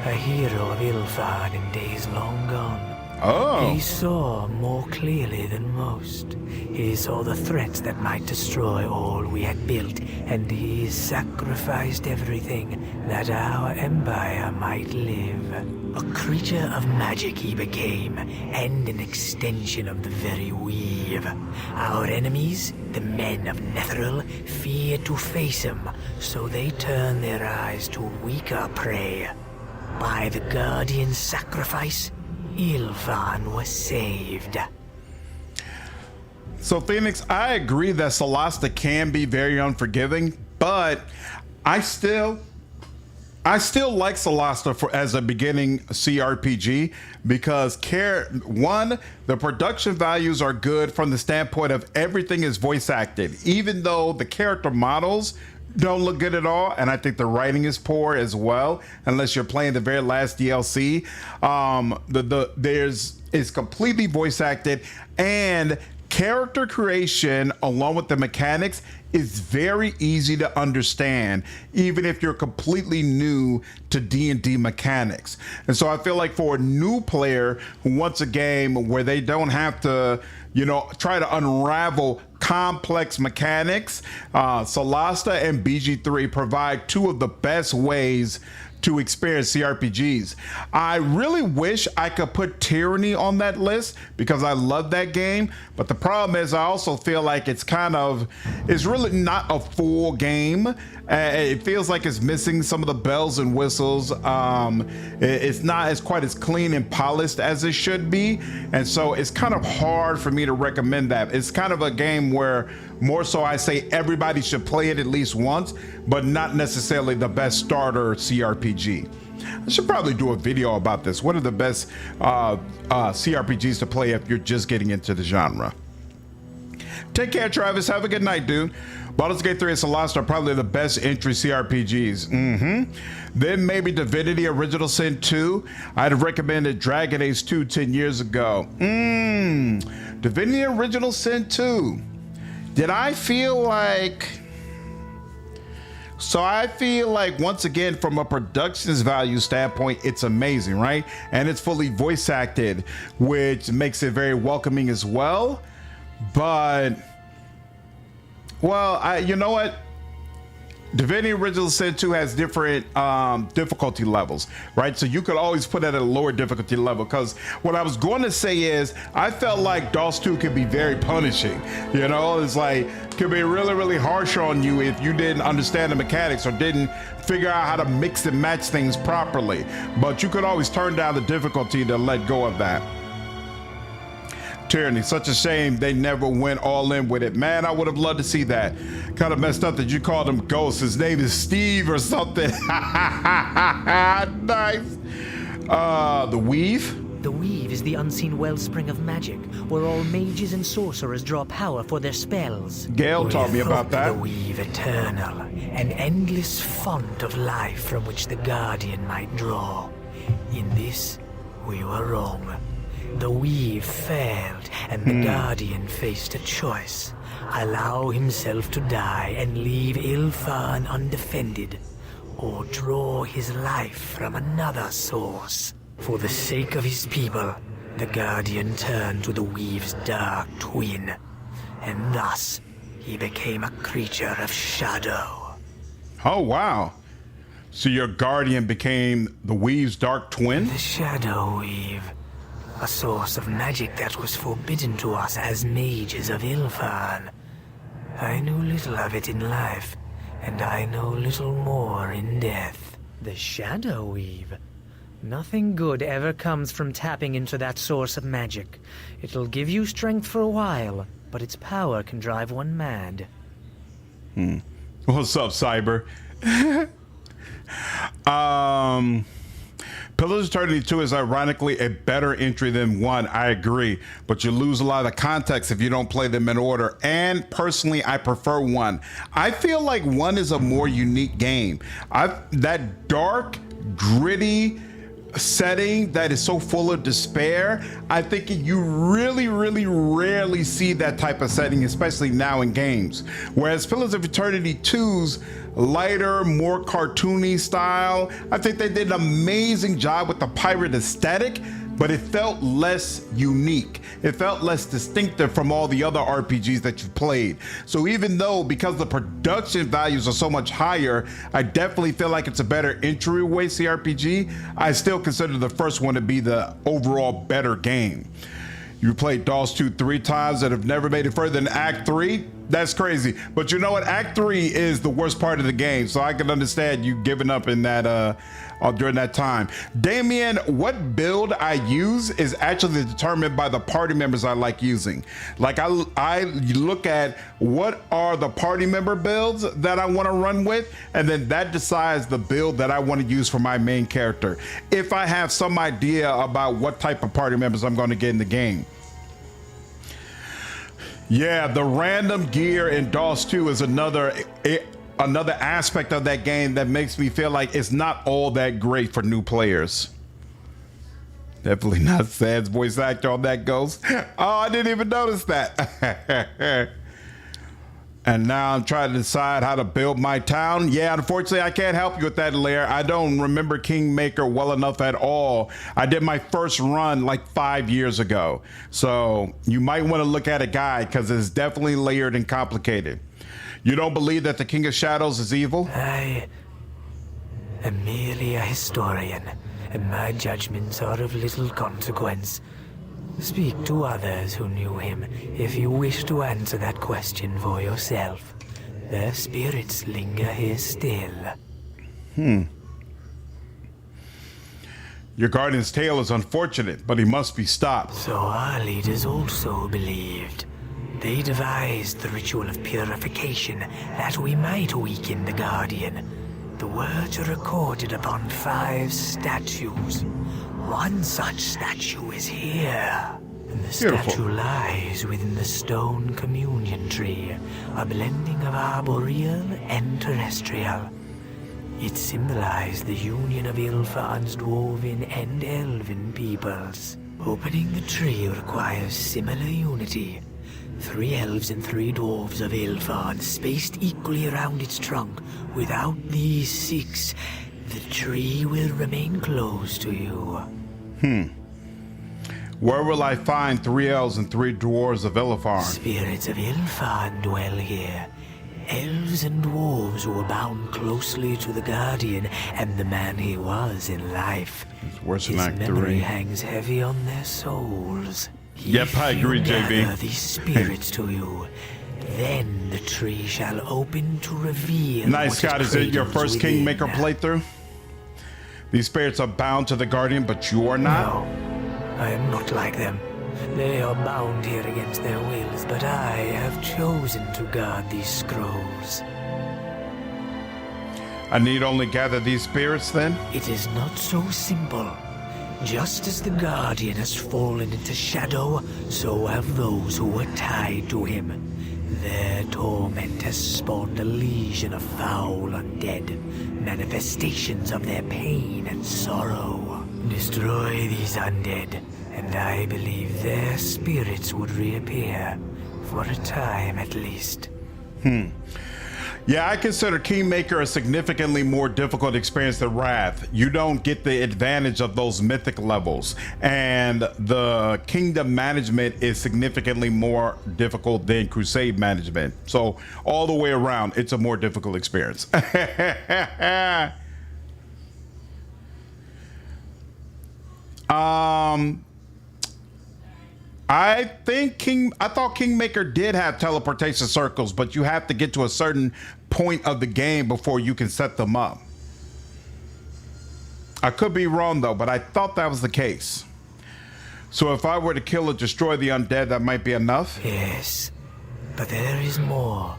[SPEAKER 9] a hero of Ilfan in days long gone.
[SPEAKER 1] Oh.
[SPEAKER 9] He saw more clearly than most. He saw the threats that might destroy all we had built, and he sacrificed everything that our empire might live. A creature of magic he became, and an extension of the very weave. Our enemies, the men of Netheril, feared to face him, so they turned their eyes to weaker prey. By the Guardian's sacrifice, Ilfan was saved.
[SPEAKER 1] So, Phoenix, I agree that Solasta can be very unforgiving, but I still like Solasta as a beginning CRPG because the production values are good from the standpoint of everything is voice acted, even though the character models don't look good at all, and I think the writing is poor as well, unless you're playing the very last DLC. It's completely voice acted, and character creation along with the mechanics is very easy to understand, even if you're completely new to D&D mechanics. And so I feel like for a new player who wants a game where they don't have to, you know, try to unravel complex mechanics, Solasta and BG3 provide two of the best ways to experience CRPGs. I really wish I could put Tyranny on that list because I love that game, but the problem is I also feel like it's really not a full game. It feels like it's missing some of the bells and whistles. It's not quite as clean and polished as it should be, and so it's kind of hard for me to recommend that. It's kind of a game where more so I say everybody should play it at least once, but not necessarily the best starter CRPG. I should probably do a video about this. What are the best CRPGs to play if you're just getting into the genre? Take care, Travis. Have a good night, dude. Baldur's Gate 3 and Solasta are probably the best entry CRPGs. Then maybe Divinity Original Sin 2. I'd have recommended Dragon Age 2 10 years ago. Divinity Original Sin 2. Did I feel like... So I feel like, once again, from a productions value standpoint, it's amazing, right? And it's fully voice acted, which makes it very welcoming as well. But, well, you know what? Divinity Original Sin 2 has different difficulty levels, right? So you could always put it at a lower difficulty level, because what I was going to say is I felt like DOS 2 could be very punishing. You know, it's like, could be really, really harsh on you if you didn't understand the mechanics or didn't figure out how to mix and match things properly. But you could always turn down the difficulty to let go of that. Tyranny, such a shame they never went all in with it. Man, I would have loved to see that. Kind of messed up that you called him Ghost. His name is Steve or something. Nice. The Weave?
[SPEAKER 7] The Weave is the unseen wellspring of magic, where all mages and sorcerers draw power for their spells.
[SPEAKER 1] Gail taught me about that.
[SPEAKER 9] The Weave eternal, an endless font of life from which the Guardian might draw. In this, we were wrong. The Weave failed, and the Guardian faced a choice. Allow himself to die and leave Ilfan undefended, or draw his life from another source. For the sake of his people, the Guardian turned to the Weave's dark twin, and thus he became a creature of shadow.
[SPEAKER 1] Oh, wow. So your Guardian became the Weave's dark twin?
[SPEAKER 9] The Shadow Weave. A source of magic that was forbidden to us as mages of Ilfan. I knew little of it in life, and I know little more in death.
[SPEAKER 7] The Shadow Weave. Nothing good ever comes from tapping into that source of magic. It'll give you strength for a while, but its power can drive one mad.
[SPEAKER 1] What's up, Cyber? Pillars of Eternity 2 is ironically a better entry than 1. I agree, but you lose a lot of context if you don't play them in order. And personally, I prefer 1. I feel like 1 is a more unique game. That dark, gritty setting that is so full of despair, I think you really, really rarely see that type of setting, especially now in games. Whereas Pillars of Eternity 2's lighter, more cartoony style, I think they did an amazing job with the pirate aesthetic, but it felt less unique. It felt less distinctive from all the other RPGs that you've played. So even though, because the production values are so much higher, I definitely feel like it's a better entryway CRPG, I still consider the first one to be the overall better game. You played DOS 2 3 times and have never made it further than Act 3? That's crazy. But you know what? Act 3 is the worst part of the game, so I can understand you giving up in that during that time. Damien, what build I use is actually determined by the party members I like using. Like I look at what are the party member builds that I want to run with, and then that decides the build that I want to use for my main character, if I have some idea about what type of party members I'm going to get in the game. Yeah, the random gear in DOS 2 is another aspect of that game that makes me feel like it's not all that great for new players. Definitely not Sad's voice actor on that ghost. Oh, I didn't even notice that. And now I'm trying to decide how to build my town. Yeah, unfortunately, I can't help you with that, Lair. I don't remember Kingmaker well enough at all. I did my first run like 5 years ago. So you might want to look at a guide because it's definitely layered and complicated. You don't believe that the King of Shadows is evil?
[SPEAKER 9] I am merely a historian, and my judgments are of little consequence. Speak to others who knew him if you wish to answer that question for yourself. Their spirits linger here still.
[SPEAKER 1] Your guardian's tale is unfortunate, but he must be stopped.
[SPEAKER 9] So our leaders also believed. They devised the ritual of purification that we might weaken the Guardian. The words are recorded upon 5 statues. One such statue is here. And the statue lies within the stone communion tree, a blending of arboreal and terrestrial. It symbolized the union of Ilfan's dwarven and elven peoples. Opening the tree requires similar unity. 3 elves and 3 dwarves of Ilfan spaced equally around its trunk. Without these 6, the tree will remain closed to you.
[SPEAKER 1] Where will I find 3 elves and 3 dwarves of Ilfan?
[SPEAKER 9] Spirits of Ilfan dwell here. Elves and dwarves who are bound closely to the Guardian and the man he was in life.
[SPEAKER 1] It's worse than
[SPEAKER 9] His
[SPEAKER 1] Act
[SPEAKER 9] memory
[SPEAKER 1] 3.
[SPEAKER 9] hangs heavy on their souls.
[SPEAKER 1] Yep, I agree,
[SPEAKER 9] If you
[SPEAKER 1] JB.
[SPEAKER 9] gather these spirits to you, then the tree shall open to reveal.
[SPEAKER 1] Nice,
[SPEAKER 9] what
[SPEAKER 1] Scott. Is it your
[SPEAKER 9] cradles
[SPEAKER 1] first
[SPEAKER 9] within.
[SPEAKER 1] Kingmaker playthrough? These spirits are bound to the Guardian, but you are not?
[SPEAKER 9] No, I am not like them. They are bound here against their wills, but I have chosen to guard these scrolls.
[SPEAKER 1] I need only gather these spirits then?
[SPEAKER 9] It is not so simple. Just as the Guardian has fallen into shadow, so have those who were tied to him. Their torment has spawned a legion of foul undead, manifestations of their pain and sorrow. Destroy these undead, and I believe their spirits would reappear, for a time at least.
[SPEAKER 1] Yeah, I consider Kingmaker a significantly more difficult experience than Wrath. You don't get the advantage of those mythic levels, and the kingdom management is significantly more difficult than Crusade management. So all the way around, it's a more difficult experience. I thought Kingmaker did have teleportation circles, but you have to get to a certain point of the game before you can set them up. I could be wrong though, but I thought that was the case. So if I were to kill or destroy the undead, that might be enough?
[SPEAKER 9] Yes, but there is more.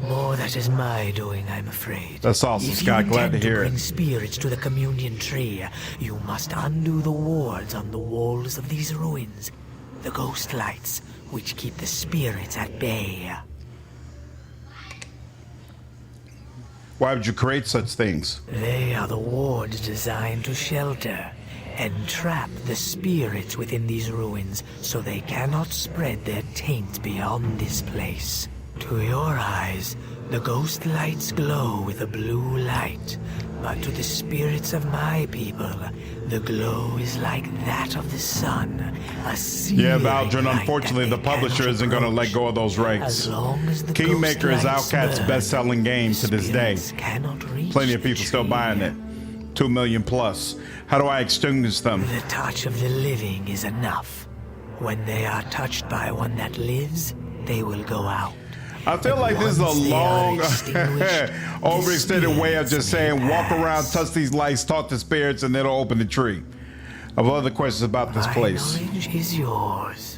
[SPEAKER 9] More that is my doing, I'm afraid.
[SPEAKER 1] That's awesome, Scott. Glad to hear
[SPEAKER 9] If you intend to bring
[SPEAKER 1] it.
[SPEAKER 9] spirits to the communion tree, you must undo the wards on the walls of these ruins. The ghost lights, which keep the spirits at bay.
[SPEAKER 1] Why would you create such things?
[SPEAKER 9] They are the wards designed to shelter and trap the spirits within these ruins so they cannot spread their taint beyond this place. To your eyes, the ghost lights glow with a blue light, but to the spirits of my people, the glow is like that of the sun. A
[SPEAKER 1] Yeah,
[SPEAKER 9] searing
[SPEAKER 1] Valdrin,
[SPEAKER 9] light
[SPEAKER 1] unfortunately,
[SPEAKER 9] that
[SPEAKER 1] the
[SPEAKER 9] they
[SPEAKER 1] publisher
[SPEAKER 9] cannot
[SPEAKER 1] isn't going to let
[SPEAKER 9] approach.
[SPEAKER 1] go of those rights.
[SPEAKER 9] As long as the
[SPEAKER 1] Kingmaker
[SPEAKER 9] ghost
[SPEAKER 1] is
[SPEAKER 9] lights
[SPEAKER 1] Outcat's
[SPEAKER 9] burn,
[SPEAKER 1] best-selling game to this day.
[SPEAKER 9] spirits cannot reach
[SPEAKER 1] Plenty of
[SPEAKER 9] the
[SPEAKER 1] people still
[SPEAKER 9] tree.
[SPEAKER 1] buying it. 2 million plus. How do I extinguish them?
[SPEAKER 9] The touch of the living is enough. When they are touched by one that lives, they will go out.
[SPEAKER 1] I feel like this is a
[SPEAKER 9] Once they are
[SPEAKER 1] long,
[SPEAKER 9] extinguished,
[SPEAKER 1] overextended way of
[SPEAKER 9] the
[SPEAKER 1] just
[SPEAKER 9] spirits
[SPEAKER 1] saying
[SPEAKER 9] may
[SPEAKER 1] walk around,
[SPEAKER 9] pass.
[SPEAKER 1] touch these lights, talk to spirits, and it'll open the tree. I have other questions about this
[SPEAKER 9] My
[SPEAKER 1] place.
[SPEAKER 9] knowledge is yours.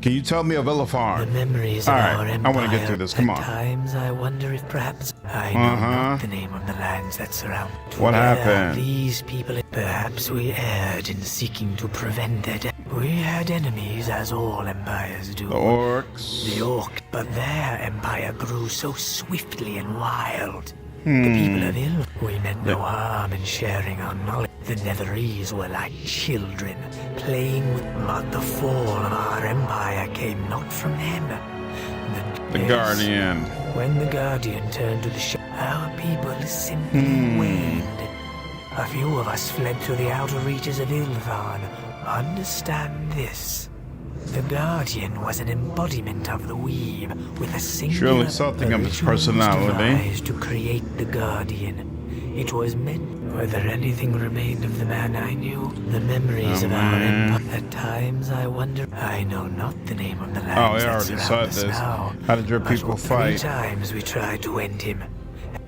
[SPEAKER 1] Can you tell me of
[SPEAKER 9] The
[SPEAKER 1] Illifar?
[SPEAKER 9] memories
[SPEAKER 1] All
[SPEAKER 9] of
[SPEAKER 1] right,
[SPEAKER 9] our
[SPEAKER 1] I
[SPEAKER 9] empire.
[SPEAKER 1] wanna get through this, come on.
[SPEAKER 9] At times I wonder if perhaps I know not the name of the lands that surround.
[SPEAKER 1] What
[SPEAKER 9] Where
[SPEAKER 1] happened?
[SPEAKER 9] These people. Perhaps we erred in seeking to prevent their death. We had enemies, as all empires do.
[SPEAKER 1] The orcs.
[SPEAKER 9] The orc, but their empire grew so swiftly and wild. The people of Ill, we meant no harm in sharing our knowledge. The Netherese were like children, playing with... But the fall of our empire came not from them.
[SPEAKER 1] The Guardian.
[SPEAKER 9] When the Guardian turned to the our people simply waned. A few of us fled through the outer reaches of Ilvan. Understand this. The Guardian was an embodiment of the Weave, with a singular
[SPEAKER 1] surely something of his personality
[SPEAKER 9] to create the Guardian. It was meant. Whether anything remained of the man I knew, the memories of our empire. At times I wonder. I know not the name of the land.
[SPEAKER 1] Oh, I already said this.
[SPEAKER 9] Now,
[SPEAKER 1] how did your people fight?
[SPEAKER 9] 3 times we tried to end him.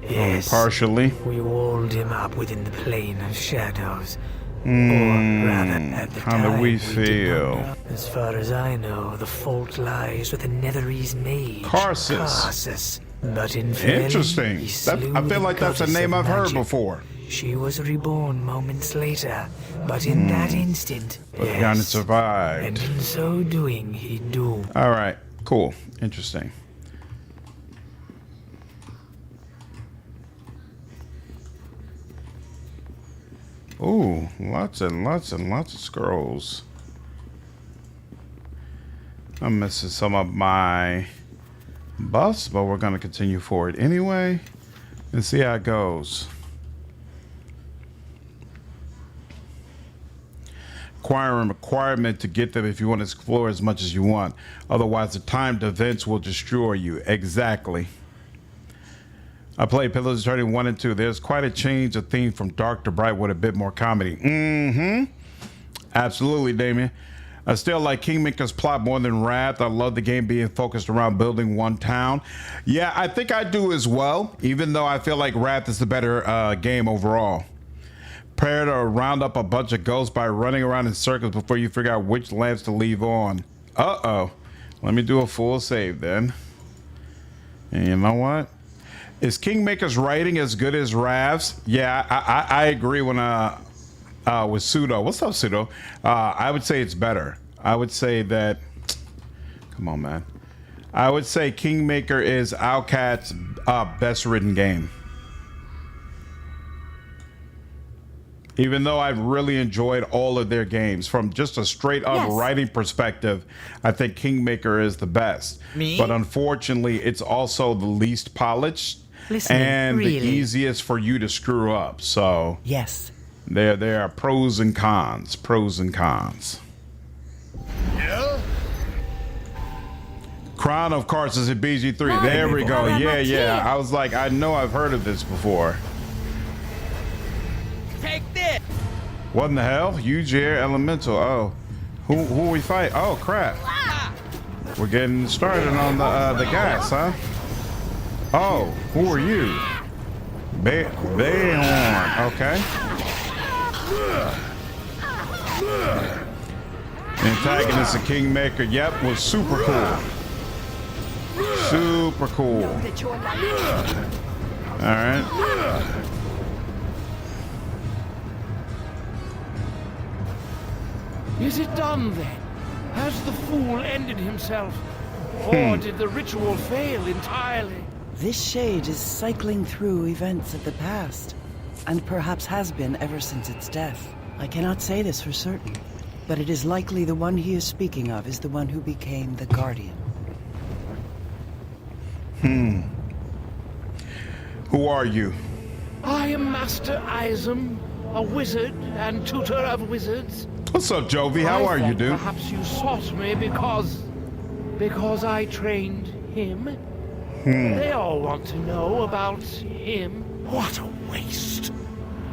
[SPEAKER 9] Yes,
[SPEAKER 1] partially.
[SPEAKER 9] We walled him up within the plane of shadows. Or rather, at the time,
[SPEAKER 1] how do we
[SPEAKER 9] did not
[SPEAKER 1] feel?
[SPEAKER 9] know. As far as I know, the fault lies with the Netherese mage,
[SPEAKER 1] Karsus.
[SPEAKER 9] But in
[SPEAKER 1] interesting.
[SPEAKER 9] He slew
[SPEAKER 1] I feel like that's a name I've heard
[SPEAKER 9] magic.
[SPEAKER 1] before.
[SPEAKER 9] She was reborn moments later, but in that instant,
[SPEAKER 1] But Yana survived.
[SPEAKER 9] and in so doing, he doomed.
[SPEAKER 1] All right, cool, interesting. Ooh, lots and lots and lots of scrolls. I'm missing some of my buffs, but we're going to continue forward anyway and see how it goes. Requirement to get them if you want to explore as much as you want. Otherwise, the timed events will destroy you. Exactly. I played Pillars of Eternity 1 and 2. There's quite a change of theme from dark to bright with a bit more comedy. Absolutely, Damien. I still like Kingmaker's plot more than Wrath. I love the game being focused around building one town. Yeah, I think I do as well, even though I feel like Wrath is the better game overall. Prepare to round up a bunch of ghosts by running around in circles before you figure out which lamps to leave on. Uh-oh. Let me do a full save then. And you know what? Is Kingmaker's writing as good as Rav's? Yeah, I agree when with Pseudo. What's up, Pseudo? I would say it's better. I would say that... Come on, man. I would say Kingmaker is Owlcat's best written game. Even though I've really enjoyed all of their games, from just a straight up writing perspective, I think Kingmaker is the best. But unfortunately, it's also the least polished and the easiest for you to screw up. So
[SPEAKER 3] yes,
[SPEAKER 1] there are pros and cons. Pros and cons.
[SPEAKER 6] Yeah?
[SPEAKER 1] Crown of course is at BG3. There we go. Yeah. I was like, I know I've heard of this before.
[SPEAKER 10] Take this!
[SPEAKER 1] What in the hell? Huge air elemental. Oh, who we fight? Oh crap! We're getting started on the guys, huh? Oh, who are you? Bayhorn. Okay. The antagonist of Kingmaker. Yep, was super cool. Super cool. All right.
[SPEAKER 10] Is it done then? Has the fool ended himself? Or did the ritual fail entirely?
[SPEAKER 3] This shade is cycling through events of the past, and perhaps has been ever since its death. I cannot say this for certain, but it is likely the one he is speaking of is the one who became the Guardian.
[SPEAKER 1] Who are you?
[SPEAKER 10] I am Master Isam, a wizard and tutor of wizards.
[SPEAKER 1] What's up, Jovi? How are you, dude?
[SPEAKER 10] Perhaps you sought me because I trained him. They all want to know about him. What a waste!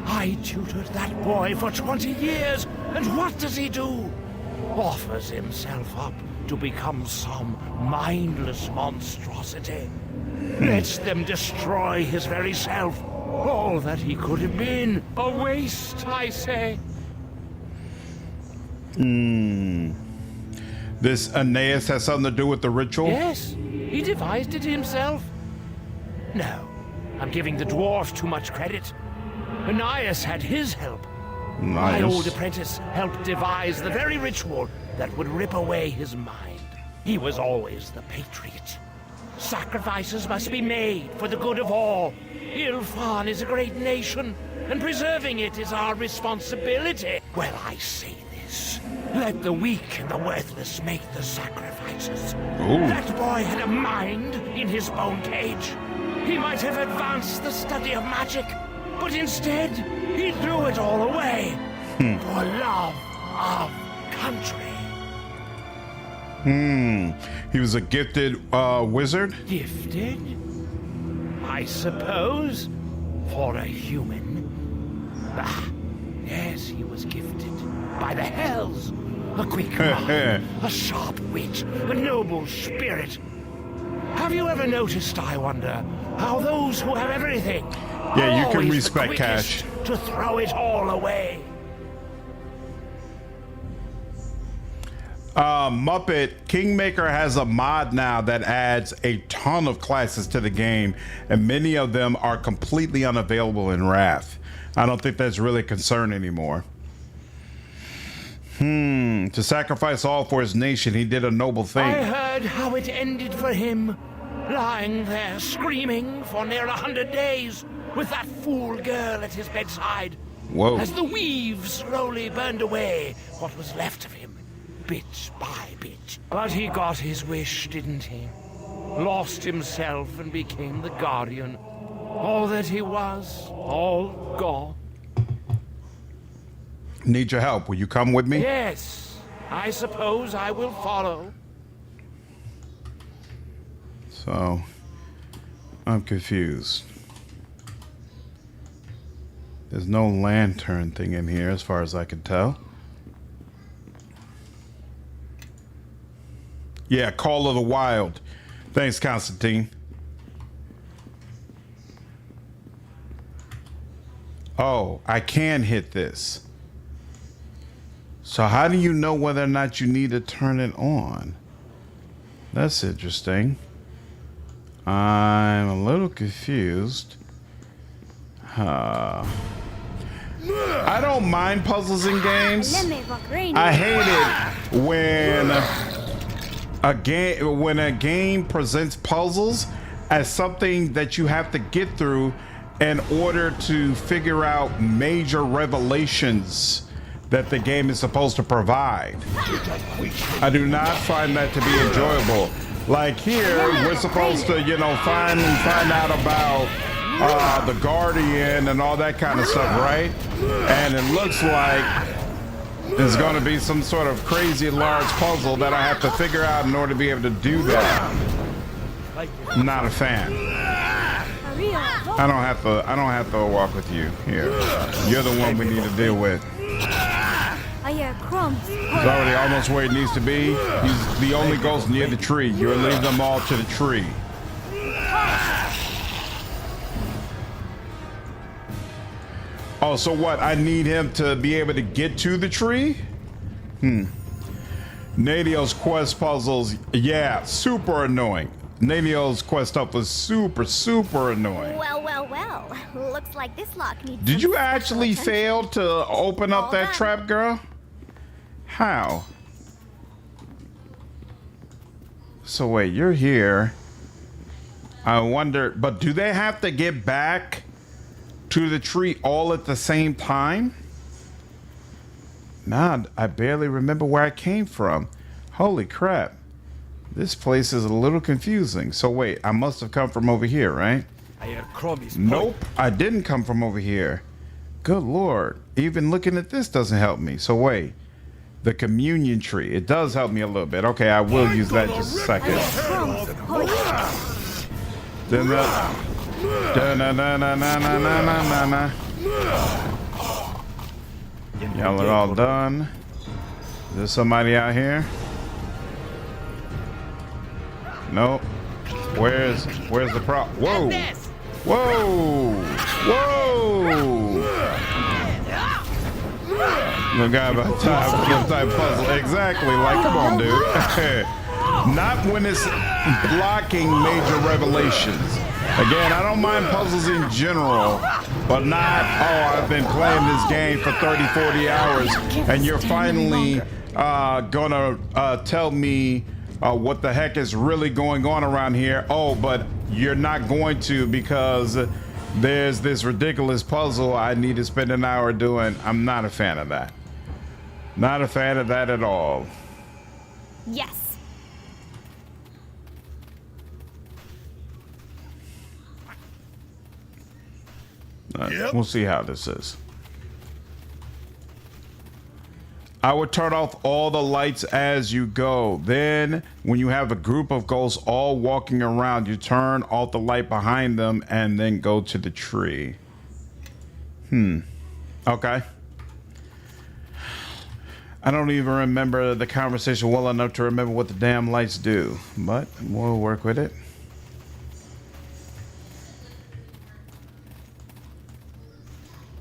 [SPEAKER 10] I tutored that boy for 20 years, and what does he do? Offers himself up to become some mindless monstrosity. Lets them destroy his very self. All that he could have been. A waste, I say.
[SPEAKER 1] This Aeneas has something to do with the ritual?
[SPEAKER 10] Yes, he devised it himself. No, I'm giving the dwarf too much credit. Aeneas had his help. My old apprentice helped devise the very ritual that would rip away his mind. He was always the patriot. Sacrifices must be made for the good of all. Ilfan is a great nation, and preserving it is our responsibility. Well, I say this. Let the weak and the worthless make the sacrifices. That boy had a mind in his bone cage. He might have advanced the study of magic, but instead, he threw it all away for love of country.
[SPEAKER 1] He was a gifted wizard?
[SPEAKER 10] Gifted? I suppose, for a human. Ah, yes, he was gifted by the hells. A quick mind, a sharp wit, a noble spirit. Have you ever noticed, I wonder, how those who have everything
[SPEAKER 1] Yeah, you can
[SPEAKER 10] always
[SPEAKER 1] respect
[SPEAKER 10] the
[SPEAKER 1] Cash.
[SPEAKER 10] quickest to throw it all away?
[SPEAKER 1] Muppet Kingmaker has a mod now that adds a ton of classes to the game, and many of them are completely unavailable in Wrath. I don't think that's really a concern anymore. To sacrifice all for his nation, he did a noble thing.
[SPEAKER 10] I heard how it ended for him, lying there screaming for near 100 days with that fool girl at his bedside.
[SPEAKER 1] Whoa.
[SPEAKER 10] As the weave slowly burned away what was left of him, bit by bit. But he got his wish, didn't he? Lost himself and became the guardian. All that he was, all gone.
[SPEAKER 1] Need your help. Will you come with me?
[SPEAKER 10] Yes, I suppose I will follow.
[SPEAKER 1] So, I'm confused. There's no lantern thing in here as far as I can tell. Yeah, Call of the Wild. Thanks, Constantine. Oh, I can hit this. So how do you know whether or not you need to turn it on? That's interesting. I'm a little confused. I don't mind puzzles in games. I hate it when a game presents puzzles as something that you have to get through in order to figure out major revelations that the game is supposed to provide. I do not find that to be enjoyable. Like here, we're supposed to, you know, find out about the Guardian and all that kind of stuff, right? And it looks like there's going to be some sort of crazy large puzzle that I have to figure out in order to be able to do that. I'm not a fan. I don't have to walk with you here. You're the one we need to deal with. He's already almost where he needs to be. He's the only ghost near the tree. You're leading them all to the tree. Oh, so what? I need him to be able to get to the tree? Nadio's quest puzzles, yeah, super annoying. Nadio's quest stuff was super annoying.
[SPEAKER 5] Well. Looks like this lock needs.
[SPEAKER 1] Did
[SPEAKER 5] some
[SPEAKER 1] you actually
[SPEAKER 5] special
[SPEAKER 1] fail to open up that
[SPEAKER 5] done.
[SPEAKER 1] trap, girl? How? So wait, you're here. I wonder, but do they have to get back to the tree all at the same time? Nah, I barely remember where I came from. Holy crap. This place is a little confusing. So wait, I must have come from over here, right? Nope, I didn't come from over here. Good Lord. Even looking at this doesn't help me. So wait, the communion tree. It does help me a little bit. Okay, I will use that just a second. Then y'all are all done. Is there somebody out here? Nope. Where's the prop? Whoa! Whoa! Whoa! No guy about type puzzle. Exactly. Like, come on, dude. Not when it's blocking major revelations. Again, I don't mind puzzles in general, but not, oh, I've been playing this game for 30, 40 hours, and you're finally gonna tell me what the heck is really going on around here. Oh, but you're not going to, because there's this ridiculous puzzle I need to spend an hour doing. I'm not a fan of that. Not a fan of that at all.
[SPEAKER 5] Yes.
[SPEAKER 6] Yep.
[SPEAKER 1] We'll see how this is. I would turn off all the lights as you go. Then, when you have a group of ghosts all walking around, you turn off the light behind them and then go to the tree. Okay. I don't even remember the conversation well enough to remember what the damn lights do, but we'll work with it.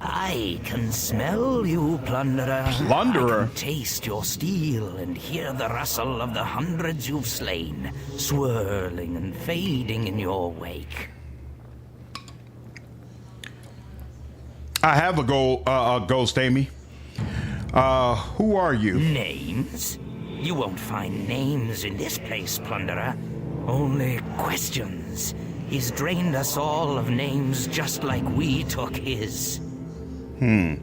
[SPEAKER 9] I can smell you, plunderer.
[SPEAKER 1] Plunderer?
[SPEAKER 9] I can taste your steel and hear the rustle of the hundreds you've slain, swirling and fading in your wake.
[SPEAKER 1] I have a ghost, Amy. Who are you?
[SPEAKER 9] Names? You won't find names in this place, plunderer. Only questions. He's drained us all of names just like we took his.
[SPEAKER 1] You're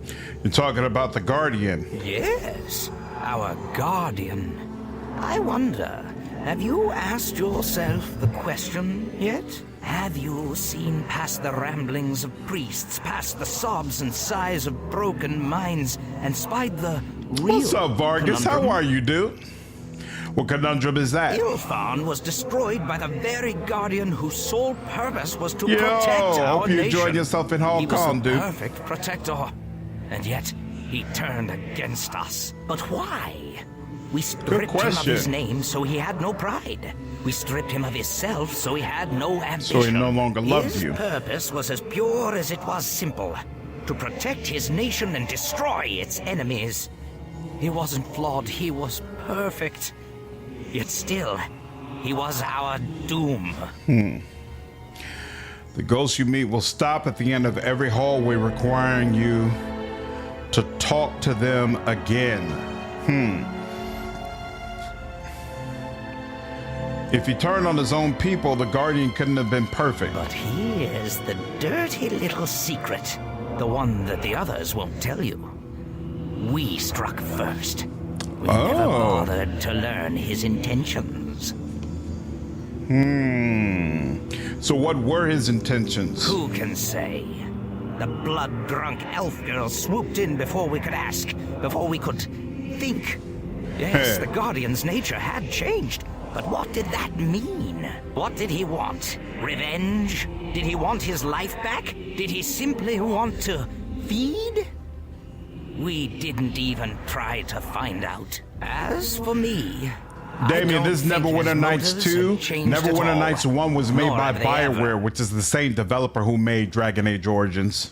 [SPEAKER 1] talking about the Guardian.
[SPEAKER 9] Yes, our guardian. I wonder, have you asked yourself the question yet? Have you seen past the ramblings of priests, past the sobs and sighs of broken minds, and spied the real
[SPEAKER 1] What's up, Vargas?
[SPEAKER 9] conundrum?
[SPEAKER 1] How are you, dude? What conundrum is that?
[SPEAKER 9] Ilfan was destroyed by the very guardian whose sole purpose was to
[SPEAKER 1] Yo,
[SPEAKER 9] protect our
[SPEAKER 1] hope you
[SPEAKER 9] nation.
[SPEAKER 1] enjoyed yourself in Hong
[SPEAKER 9] He
[SPEAKER 1] Kong,
[SPEAKER 9] was a
[SPEAKER 1] dude.
[SPEAKER 9] perfect protector, and yet he turned against us. But why? We stripped him of his
[SPEAKER 1] question.
[SPEAKER 9] name, so he had no pride. We stripped him of his self, so he had no ambition.
[SPEAKER 1] So he no longer loved
[SPEAKER 9] his
[SPEAKER 1] you.
[SPEAKER 9] purpose was as pure as it was simple: to protect his nation and destroy its enemies. He wasn't flawed; he was perfect. Yet still, he was our doom.
[SPEAKER 1] The ghosts you meet will stop at the end of every hallway, requiring you to talk to them again. If he turned on his own people, the Guardian couldn't have been perfect.
[SPEAKER 9] But here's the dirty little secret, the one that the others won't tell you. We struck first. We never bothered to learn his intentions.
[SPEAKER 1] So what were his intentions?
[SPEAKER 9] Who can say? The blood-drunk elf girl swooped in before we could ask, before we could think. Yes, the Guardian's nature had changed, but what did that mean? What did he want? Revenge? Did he want his life back? Did he simply want to feed? We didn't even try to find out. As for me,
[SPEAKER 1] Damien, this is Neverwinter Nights 2. Neverwinter Nights 1 was made by BioWare, which is the same developer who made Dragon Age Origins.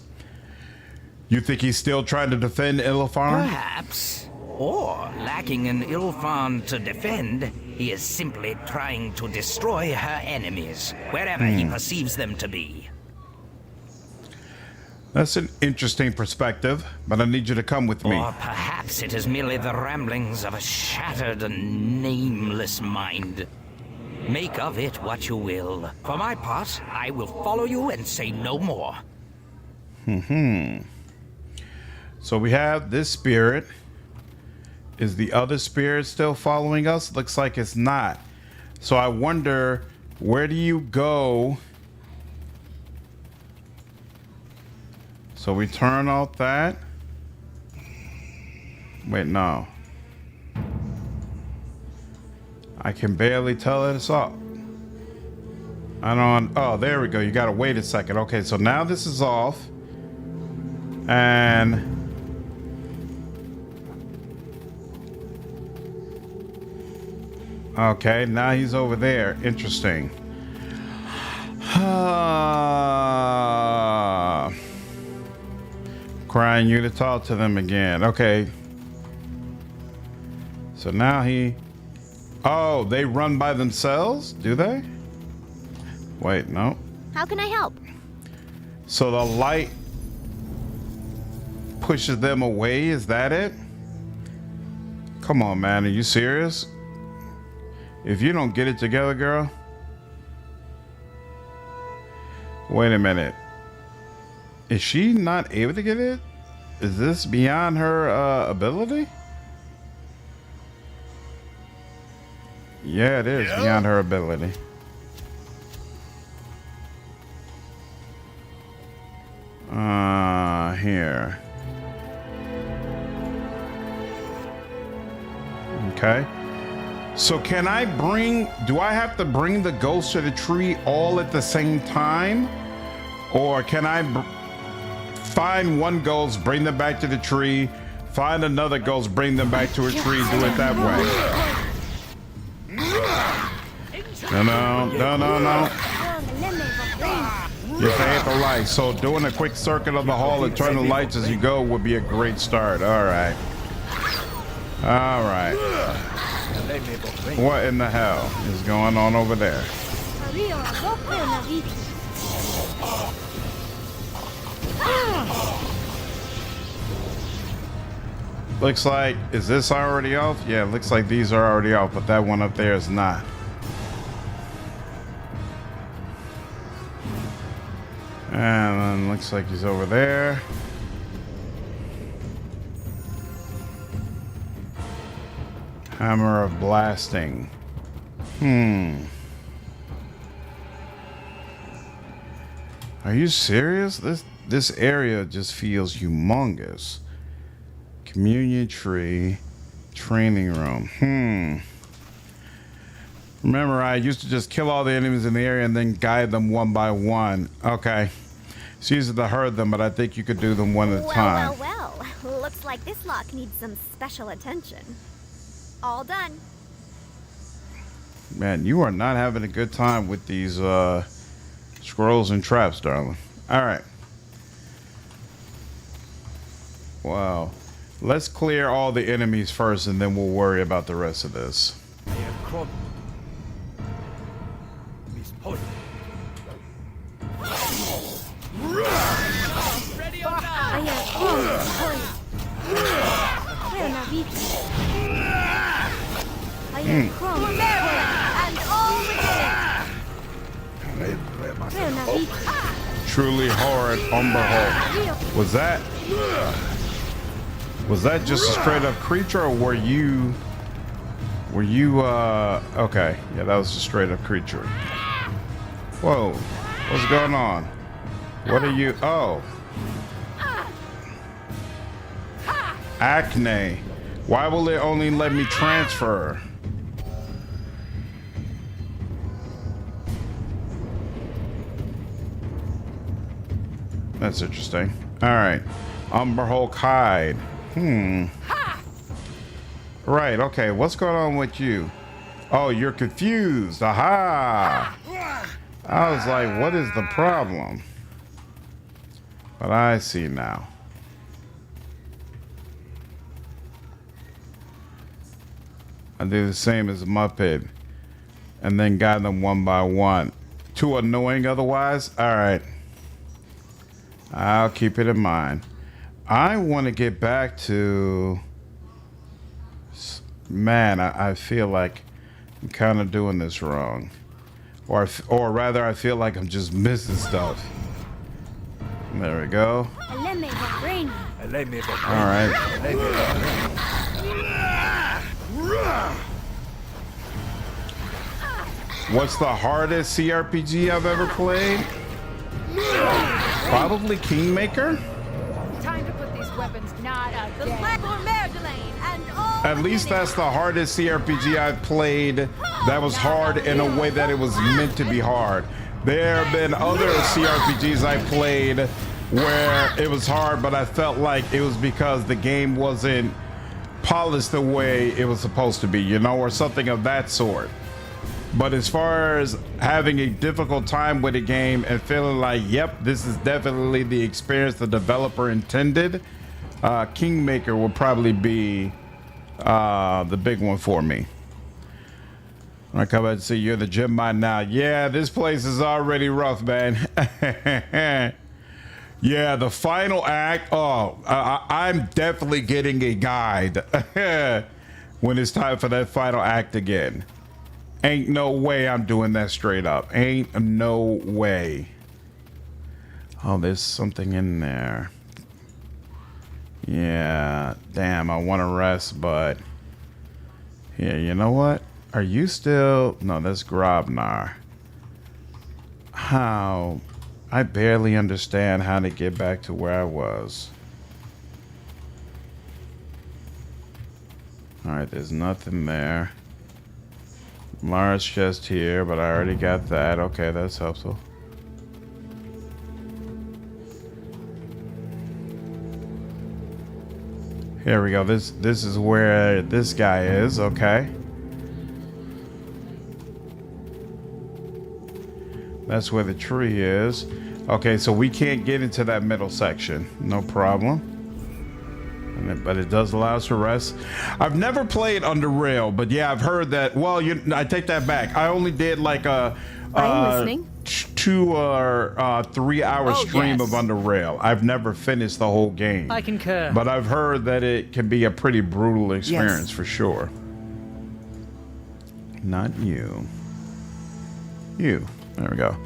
[SPEAKER 1] You think he's still trying to defend Illifarn?
[SPEAKER 9] Perhaps. Or, lacking an Ilfan to defend, he is simply trying to destroy her enemies, wherever he perceives them to be.
[SPEAKER 1] That's an interesting perspective, but I need you to come with me.
[SPEAKER 9] Or perhaps it is merely the ramblings of a shattered and nameless mind. Make of it what you will. For my part, I will follow you and say no more.
[SPEAKER 1] So we have this spirit. Is the other spirit still following us? Looks like it's not. So I wonder, where do you go? So we turn off that. Wait, no. I can barely tell it it's off. I don't. Oh, there we go. You gotta wait a second. Okay, so now this is off. And okay, now he's over there. Interesting. Crying you to talk to them again. Okay. So now he... Oh, they run by themselves? Do they? Wait, no.
[SPEAKER 5] How can I help?
[SPEAKER 1] So the light pushes them away? Is that it? Come on, man. Are you serious? If you don't get it together, girl. Wait a minute. Is she not able to get it? Is this beyond her ability? Yeah, it is beyond her ability. Here. Okay. So can I do I have to bring the ghost to the tree all at the same time? Or can I find one ghost, bring them back to the tree, find another ghost, bring them back to a tree, do it that way? No. You have to hit the lights. So doing a quick circuit of the hall and turn the lights as you go would be a great start. All right. What in the hell is going on over there? Looks like, is this already off? Yeah, looks like these are already off, but that one up there is not. And then looks like he's over there. Hammer of blasting. Are you serious? This area just feels humongous. Communion tree, training room. Remember, I used to just kill all the enemies in the area and then guide them one by one. Okay. It's easy to herd them, but I think you could do them one at a time.
[SPEAKER 5] Well. Looks like this lock needs some special attention. All done.
[SPEAKER 1] Man, you are not having a good time with these scrolls and traps, darling. All right. Wow. Let's clear all the enemies first, and then we'll worry about the rest of this. Truly horrid Umber Hulk. Was that just a straight up creature, or were you okay, yeah, that was a straight up creature. Whoa, what's going on? What are you? Oh, acne. Why will it only let me transfer? That's interesting. All right, Umber Hulk hide. Right, okay, what's going on with you? Oh, you're confused. Aha! I was like, what is the problem? But I see now. I do the same as a Muppet and then got them one by one. Too annoying otherwise? All right. I'll keep it in mind. I want to get back to... Man, I feel like I'm kind of doing this wrong. Or rather, I feel like I'm just missing stuff. There we go. All right. What's the hardest CRPG I've ever played? Probably Kingmaker.
[SPEAKER 5] Time to put these weapons not again.
[SPEAKER 1] At least that's the hardest CRPG I've played that was hard in a way that it was meant to be hard. There have been other CRPGs I played where it was hard, but I felt like it was because the game wasn't polished the way it was supposed to be, you know, or something of that sort. But as far as having a difficult time with a game and feeling like, yep, this is definitely the experience the developer intended, Kingmaker will probably be the big one for me. I come out and see you're the gym by now. Yeah, this place is already rough, man. Yeah, the final act. Oh, I'm definitely getting a guide when it's time for that final act again. Ain't no way I'm doing that straight up. Ain't no way. Oh, there's something in there. Yeah, damn, I want to rest, but... Yeah, you know what? Are you still... No, that's Grobnar. How? I barely understand how to get back to where I was. Alright, there's nothing there. Large chest here, but I already got that. Okay, that's helpful. Here we go. This is where this guy is. Okay. That's where the tree is. Okay, so we can't get into that middle section. No problem. But it does allow us to rest. I've never played Under Rail, but yeah, I've heard that. Well, I take that back. I only did like a
[SPEAKER 5] I'm listening.
[SPEAKER 1] 2 or 3 hour stream
[SPEAKER 7] yes.
[SPEAKER 1] of Under Rail. I've never finished the whole game.
[SPEAKER 7] I concur.
[SPEAKER 1] But I've heard that it can be a pretty brutal experience for sure. Not you. You. There we go.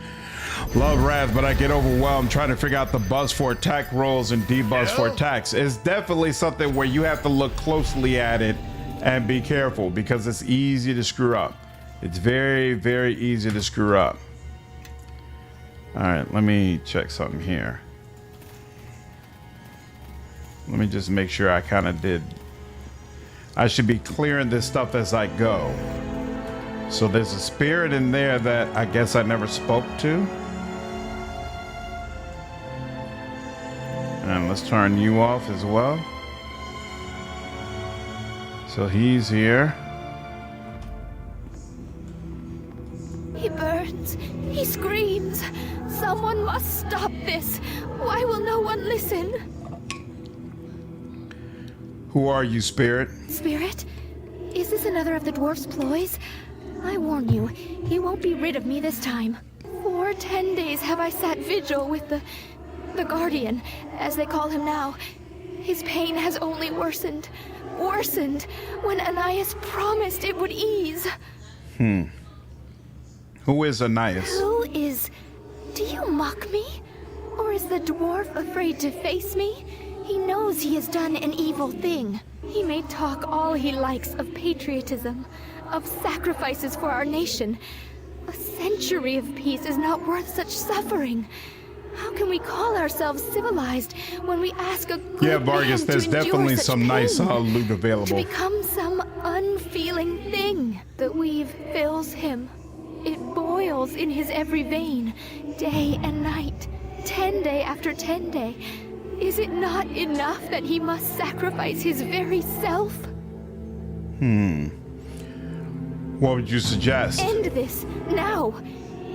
[SPEAKER 1] Love Wrath, but I get overwhelmed trying to figure out the buzz for attack rolls and debuzz for attacks. It's definitely something where you have to look closely at it and be careful because it's easy to screw up. It's very, very easy to screw up. All right, let me check something here. Let me just make sure I kind of did. I should be clearing this stuff as I go. So there's a spirit in there that I guess I never spoke to. And let's turn you off as well. So he's here.
[SPEAKER 5] He burns. He screams. Someone must stop this. Why will no one listen?
[SPEAKER 1] Who are you, spirit?
[SPEAKER 5] Spirit? Is this another of the dwarf's ploys? I warn you, he won't be rid of me this time. For 10 days have I sat vigil with the Guardian, as they call him now. His pain has only worsened, when Anais promised it would ease.
[SPEAKER 1] Who is Anais?
[SPEAKER 5] Who is... Do you mock me? Or is the dwarf afraid to face me? He knows he has done an evil thing. He may talk all he likes of patriotism, of sacrifices for our nation. A century of peace is not worth such suffering. How can we call ourselves civilized when we ask a good
[SPEAKER 1] Vargas,
[SPEAKER 5] man
[SPEAKER 1] there's
[SPEAKER 5] to endure
[SPEAKER 1] definitely
[SPEAKER 5] such
[SPEAKER 1] some
[SPEAKER 5] pain?
[SPEAKER 1] nice loot available.
[SPEAKER 5] To become some unfeeling thing. The weave fills him. It boils in his every vein, day and night, 10 day after 10 day. Is it not enough that he must sacrifice his very self?
[SPEAKER 1] What would you suggest?
[SPEAKER 5] End this, now!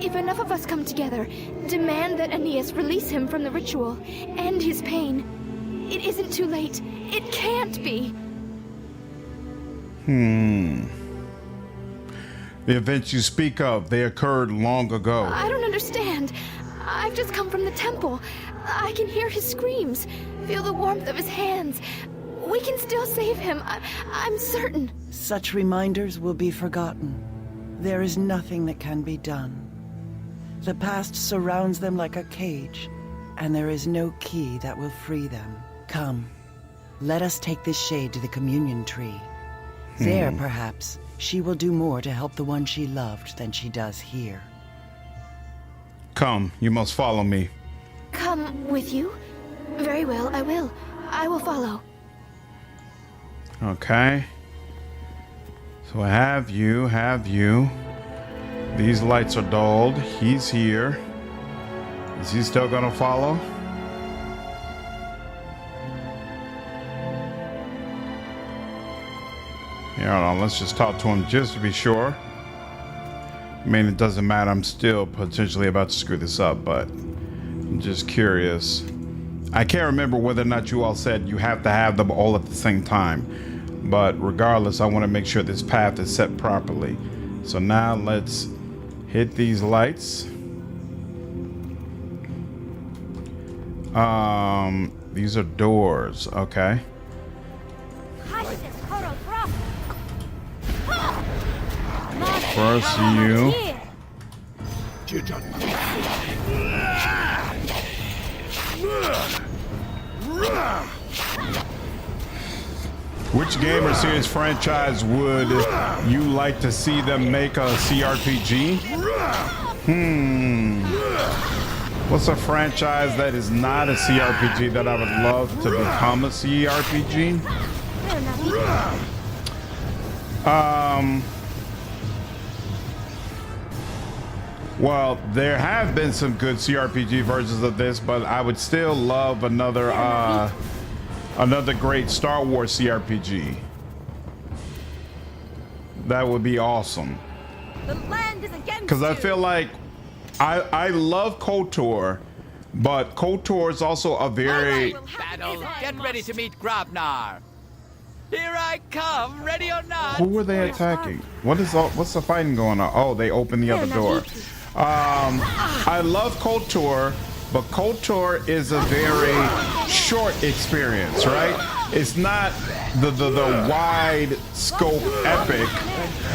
[SPEAKER 5] If enough of us come together, demand that Aeneas release him from the ritual, end his pain. It isn't too late. It can't be.
[SPEAKER 1] The events you speak of, they occurred long ago.
[SPEAKER 5] I don't understand. I've just come from the temple. I can hear his screams, feel the warmth of his hands. We can still save him. I'm certain.
[SPEAKER 3] Such reminders will be forgotten. There is nothing that can be done. The past surrounds them like a cage, and there is no key that will free them. Come, let us take this shade to the communion tree. There, perhaps, she will do more to help the one she loved than she does here.
[SPEAKER 1] Come, you must follow me.
[SPEAKER 5] Come with you? Very well, I will. I will follow.
[SPEAKER 1] Okay. So have you. These lights are dulled. He's here. Is he still gonna follow? Here, hold on. Let's just talk to him just to be sure. I mean, it doesn't matter. I'm still potentially about to screw this up, but I'm just curious. I can't remember whether or not you all said you have to have them all at the same time. But regardless, I want to make sure this path is set properly. So now let's hit these lights. These are doors. Okay. First you. Which game or series franchise would you like to see them make a CRPG? What's a franchise that is not a CRPG that I would love to become a CRPG? Well, there have been some good CRPG versions of this, but I would still love another great Star Wars CRPG. That would be awesome.
[SPEAKER 5] The land is against
[SPEAKER 1] Because I feel like I love KOTOR, but KOTOR is also a very...
[SPEAKER 11] Battle, get ready to meet Grabnar. Here I come, ready or not.
[SPEAKER 1] Who were they attacking? What's the fighting going on? Oh, they opened the other door. I love KOTOR, but KOTOR is a very short experience, right? It's not the wide scope epic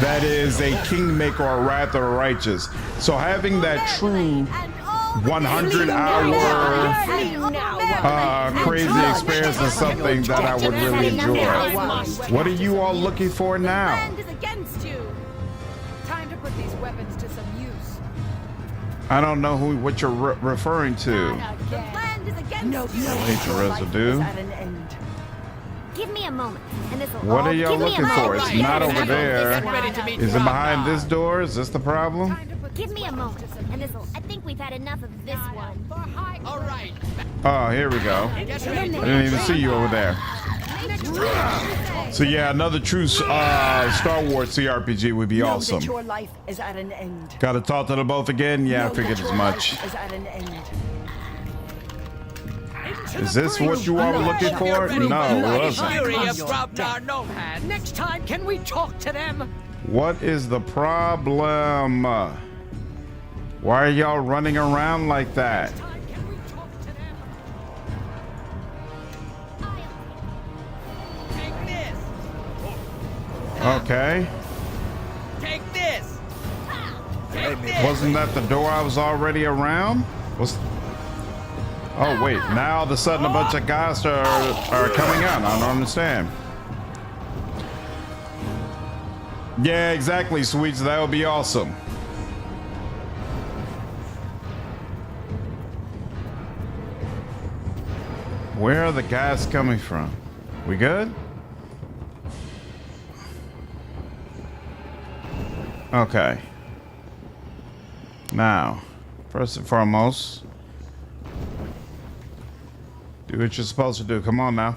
[SPEAKER 1] that is a Kingmaker or Wrath of the Righteous. So having that true 100-hour crazy experience is something that I would really enjoy. What are you all looking for now?
[SPEAKER 5] Time to put these weapons to some use.
[SPEAKER 1] I don't know what you're referring to.
[SPEAKER 5] The land is against you.
[SPEAKER 1] Nature residue.
[SPEAKER 5] Give me a moment, and this will
[SPEAKER 1] What
[SPEAKER 5] all
[SPEAKER 1] are y'all
[SPEAKER 5] give me a
[SPEAKER 1] looking for?
[SPEAKER 5] moment.
[SPEAKER 1] It's not over there. Is it behind this door? Is this the problem?
[SPEAKER 5] Give me a moment, and this will. I think we've had enough of this one.
[SPEAKER 11] All right.
[SPEAKER 1] Oh, here we go. I didn't even see you over there. So yeah, another true Star Wars CRPG would be awesome.
[SPEAKER 3] Your life is at an end.
[SPEAKER 1] Gotta talk to them both again? Yeah, I figured as much.
[SPEAKER 3] Is at an end.
[SPEAKER 1] Is this what you all were looking for? No, it wasn't.
[SPEAKER 7] Next time, can we talk to them?
[SPEAKER 1] What is the problem? Why are y'all running around like that? Okay.
[SPEAKER 11] Take this.
[SPEAKER 1] Wasn't that the door I was already around? Oh wait, now all of a sudden a bunch of guys are coming out. I don't understand. Yeah, exactly, Sweets. That would be awesome. Where are the guys coming from? We good? Okay. Now, first and foremost, do what you're supposed to do. Come on now.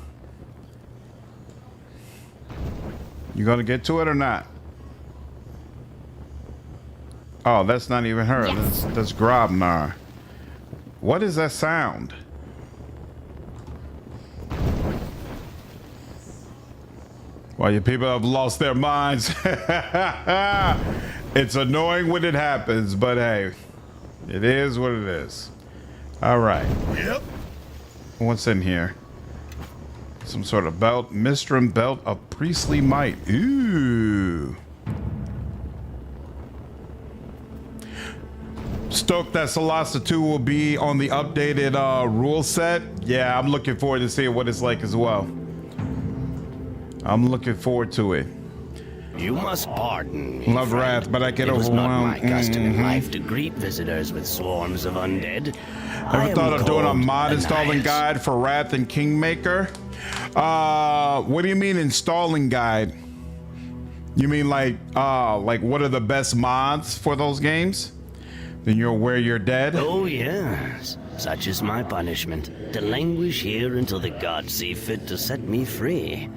[SPEAKER 1] You gonna get to it or not? Oh, that's not even her.
[SPEAKER 5] Yes.
[SPEAKER 1] That's Grabnar. What is that sound? Well, you people have lost their minds. It's annoying when it happens, but hey, it is what it is. All right.
[SPEAKER 6] Yep.
[SPEAKER 1] What's in here? Some sort of belt. Mistrum belt of priestly might. Ooh. Stoked that Solasta 2 will be on the updated rule set. Yeah, I'm looking forward to seeing what it's like as well. I'm looking forward to it.
[SPEAKER 2] You must pardon me,
[SPEAKER 1] Love
[SPEAKER 2] friend.
[SPEAKER 1] Wrath, but I get
[SPEAKER 2] It was not
[SPEAKER 1] overwhelmed.
[SPEAKER 2] my custom in life to greet visitors with swarms of undead.
[SPEAKER 1] Ever thought of doing a mod installing guide for Wrath and Kingmaker? What do you mean installing guide? You mean like what are the best mods for those games? Then you're where you're dead?
[SPEAKER 2] Oh yes, such is my punishment, to languish here until the gods see fit to set me free.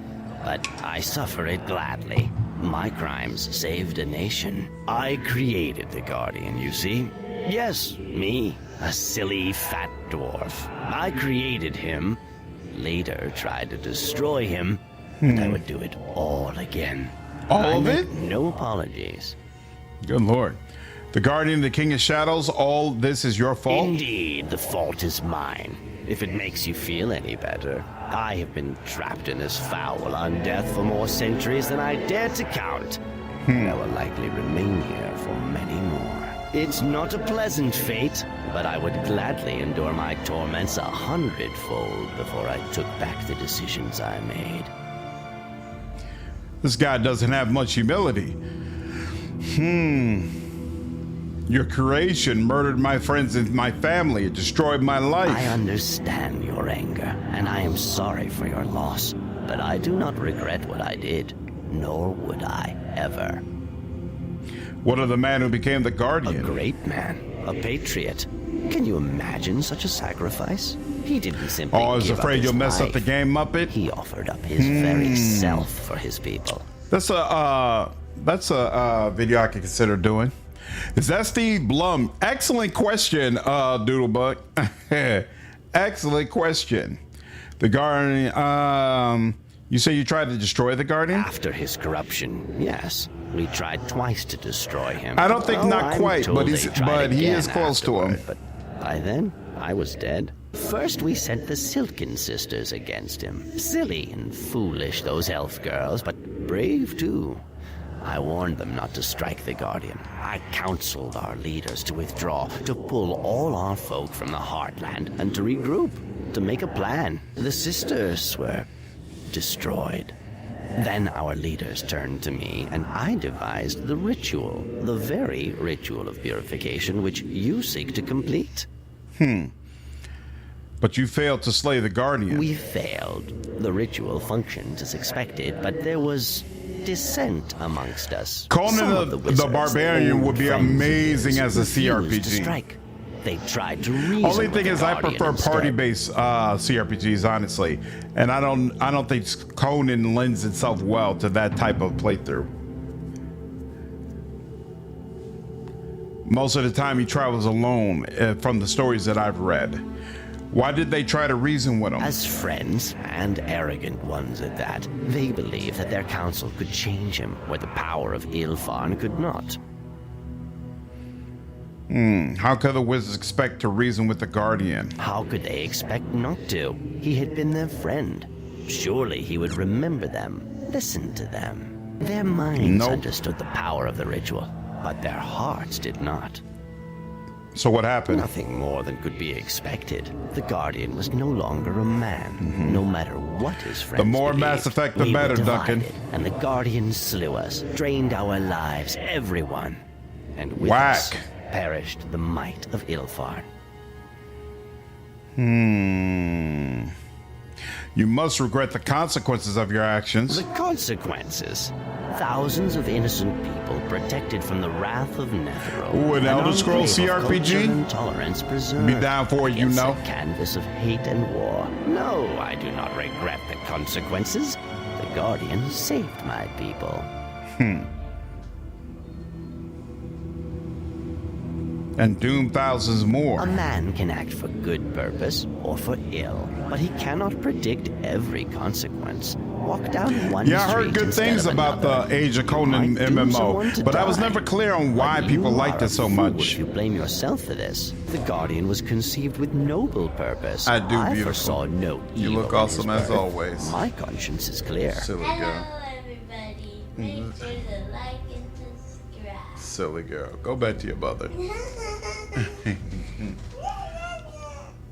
[SPEAKER 2] But I suffer it gladly. My crimes saved a nation. I created the Guardian, you see? Yes, me, a silly fat dwarf. I created him, later tried to destroy him, and I would do it all again.
[SPEAKER 1] All of it?
[SPEAKER 2] No apologies.
[SPEAKER 1] Good lord. The Guardian, the King of Shadows, all this is your fault?
[SPEAKER 2] Indeed, the fault is mine. If it makes you feel any better, I have been trapped in this foul undeath for more centuries than I dare to count. And I will likely remain here for many more. It's not a pleasant fate, but I would gladly endure my torments 100-fold before I took back the decisions I made.
[SPEAKER 1] This guy doesn't have much humility. Your creation murdered my friends and my family. It destroyed my life.
[SPEAKER 2] I understand your anger, and I am sorry for your loss, but I do not regret what I did, nor would I ever.
[SPEAKER 1] What of the man who became the guardian?
[SPEAKER 2] A great man, a patriot. Can you imagine such a sacrifice? He didn't simply
[SPEAKER 1] I was
[SPEAKER 2] give up
[SPEAKER 1] afraid
[SPEAKER 2] his
[SPEAKER 1] you'll mess up
[SPEAKER 2] life.
[SPEAKER 1] the game, Muppet.
[SPEAKER 2] He offered up his very self for his people.
[SPEAKER 1] That's a video I could consider doing. Is that Steve Blum? Excellent question, Doodlebug. Excellent question. The Guardian, you say you tried to destroy the Guardian?
[SPEAKER 2] After his corruption, yes. We tried twice to destroy him.
[SPEAKER 1] I don't think not
[SPEAKER 2] I'm
[SPEAKER 1] quite,
[SPEAKER 2] told
[SPEAKER 1] but
[SPEAKER 2] they tried
[SPEAKER 1] he
[SPEAKER 2] again
[SPEAKER 1] is close to him.
[SPEAKER 2] afterward, But by then, I was dead. First, we sent the Silken Sisters against him. Silly and foolish, those elf girls, but brave too. I warned them not to strike the Guardian. I counseled our leaders to withdraw, to pull all our folk from the Heartland, and to regroup, to make a plan. The sisters were destroyed. Then our leaders turned to me, and I devised the ritual, the very ritual of purification which you seek to complete.
[SPEAKER 1] But you failed to slay the Guardian.
[SPEAKER 2] We failed. The ritual functioned as expected, but there was dissent amongst us.
[SPEAKER 1] Conan
[SPEAKER 2] Some of
[SPEAKER 1] the
[SPEAKER 2] wizards,
[SPEAKER 1] Barbarian
[SPEAKER 2] old
[SPEAKER 1] would be
[SPEAKER 2] friends of
[SPEAKER 1] amazing
[SPEAKER 2] his,
[SPEAKER 1] as a
[SPEAKER 2] refused to
[SPEAKER 1] CRPG.
[SPEAKER 2] strike. They tried to reason
[SPEAKER 1] Only
[SPEAKER 2] with
[SPEAKER 1] thing
[SPEAKER 2] the
[SPEAKER 1] is, I
[SPEAKER 2] Guardian
[SPEAKER 1] prefer
[SPEAKER 2] instead.
[SPEAKER 1] party-based CRPGs, honestly, and I don't think Conan lends itself well to that type of playthrough. Most of the time, he travels alone, from the stories that I've read. Why did they try to reason with him?
[SPEAKER 2] As friends, and arrogant ones at that, they believed that their counsel could change him where the power of Ilfarn could not.
[SPEAKER 1] How could the wizards expect to reason with the Guardian?
[SPEAKER 2] How could they expect not to? He had been their friend. Surely he would remember them, listen to them. Their minds understood the power of the ritual, but their hearts did not.
[SPEAKER 1] So what happened?
[SPEAKER 2] Nothing more than could be expected. The Guardian was no longer a man, no matter what his friends
[SPEAKER 1] The more
[SPEAKER 2] believed.
[SPEAKER 1] Mass Effect, the
[SPEAKER 2] We were
[SPEAKER 1] better,
[SPEAKER 2] divided,
[SPEAKER 1] Duncan.
[SPEAKER 2] And the Guardian slew us, drained our lives, everyone. And with
[SPEAKER 1] Whack.
[SPEAKER 2] us perished the might of Ilfarn.
[SPEAKER 1] You must regret the consequences of your actions.
[SPEAKER 2] The consequences. Thousands of innocent people protected from the wrath of Netheril.
[SPEAKER 1] Ooh, an Elder Scrolls
[SPEAKER 2] enclave of culture
[SPEAKER 1] CRPG?
[SPEAKER 2] and tolerance preserved
[SPEAKER 1] Be down for it, you
[SPEAKER 2] against
[SPEAKER 1] know.
[SPEAKER 2] a canvas of hate and war. No, I do not regret the consequences. The Guardian saved my people.
[SPEAKER 1] And doom thousands more.
[SPEAKER 2] A man can act for good purpose or for ill, but he cannot predict every consequence. Walk down one
[SPEAKER 1] Yeah, I
[SPEAKER 2] street
[SPEAKER 1] heard good
[SPEAKER 2] instead
[SPEAKER 1] things
[SPEAKER 2] of
[SPEAKER 1] about
[SPEAKER 2] another.
[SPEAKER 1] the Age of
[SPEAKER 2] You
[SPEAKER 1] Conan
[SPEAKER 2] might doom someone
[SPEAKER 1] MMO,
[SPEAKER 2] to
[SPEAKER 1] but I was
[SPEAKER 2] die.
[SPEAKER 1] never clear on why
[SPEAKER 2] But
[SPEAKER 1] people
[SPEAKER 2] you
[SPEAKER 1] liked
[SPEAKER 2] are
[SPEAKER 1] it so
[SPEAKER 2] a fool
[SPEAKER 1] much.
[SPEAKER 2] If you blame yourself for this, the Guardian was conceived with noble purpose.
[SPEAKER 1] I do,
[SPEAKER 2] I
[SPEAKER 1] beautiful.
[SPEAKER 2] foresaw no evil.
[SPEAKER 1] You look
[SPEAKER 2] in
[SPEAKER 1] awesome
[SPEAKER 2] his
[SPEAKER 1] as
[SPEAKER 2] birth.
[SPEAKER 1] always.
[SPEAKER 2] My conscience is clear.
[SPEAKER 1] Silly
[SPEAKER 12] Hello,
[SPEAKER 1] girl.
[SPEAKER 12] everybody. Make sure to like and subscribe.
[SPEAKER 1] Silly girl. Go back to your mother.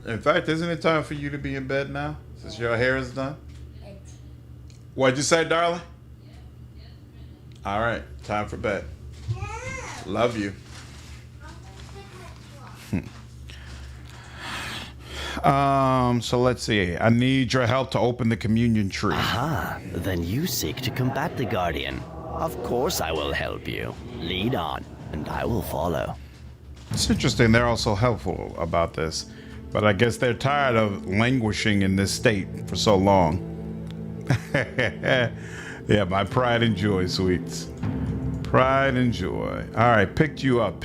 [SPEAKER 1] In fact, isn't it time for you to be in bed now? Since your hair is done? What'd you say, darling? All right, time for bed. Love you. So let's see. I need your help to open the communion tree.
[SPEAKER 2] Ah, then you seek to combat the Guardian. Of course I will help you. Lead on, and I will follow.
[SPEAKER 1] It's interesting. They're also helpful about this, but I guess they're tired of languishing in this state for so long. Yeah, my pride and joy, sweets. Pride and joy. All right, picked you up.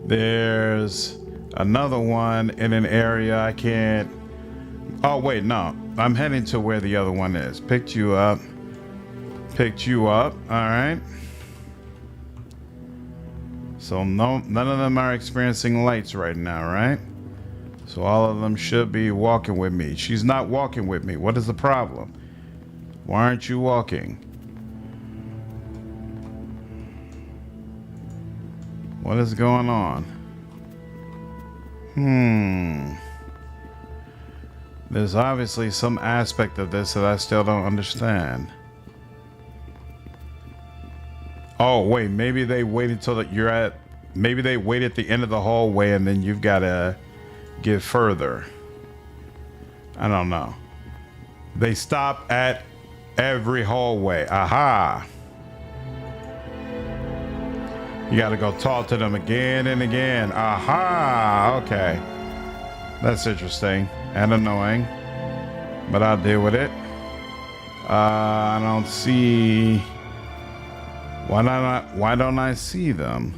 [SPEAKER 1] There's another one in an area I can't. Oh, wait, no. I'm heading to where the other one is. Picked you up. All right. So none of them are experiencing lights right now, right? So all of them should be walking with me. She's not walking with me. What is the problem? Why aren't you walking? What is going on? There's obviously some aspect of this that I still don't understand. Oh, wait, maybe they waited till that you're at, maybe they wait at the end of the hallway and then you've got to get further. I don't know. They stop at every hallway. Aha. You got to go talk to them again and again. Aha. Okay. That's interesting and annoying, but I'll deal with it. I don't see. Why don't I see them?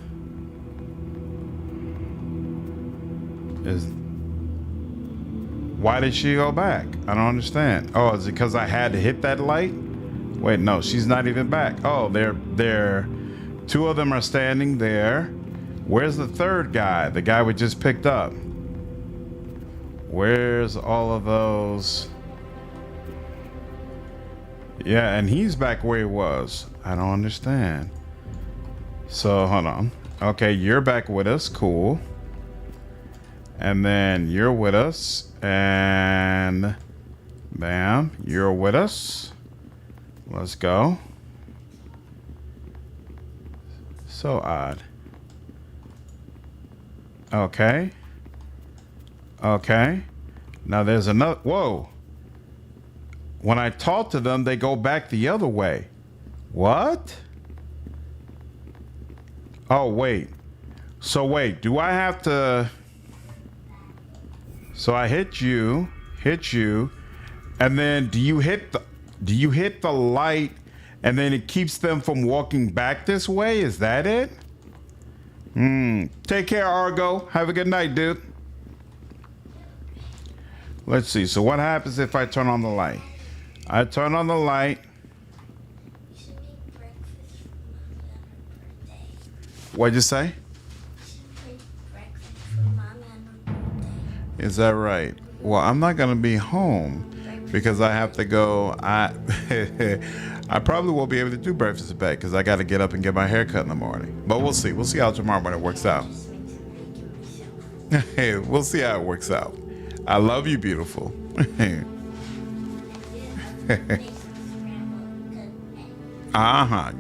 [SPEAKER 1] Why did she go back? I don't understand. Oh, is it because I had to hit that light? Wait, no, she's not even back. Oh, they're two of them are standing there. Where's the third guy? The guy we just picked up. Where's all of those? Yeah, and he's back where he was. I don't understand. So, hold on. Okay, you're back with us. Cool. And then you're with us. And bam, you're with us. Let's go. So odd. Okay. Okay. Now there's another. Whoa. When I talk to them, they go back the other way. What? Oh, wait. So wait, do I have to... So I hit you, and then do you hit the light and then it keeps them from walking back this way? Is that it? Take care, Argo. Have a good night, dude. Let's see. So what happens if I turn on the light? I turn on the light. What'd you say? Is that right? Well, I'm not gonna be home because I have to go. I probably won't be able to do breakfast in bed because I got to get up and get my hair cut in the morning. But we'll see. We'll see how tomorrow morning works out. Hey, we'll see how it works out. I love you, beautiful. Get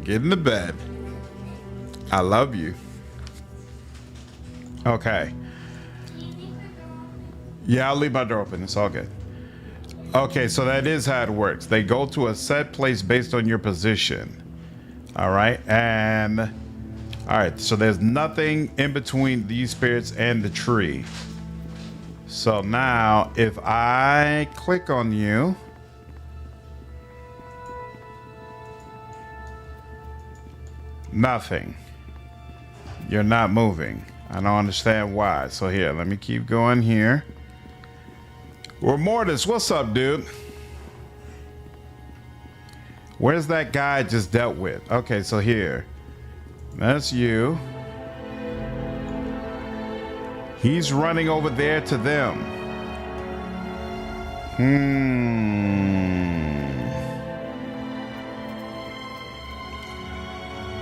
[SPEAKER 1] into bed. I love you. Okay. Yeah, I'll leave my door open. It's all good. Okay, so that is how it works. They go to a set place based on your position. All right, and all right, so there's nothing in between these spirits and the tree. So now if I click on you, nothing. You're not moving. I don't understand why. So here, let me keep going here. Well, Mortis, what's up, dude? Where's that guy I just dealt with? Okay, so here. That's you. He's running over there to them.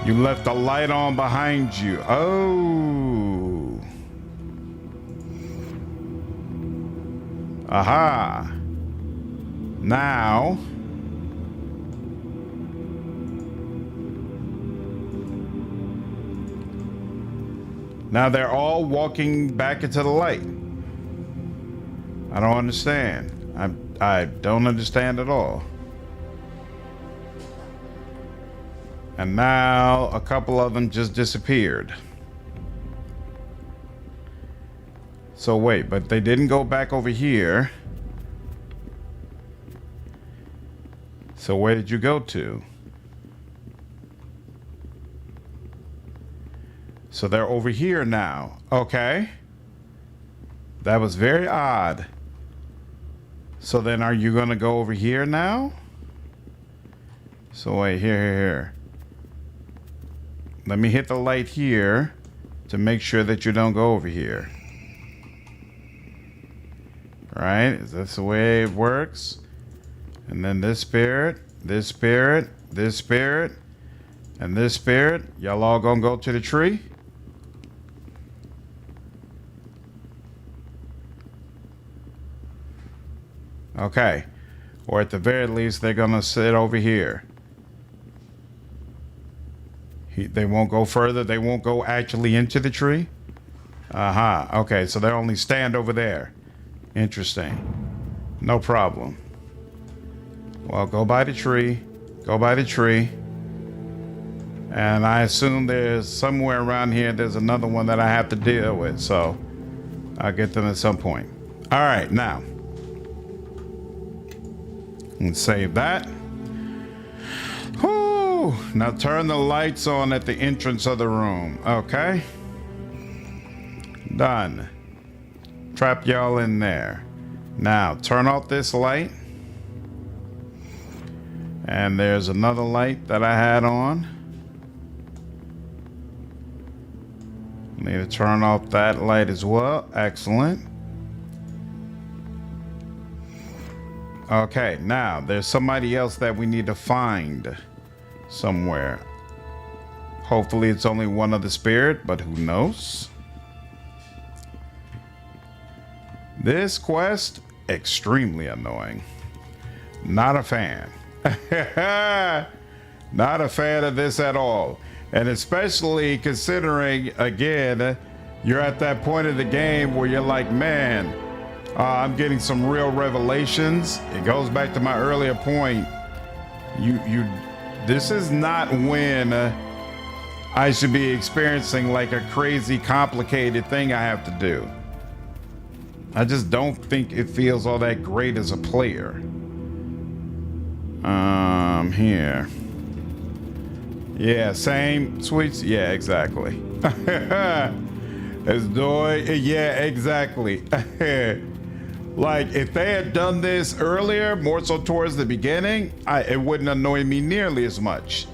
[SPEAKER 1] You left the light on behind you. Oh. Aha. Now. Now they're all walking back into the light. I don't understand. I don't understand at all. And now a couple of them just disappeared. So wait, but they didn't go back over here. So where did you go to? So they're over here now. Okay. That was very odd. So then are you going to go over here now? So wait, here. Let me hit the light here to make sure that you don't go over here. Right? Is this the way it works? And then this spirit, this spirit, this spirit, and this spirit. Y'all all gonna go to the tree? Okay. Or at the very least, they're going to sit over here. They won't go further. They won't go actually into the tree. Okay, so they only stand over there. Interesting. No problem. Well, go by the tree. Go by the tree. And I assume there's somewhere around here, there's another one that I have to deal with. So I'll get them at some point. All right, now. Let's save that. Whoo! Now turn the lights on at the entrance of the room. Okay. Done. Trap y'all in there. Now turn off this light. And there's another light that I had on. Need to turn off that light as well. Excellent. Okay, now there's somebody else that we need to find somewhere. Hopefully it's only one other spirit, but who knows? This quest, extremely annoying. Not a fan. Not a fan of this at all. And especially considering, again, you're at that point of the game where you're like, man, I'm getting some real revelations. It goes back to my earlier point. This is not when I should be experiencing like a crazy complicated thing I have to do. I just don't think it feels all that great as a player. Here. Yeah, same sweets. Yeah, exactly. As doy. Yeah, exactly. Like if they had done this earlier, more so towards the beginning, it wouldn't annoy me nearly as much.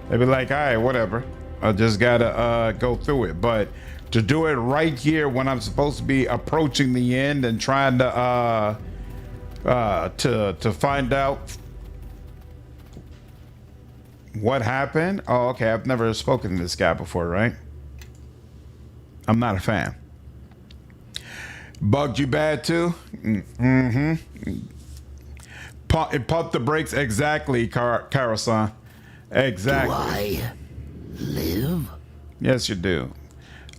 [SPEAKER 1] They'd be like, all right, whatever. I just gotta go through it. But to do it right here when I'm supposed to be approaching the end and trying to find out what happened. Oh, okay. I've never spoken to this guy before, right? I'm not a fan. Bugged you bad too? Mm-hmm. It pumped the brakes exactly, Kara-san. Exactly.
[SPEAKER 13] Do I live?
[SPEAKER 1] Yes, you do.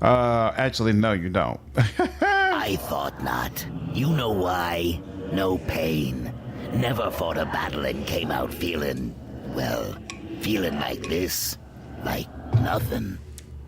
[SPEAKER 1] Actually, no, you don't.
[SPEAKER 13] I thought not. You know why? No pain. Never fought a battle and came out feeling like this. Like nothing.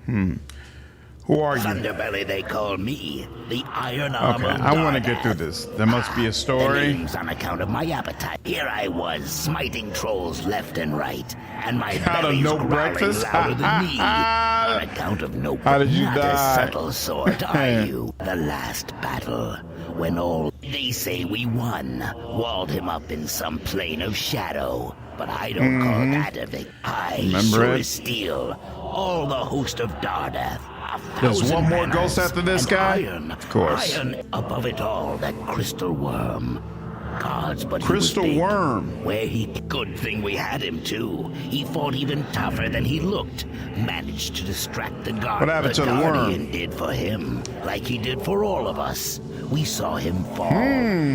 [SPEAKER 1] Who are you?
[SPEAKER 13] Thunderbelly, they call me. The Iron Armor.
[SPEAKER 1] Okay, I want to get through this. There must be a story.
[SPEAKER 13] The name's on account of my appetite. Here I was, smiting trolls left and right, and my belly's
[SPEAKER 1] no
[SPEAKER 13] growling
[SPEAKER 1] breakfast?
[SPEAKER 13] louder than me. On account of no.
[SPEAKER 1] How did you
[SPEAKER 13] not
[SPEAKER 1] die?
[SPEAKER 13] a subtle sort, are you? The last battle, when all they say we won, walled him up in some plane of shadow. But I don't call that a victory. I
[SPEAKER 1] Remember
[SPEAKER 13] sure
[SPEAKER 1] it?
[SPEAKER 13] as steel, all the host of Dardath.
[SPEAKER 1] There's one more ghost after this guy?
[SPEAKER 13] Iron,
[SPEAKER 1] Of course.
[SPEAKER 13] Iron, above it all, that crystal worm. Gods, but
[SPEAKER 1] Crystal
[SPEAKER 13] he was big.
[SPEAKER 1] worm.
[SPEAKER 13] Where good thing we had him too. He fought even tougher than he looked. Managed to distract the guard.
[SPEAKER 1] What happened to the worm?
[SPEAKER 13] Guardian did for him, like he did for all of us. We saw him fall.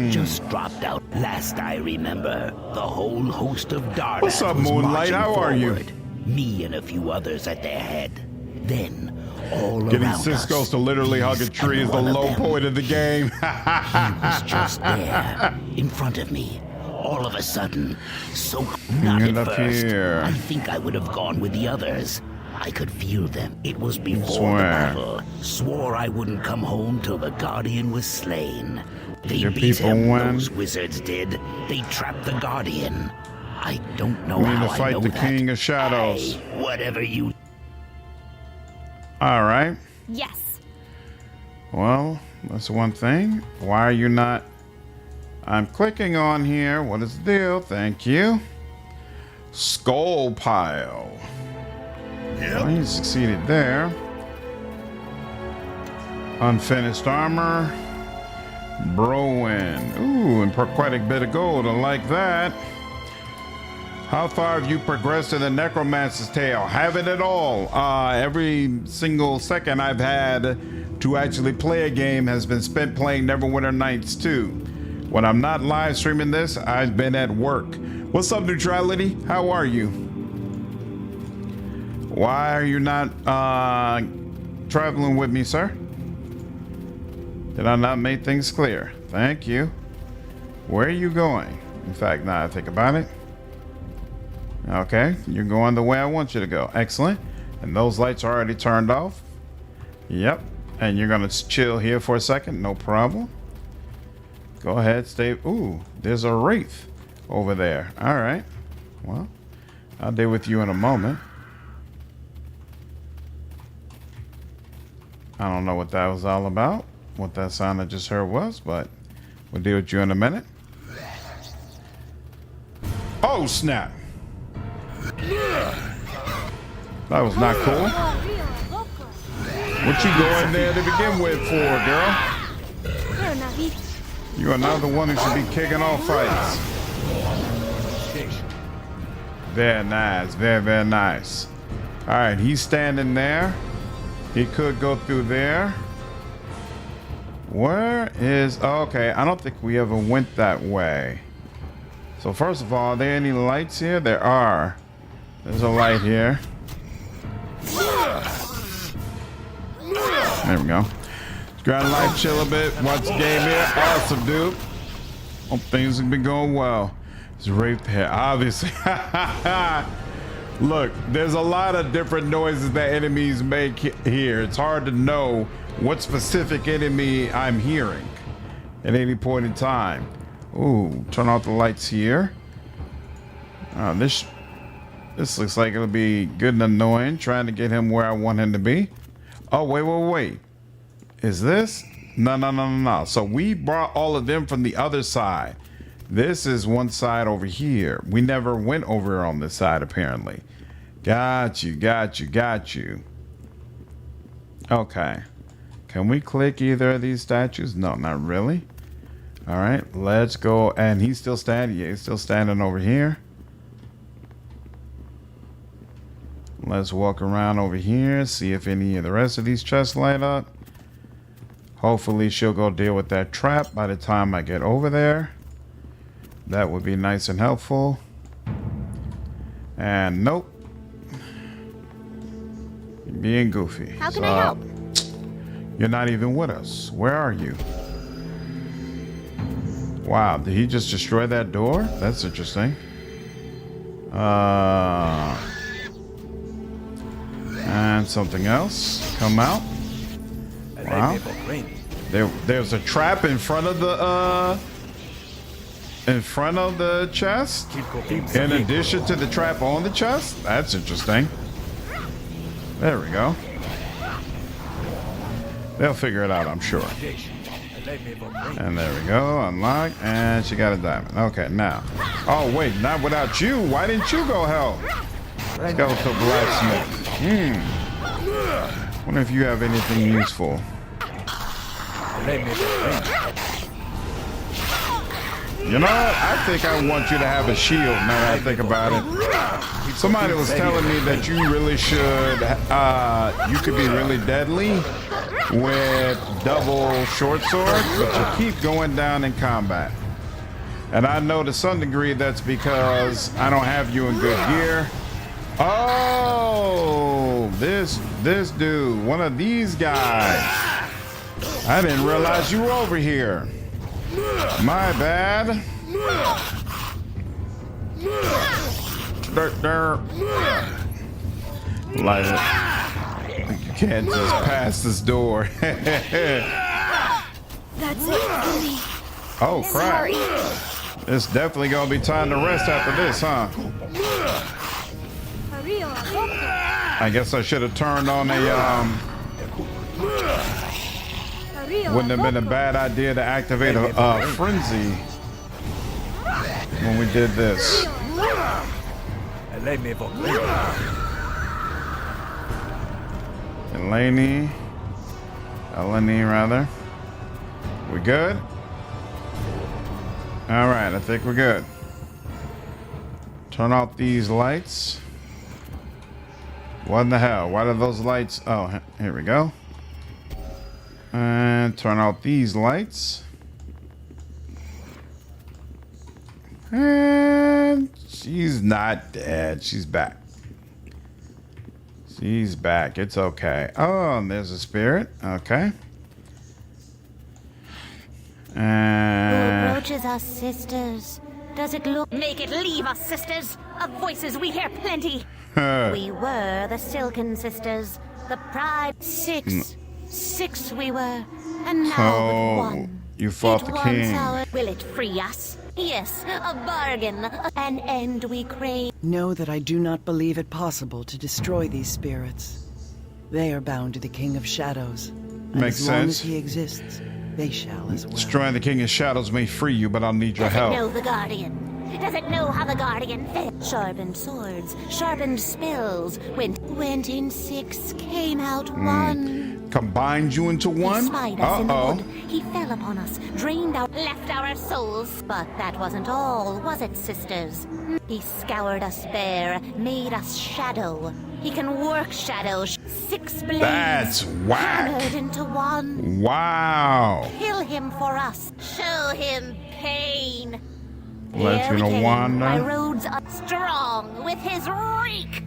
[SPEAKER 13] Just dropped out. Last I remember, the whole host of Dardath
[SPEAKER 1] What's up,
[SPEAKER 13] was
[SPEAKER 1] Moonlight?
[SPEAKER 13] marching
[SPEAKER 1] How are you?
[SPEAKER 13] forward. Me and a few others at their head. Then, all
[SPEAKER 1] Getting
[SPEAKER 13] around
[SPEAKER 1] Cisco's
[SPEAKER 13] us,
[SPEAKER 1] to literally hug a
[SPEAKER 13] these
[SPEAKER 1] tree is
[SPEAKER 13] and
[SPEAKER 1] the
[SPEAKER 13] one of
[SPEAKER 1] low
[SPEAKER 13] them.
[SPEAKER 1] point of the game.
[SPEAKER 13] He was just there, in front of me. All of a sudden, so not
[SPEAKER 1] Get
[SPEAKER 13] at
[SPEAKER 1] up
[SPEAKER 13] first.
[SPEAKER 1] here.
[SPEAKER 13] I think I would have gone with the others. I could feel them. It was before the
[SPEAKER 1] Swear.
[SPEAKER 13] battle. Swore I wouldn't come home till the Guardian was slain. They
[SPEAKER 1] Your
[SPEAKER 13] beat
[SPEAKER 1] people
[SPEAKER 13] him,
[SPEAKER 1] win.
[SPEAKER 13] those wizards did. They trapped the Guardian. I don't know
[SPEAKER 1] We need
[SPEAKER 13] how
[SPEAKER 1] to
[SPEAKER 13] I
[SPEAKER 1] fight
[SPEAKER 13] know
[SPEAKER 1] the
[SPEAKER 13] that.
[SPEAKER 1] King of Shadows.
[SPEAKER 13] Hey, whatever you...
[SPEAKER 1] All right.
[SPEAKER 5] Yes.
[SPEAKER 1] Well, that's one thing. Why are you not? I'm clicking on here. What is the deal? Thank you. Skull pile. Well, you succeeded there. Unfinished armor. Browin. Ooh, and quite a bit of gold. I like that. How far have you progressed in the Necromancer's Tale? Haven't at all. Every single second I've had to actually play a game has been spent playing Neverwinter Nights 2. When I'm not live streaming this, I've been at work. What's up, Neutrality? How are you? Why are you not traveling with me, sir? Did I not make things clear? Thank you. Where are you going? In fact, now I think about it. Okay, you're going the way I want you to go. Excellent. And those lights are already turned off. Yep. And you're gonna chill here for a second. No problem. Go ahead, stay. Ooh, there's a wraith over there. All right. Well, I'll deal with you in a moment. I don't know what that was all about, what that sound I just heard was, but we'll deal with you in a minute. Oh, snap. That was not cool. What you going there to begin with for, girl? You are not the one who should be kicking off fights. Very nice. Very, very nice. All right, he's standing there. He could go through there. Where is... Okay, I don't think we ever went that way. So first of all, are there any lights here? There are. There's a light here. There we go. Ground life, chill a bit. Watch the game here. Awesome, dude. Hope things have been going well. It's right there, obviously. Look, there's a lot of different noises that enemies make here. It's hard to know what specific enemy I'm hearing at any point in time. Ooh, turn off the lights here. This looks like it'll be good and annoying, trying to get him where I want him to be. Oh, wait. Is this? No. So we brought all of them from the other side. This is one side over here. We never went over on this side, apparently. Got you. Okay. Can we click either of these statues? No, not really. All right, let's go. And he's still standing. Yeah, he's still standing over here. Let's walk around over here, see if any of the rest of these chests light up. Hopefully she'll go deal with that trap by the time I get over there. That would be nice and helpful. And nope. You're being goofy.
[SPEAKER 5] How can I help?
[SPEAKER 1] You're not even with us. Where are you? Wow, did he just destroy that door? That's interesting. And something else come out. Wow. There's a trap in front of the chest. In addition to the trap on the chest. That's interesting. There we go. They'll figure it out, I'm sure. And there we go. Unlock. And she got a diamond. Okay, now. Oh, wait. Not without you. Why didn't you go help? Skeletal blacksmith. Wonder if you have anything useful. You know what? I think I want you to have a shield now that I think about it. Somebody was telling me that you really should, you could be really deadly with double short swords, but you keep going down in combat. And I know to some degree that's because I don't have you in good gear. Oh, this dude, one of these guys. I didn't realize you were over here. My bad. Like you can't just pass this door.
[SPEAKER 5] That's it for me.
[SPEAKER 1] Oh crap.
[SPEAKER 5] Sorry.
[SPEAKER 1] It's definitely gonna be time to rest after this, huh? I guess I should have turned on a wouldn't have been a bad idea to activate a frenzy when we did this. Eleni rather. We good? All right, I think we're good. Turn off these lights. What in the hell? Why do those lights? Oh, here we go. And turn out these lights. And she's not dead. She's back. She's back. It's okay. Oh, and there's a spirit. Okay.
[SPEAKER 5] Who approaches us, sisters? Does it look...
[SPEAKER 14] Make it leave us, sisters. Of voices we hear plenty.
[SPEAKER 5] We were the Silken Sisters. The pride... Six we were. And now but one.
[SPEAKER 1] You fought the king.
[SPEAKER 5] Will it free us? Yes, a bargain. An end we crave.
[SPEAKER 3] Know that I do not believe it possible to destroy these spirits. They are bound to the King of Shadows. And
[SPEAKER 1] Makes
[SPEAKER 3] as long
[SPEAKER 1] sense.
[SPEAKER 3] as he exists, they shall as well.
[SPEAKER 1] Destroying the King of Shadows may free you, but I'll need your
[SPEAKER 5] Does
[SPEAKER 1] help.
[SPEAKER 5] it know the Guardian? Does it know how the Guardian failed? Sharpened swords, sharpened spells. Went in 6, came out 1.
[SPEAKER 1] Combined you into one?
[SPEAKER 5] He spied us in the wood. He fell upon us, drained out, left our souls. But that wasn't all, was it, sisters? He scoured us bare, made us shadow. He can work shadows. 6 blades.
[SPEAKER 1] That's whack.
[SPEAKER 5] Hammered into one.
[SPEAKER 1] Wow.
[SPEAKER 5] Kill him for us. Show him pain.
[SPEAKER 1] Let you
[SPEAKER 5] Here we
[SPEAKER 1] know
[SPEAKER 5] came.
[SPEAKER 1] wonder.
[SPEAKER 5] My roads are strong with his reek.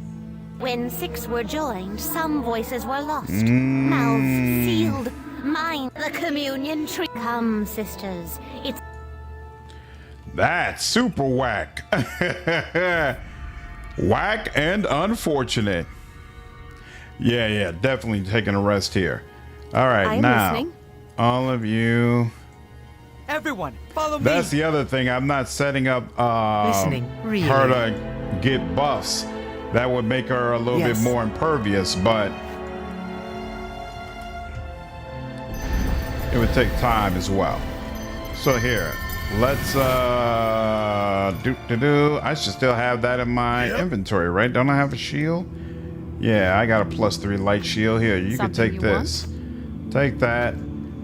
[SPEAKER 5] When 6 were joined, some voices were lost. Mouths sealed. Mine, the communion tree. Come, sisters. It's...
[SPEAKER 1] That's super whack. Whack and unfortunate. Yeah, definitely taking a rest here. All right,
[SPEAKER 5] I'm
[SPEAKER 1] now,
[SPEAKER 5] listening.
[SPEAKER 1] all of you.
[SPEAKER 15] Everyone, follow me.
[SPEAKER 1] That's the other thing. I'm not setting up
[SPEAKER 7] Listening, really.
[SPEAKER 1] her to get buffs. That would make her a little bit more impervious, but it would take time as well. So here, let's I should still have that in my inventory, right? Don't I have a shield? Yeah, I got a +3 light shield here. You can take this. Take that.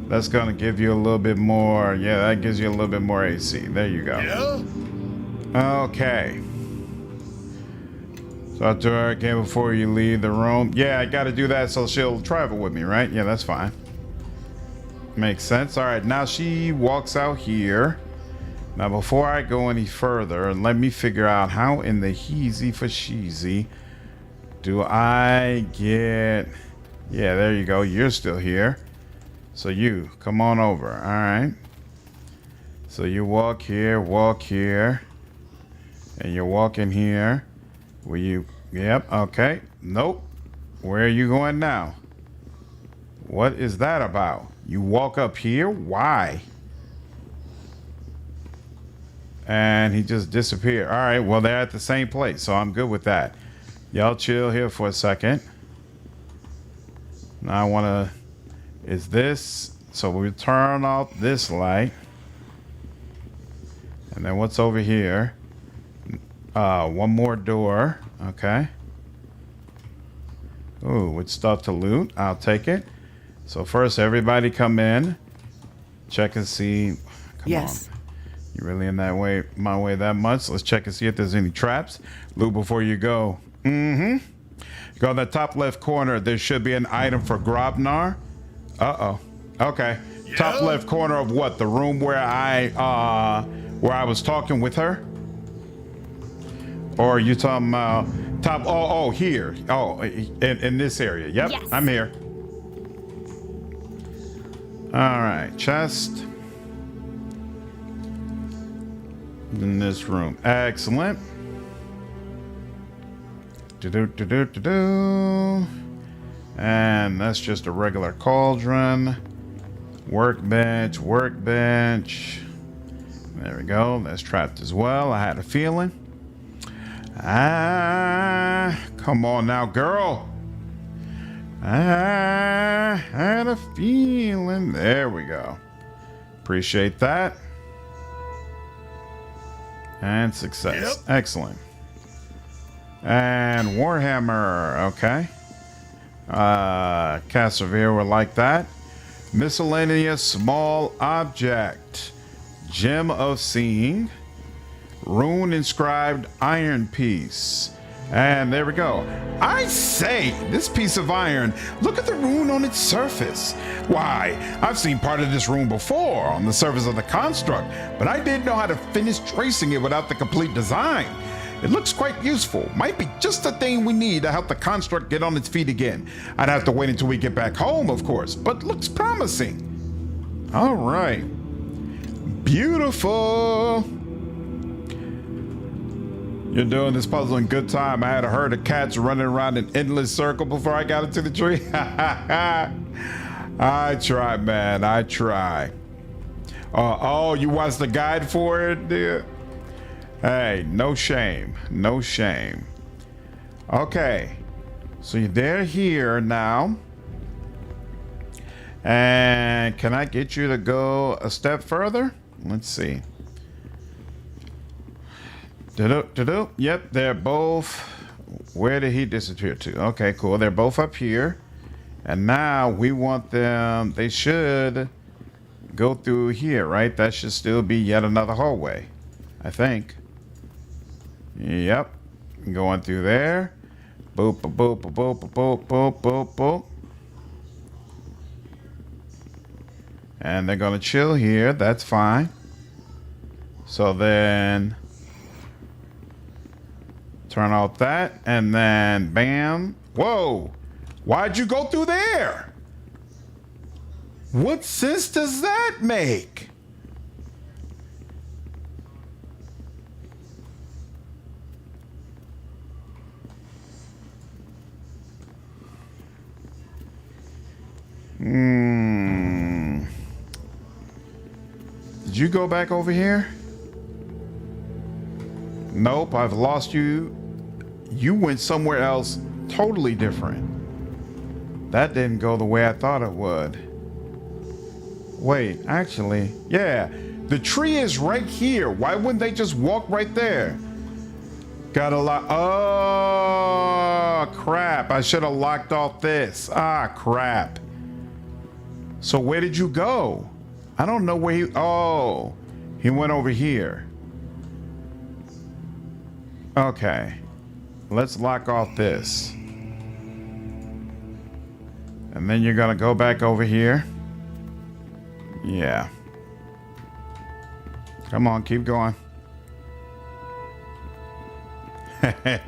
[SPEAKER 1] That's gonna give you a little bit more. Yeah, that gives you a little bit more AC. There you go. Okay. Talk to her again before you leave the room. Yeah, I gotta do that so she'll travel with me, right? Yeah, that's fine. Makes sense. All right, now she walks out here. Now, before I go any further, let me figure out how in the heezy for sheezy do I get... Yeah, there you go. You're still here. So you, come on over. All right. So you walk here, and you're walking here. Will you... Yep, okay. Nope. Where are you going now? What is that about? You walk up here? Why? And he just disappeared. All right, well, they're at the same place, so I'm good with that. Y'all chill here for a second. Now I want to... Is this... So we turn off this light. And then what's over here? One more door. Okay. Ooh, with stuff to loot. I'll take it. So first, everybody come in. Check and see. Come on. You really in that way, my way that much? Let's check and see if there's any traps. Loot before you go. You go in the top left corner. There should be an item for Grobnar. Uh-oh. Okay. Yeah. Top left corner of what? The room where I was talking with her? Or are you talking about top? Oh, here. Oh, in this area. Yep, yes. I'm here. All right, chest. In this room. Excellent. And that's just a regular cauldron. Workbench. There we go. That's trapped as well. I had a feeling. Come on now, girl. I had a feeling. There we go. Appreciate that. And success. Yep. Excellent. And Warhammer. Okay. Cassavir will like that. Miscellaneous small object. Gem of Seeing. Rune inscribed iron piece. And there we go. I say, this piece of iron, look at the rune on its surface. Why, I've seen part of this rune before on the surface of the construct, but I didn't know how to finish tracing it without the complete design. It looks quite useful. Might be just the thing we need to help the construct get on its feet again. I'd have to wait until we get back home, of course, but looks promising. All right. Beautiful. You're doing this puzzle in good time. I had a herd of cats running around in endless circle before I got into the tree. I try, man. I try. Oh, you watched the guide for it, dude? Hey, no shame. No shame. Okay. So they're here now. And can I get you to go a step further? Let's see. Yep, they're both. Where did he disappear to? Okay, cool. They're both up here. And now we want them. They should go through here, right? That should still be yet another hallway, I think. Yep. Going through there. Boop, boop, boop, boop, boop, boop, boop, boop, boop. And they're going to chill here. That's fine. So then turn off that, and then bam. Whoa, why'd you go through there? What sense does that make? Did you go back over here? Nope, I've lost you. You went somewhere else totally different. That didn't go the way I thought it would. Wait, actually, yeah. The tree is right here. Why wouldn't they just walk right there? Gotta lock. Oh, crap. I should have locked off this. Ah, crap. So where did you go? I don't know where he... Oh, he went over here. Okay. Let's lock off this. And then you're gonna go back over here. Yeah. Come on, keep going.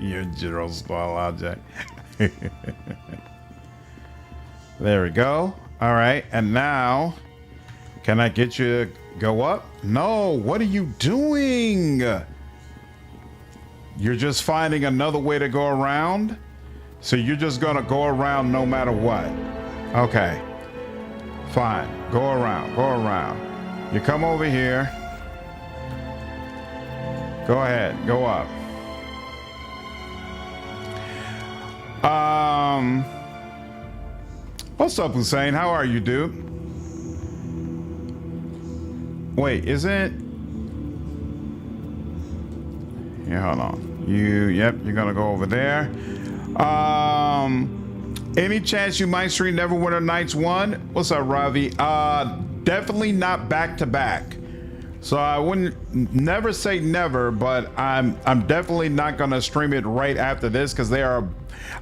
[SPEAKER 1] You're General Spoil Object. There we go. All right, and now, can I get you to go up? No, what are you doing? You're just finding another way to go around? So you're just gonna go around no matter what? Okay, fine, go around, go around. You come over here. Go ahead, go up. What's up, Hussein? How are you, dude? Wait, is it? Yeah, hold on. Yep, you're gonna go over there. Any chance you might stream Neverwinter Nights 1? What's up, Ravi? Definitely not back to back. So I wouldn't never say never, but I'm definitely not gonna stream it right after this because they are.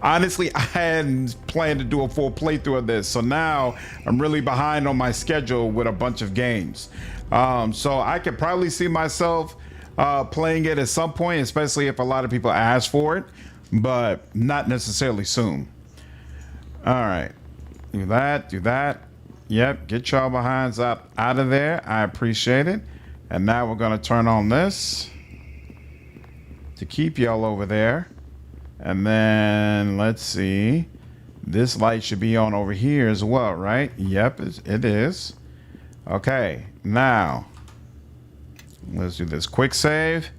[SPEAKER 1] Honestly, I hadn't planned to do a full playthrough of this, so now I'm really behind on my schedule with a bunch of games. So I could probably see myself playing it at some point, especially if a lot of people ask for it, but not necessarily soon. All right, do that. Yep, get y'all behinds out of there. I appreciate it. And now we're gonna turn on this to keep y'all over there. And then let's see, this light should be on over here as well, right? Yep, it is. Okay, now let's do this quick save.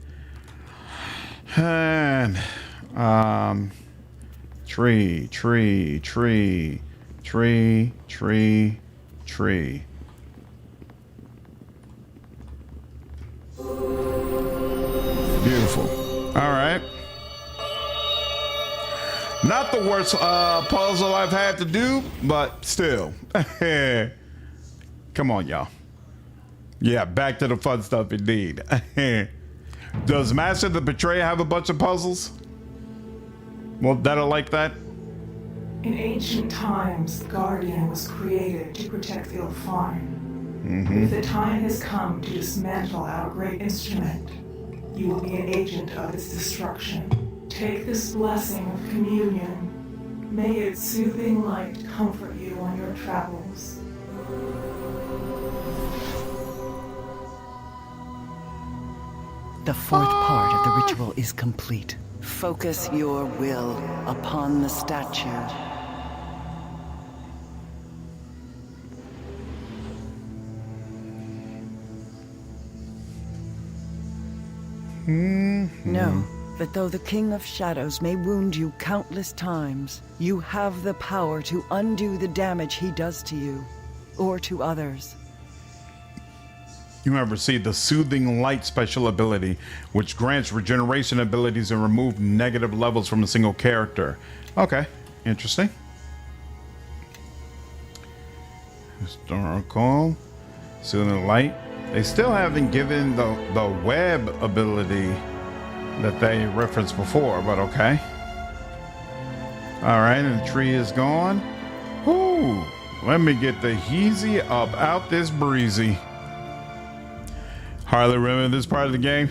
[SPEAKER 1] And tree. Beautiful. All right. Not the worst puzzle I've had to do, but still. Come on, y'all. Yeah, back to the fun stuff indeed. Does Master the Betrayer have a bunch of puzzles? Well, that'll like that.
[SPEAKER 4] In ancient times, the Guardian was created to protect the Elfine. If the time has come to dismantle our great instrument, you will be an agent of its destruction. Take this blessing of communion. May its soothing light comfort you on your travels.
[SPEAKER 3] The fourth part of the ritual is complete. Focus your will upon the statue. Know that though the King of Shadows may wound you countless times, you have the power to undo the damage he does to you, or to others.
[SPEAKER 1] You have received the Soothing Light special ability, which grants regeneration abilities and remove negative levels from a single character. Okay, interesting. Historical, Soothing Light. They still haven't given the web ability that they referenced before, but okay. All right, and the tree is gone. Ooh, let me get the heezy up out this breezy. Hardly remember this part of the game.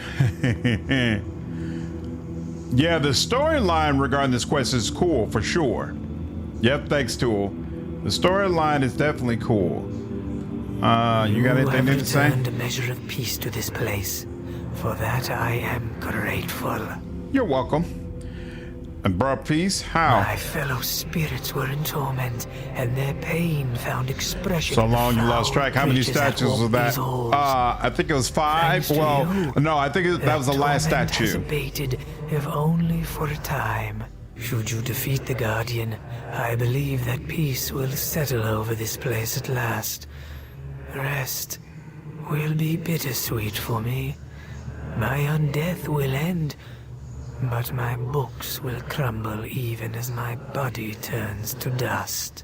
[SPEAKER 1] Yeah, the storyline regarding this quest is cool for sure. Yep, thanks, Tool. The storyline is definitely cool. You got anything to say?
[SPEAKER 9] You have returned a measure of peace to this place. For that I am grateful.
[SPEAKER 1] You're welcome. And brought peace? How?
[SPEAKER 9] My fellow spirits were in torment, and their pain found expression.
[SPEAKER 1] So long you lost track. How many statues was that? I think it was 5. Well, no, I think that was the last statue.
[SPEAKER 9] Has abated, if only for a time. Should you defeat the Guardian, I believe that peace will settle over this place at last. Rest will be bittersweet for me. My undeath will end, but my books will crumble even as my body turns to dust.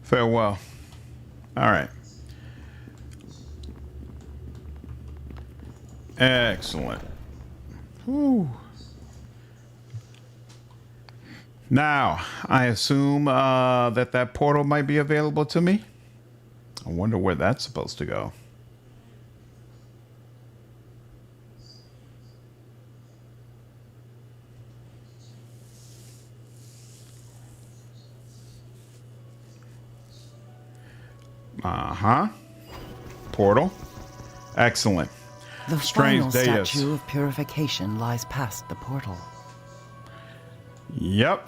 [SPEAKER 1] Farewell. All right. Excellent. Whew. Now, I assume that portal might be available to me. I wonder where that's supposed to go. Portal. Excellent.
[SPEAKER 3] The final statue of purification lies past the portal.
[SPEAKER 1] Yep.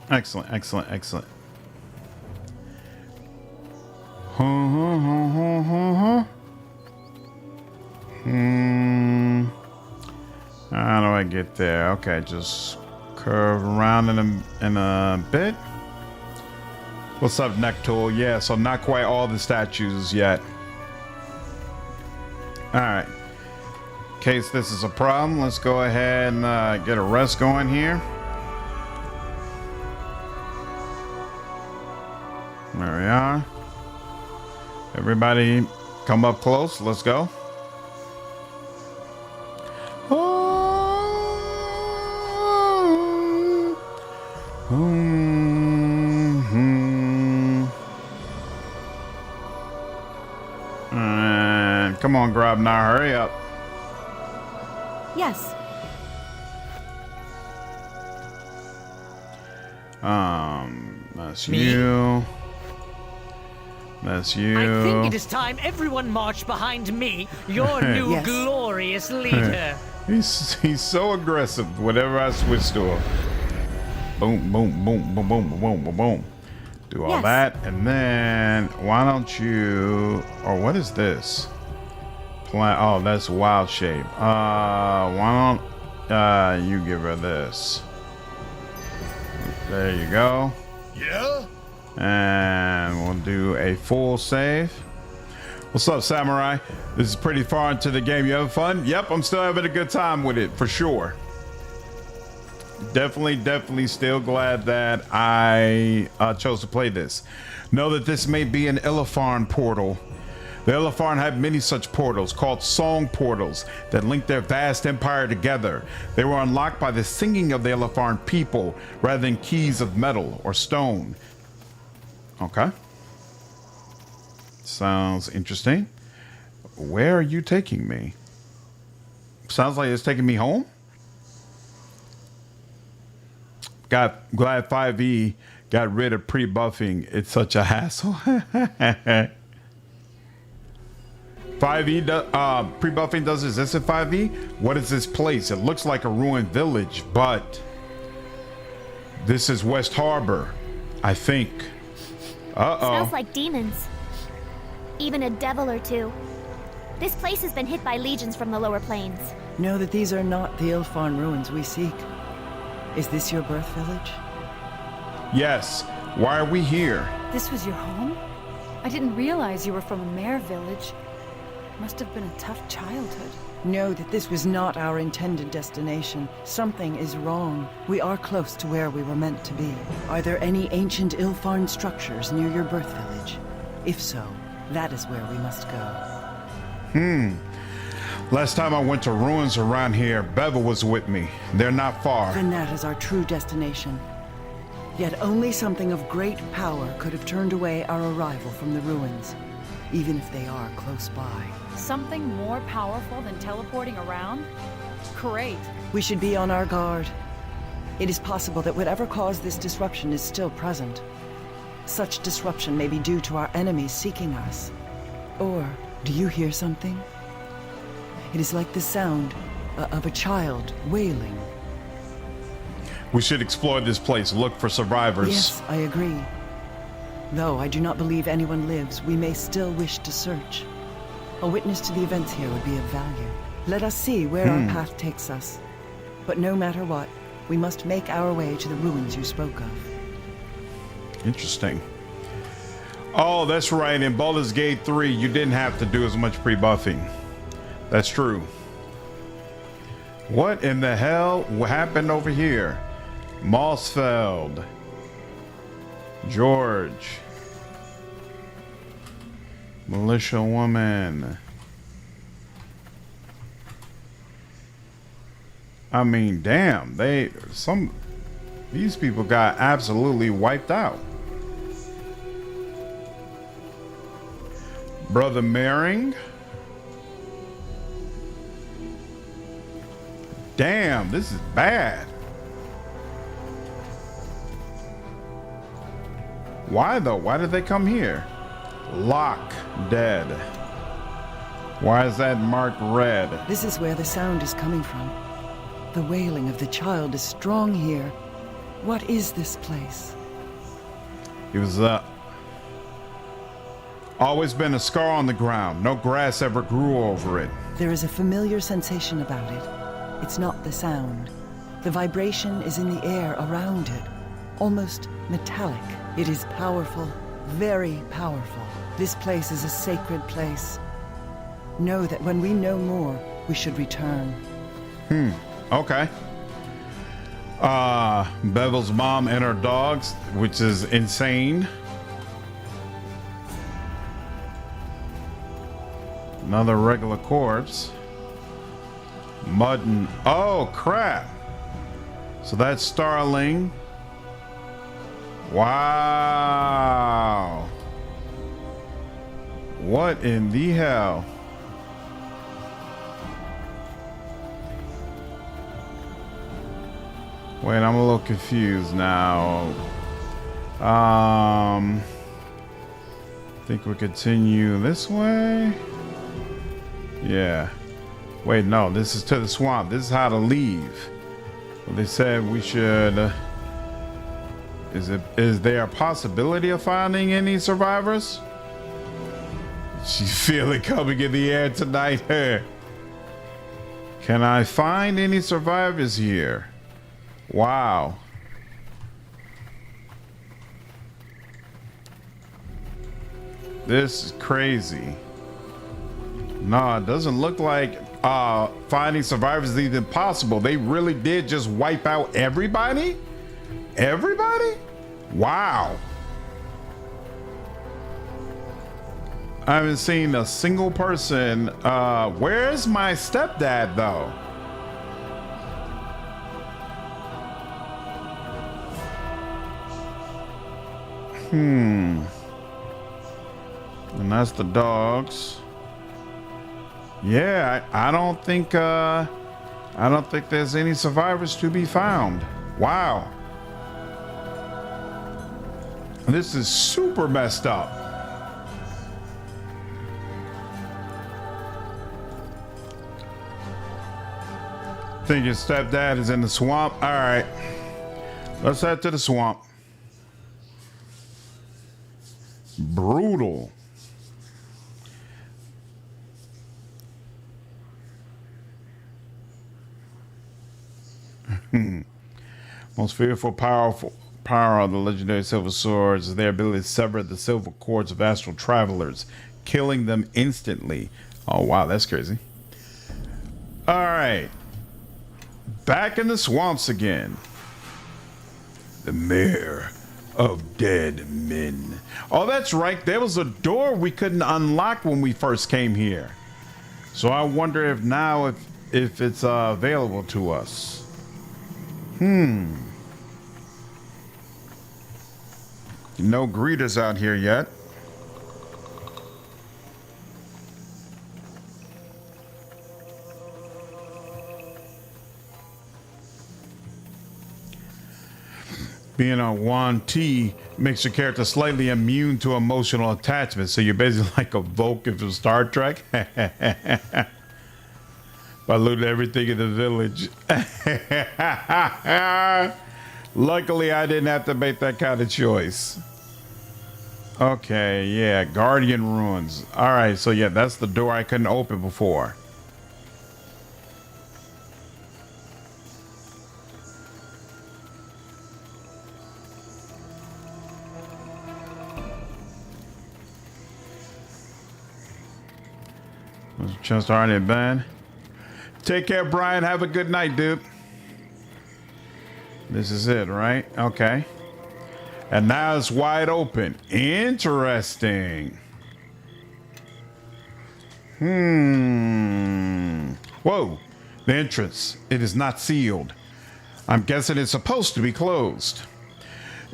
[SPEAKER 1] Excellent, excellent, excellent. How do I get there? Okay, just curve around in a bit. What's up, Nectool? Yeah, so not quite all the statues yet. Alright. In case this is a problem, let's go ahead and get a rest going here. There we are. Everybody come up close. Let's go. And come on, Grobnar, hurry up.
[SPEAKER 5] Yes.
[SPEAKER 1] That's you. That's you.
[SPEAKER 7] I think it is time everyone marched behind me, your new glorious leader.
[SPEAKER 1] He's so aggressive whenever I switch to him. Boom, boom, boom, boom, boom, boom, boom, boom. Do all that, and then why don't you? Or what is this? Oh, that's wild shape. Why don't you give her this? There you go.
[SPEAKER 6] Yeah.
[SPEAKER 1] And we'll do a full save. What's up, Samurai? This is pretty far into the game. You having fun? Yep, I'm still having a good time with it, for sure. Definitely still glad that I chose to play this. Know that this may be an Illitharn portal. The Elefarn had many such portals called song portals that linked their vast empire together. They were unlocked by the singing of the Elefarn people rather than keys of metal or stone. Okay. Sounds interesting. Where are you taking me? Sounds like it's taking me home. Glad 5e got rid of pre-buffing. It's such a hassle. 5e pre-buffing does exist in 5e. What is this place? It looks like a ruined village, but this is West Harbor, I think.
[SPEAKER 5] Smells like demons. Even a devil or two. This place has been hit by legions from the lower plains.
[SPEAKER 3] Know that these are not the Ilfarn ruins we seek. Is this your birth village?
[SPEAKER 1] Yes. Why are we here?
[SPEAKER 16] This was your home? I didn't realize you were from a mare village. Must have been a tough childhood.
[SPEAKER 3] Know that this was not our intended destination. Something is wrong. We are close to where we were meant to be. Are there any ancient Ilfarn structures near your birth village? If so, that is where we must go.
[SPEAKER 1] Last time I went to ruins around here, Bevel was with me. They're not far.
[SPEAKER 3] Then that is our true destination. Yet only something of great power could have turned away our arrival from the ruins, even if they are close by.
[SPEAKER 16] Something more powerful than teleporting around? Great.
[SPEAKER 3] We should be on our guard. It is possible that whatever caused this disruption is still present. Such disruption may be due to our enemies seeking us. Or, do you hear something? It is like the sound of a child wailing.
[SPEAKER 1] We should explore this place, look for survivors.
[SPEAKER 3] Yes, I agree. Though I do not believe anyone lives, we may still wish to search. A witness to the events here would be of value. Let us see where our path takes us. But no matter what, we must make our way to the ruins you spoke of.
[SPEAKER 1] Interesting. Oh, that's right. In Baldur's Gate 3, you didn't have to do as much pre-buffing. That's true. What in the hell happened over here? Mossfeld. George. Militia woman. I mean, damn, these people got absolutely wiped out. Brother Mering. Damn, this is bad. Why though? Why did they come here? Lock dead. Why is that marked red?
[SPEAKER 3] This is where the sound is coming from. The wailing of the child is strong here. What is this place?
[SPEAKER 1] It was always been a scar on the ground. No grass ever grew over it.
[SPEAKER 3] There is a familiar sensation about it. It's not the sound. The vibration is in the air around it, almost metallic. It is powerful, very powerful. This place is a sacred place. Know that when we know more, we should return.
[SPEAKER 1] Okay. Bevel's mom and her dogs, which is insane. Another regular corpse. Mutton. Oh, crap. So that's Starling. Wow. What in the hell? Wait, I'm a little confused now. I think we continue this way. Yeah. Wait, no, this is to the swamp. This is how to leave. Well, they said we should. Is there a possibility of finding any survivors? She feel it coming in the air tonight. Can I find any survivors here? Wow. This is crazy. No, it doesn't look like finding survivors is even possible. They really did just wipe out everybody? Everybody? Wow. I haven't seen a single person. Where's my stepdad though? And that's the dogs. Yeah, I don't think there's any survivors to be found. Wow. This is super messed up. Think your stepdad is in the swamp? All right. Let's head to the swamp. Brutal. Most fearful, power of the legendary silver swords is their ability to sever the silver cords of astral travelers, killing them instantly. Oh wow, that's crazy. All right, back in the swamps again. The Mayor of Dead Men. Oh, that's right. There was a door we couldn't unlock when we first came here. So I wonder if now if it's available to us. No greeters out here yet. Being a Yuan Ti makes your character slightly immune to emotional attachment, so you're basically like a Vulcan from Star Trek. I looted everything in the village. Luckily, I didn't have to make that kind of choice. Okay, yeah, Guardian Ruins. All right, so yeah, that's the door I couldn't open before. Just already been. Take care, Brian. Have a good night, dude. This is it, right? Okay. And now it's wide open. Interesting. Whoa. The entrance. It is not sealed. I'm guessing it's supposed to be closed.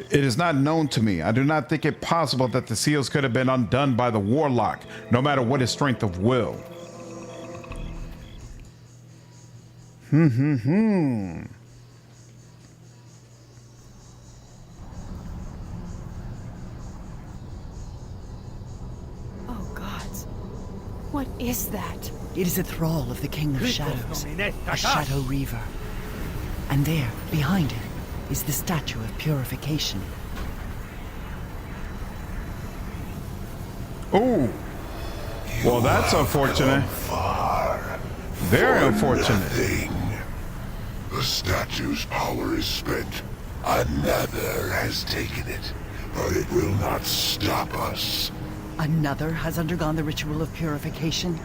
[SPEAKER 1] It is not known to me. I do not think it possible that the seals could have been undone by the warlock, no matter what his strength of will.
[SPEAKER 16] Oh gods. What is that?
[SPEAKER 3] It is a thrall of the King of Shadows, a Shadow Reaver. And there, behind it, is the statue of purification.
[SPEAKER 1] Oh. Well, that's unfortunate. Very unfortunate.
[SPEAKER 6] The statue's power is spent. Another has taken it, but it will not stop us.
[SPEAKER 3] Another has undergone the ritual of purification?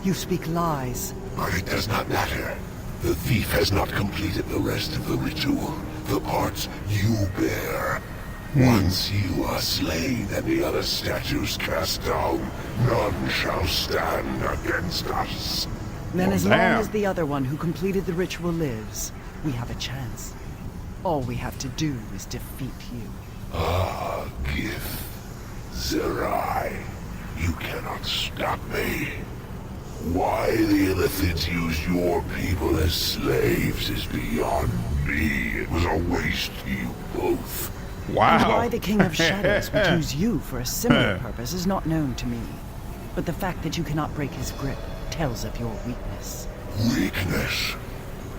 [SPEAKER 3] You speak lies.
[SPEAKER 6] But it does not matter. The thief has not completed the rest of the ritual. The parts you bear. Once you are slain and the other statues cast down, none shall stand against us.
[SPEAKER 3] Then as long as the other one who completed the ritual lives, we have a chance. All we have to do is defeat you.
[SPEAKER 6] Ah, Gith. Zerai. You cannot stop me. Why the Illithids use your people as slaves is beyond me. It was a waste to you both.
[SPEAKER 1] Wow.
[SPEAKER 3] And why the King of Shadows would use you for a similar purpose is not known to me. But the fact that you cannot break his grip tells of your weakness.
[SPEAKER 6] Weakness?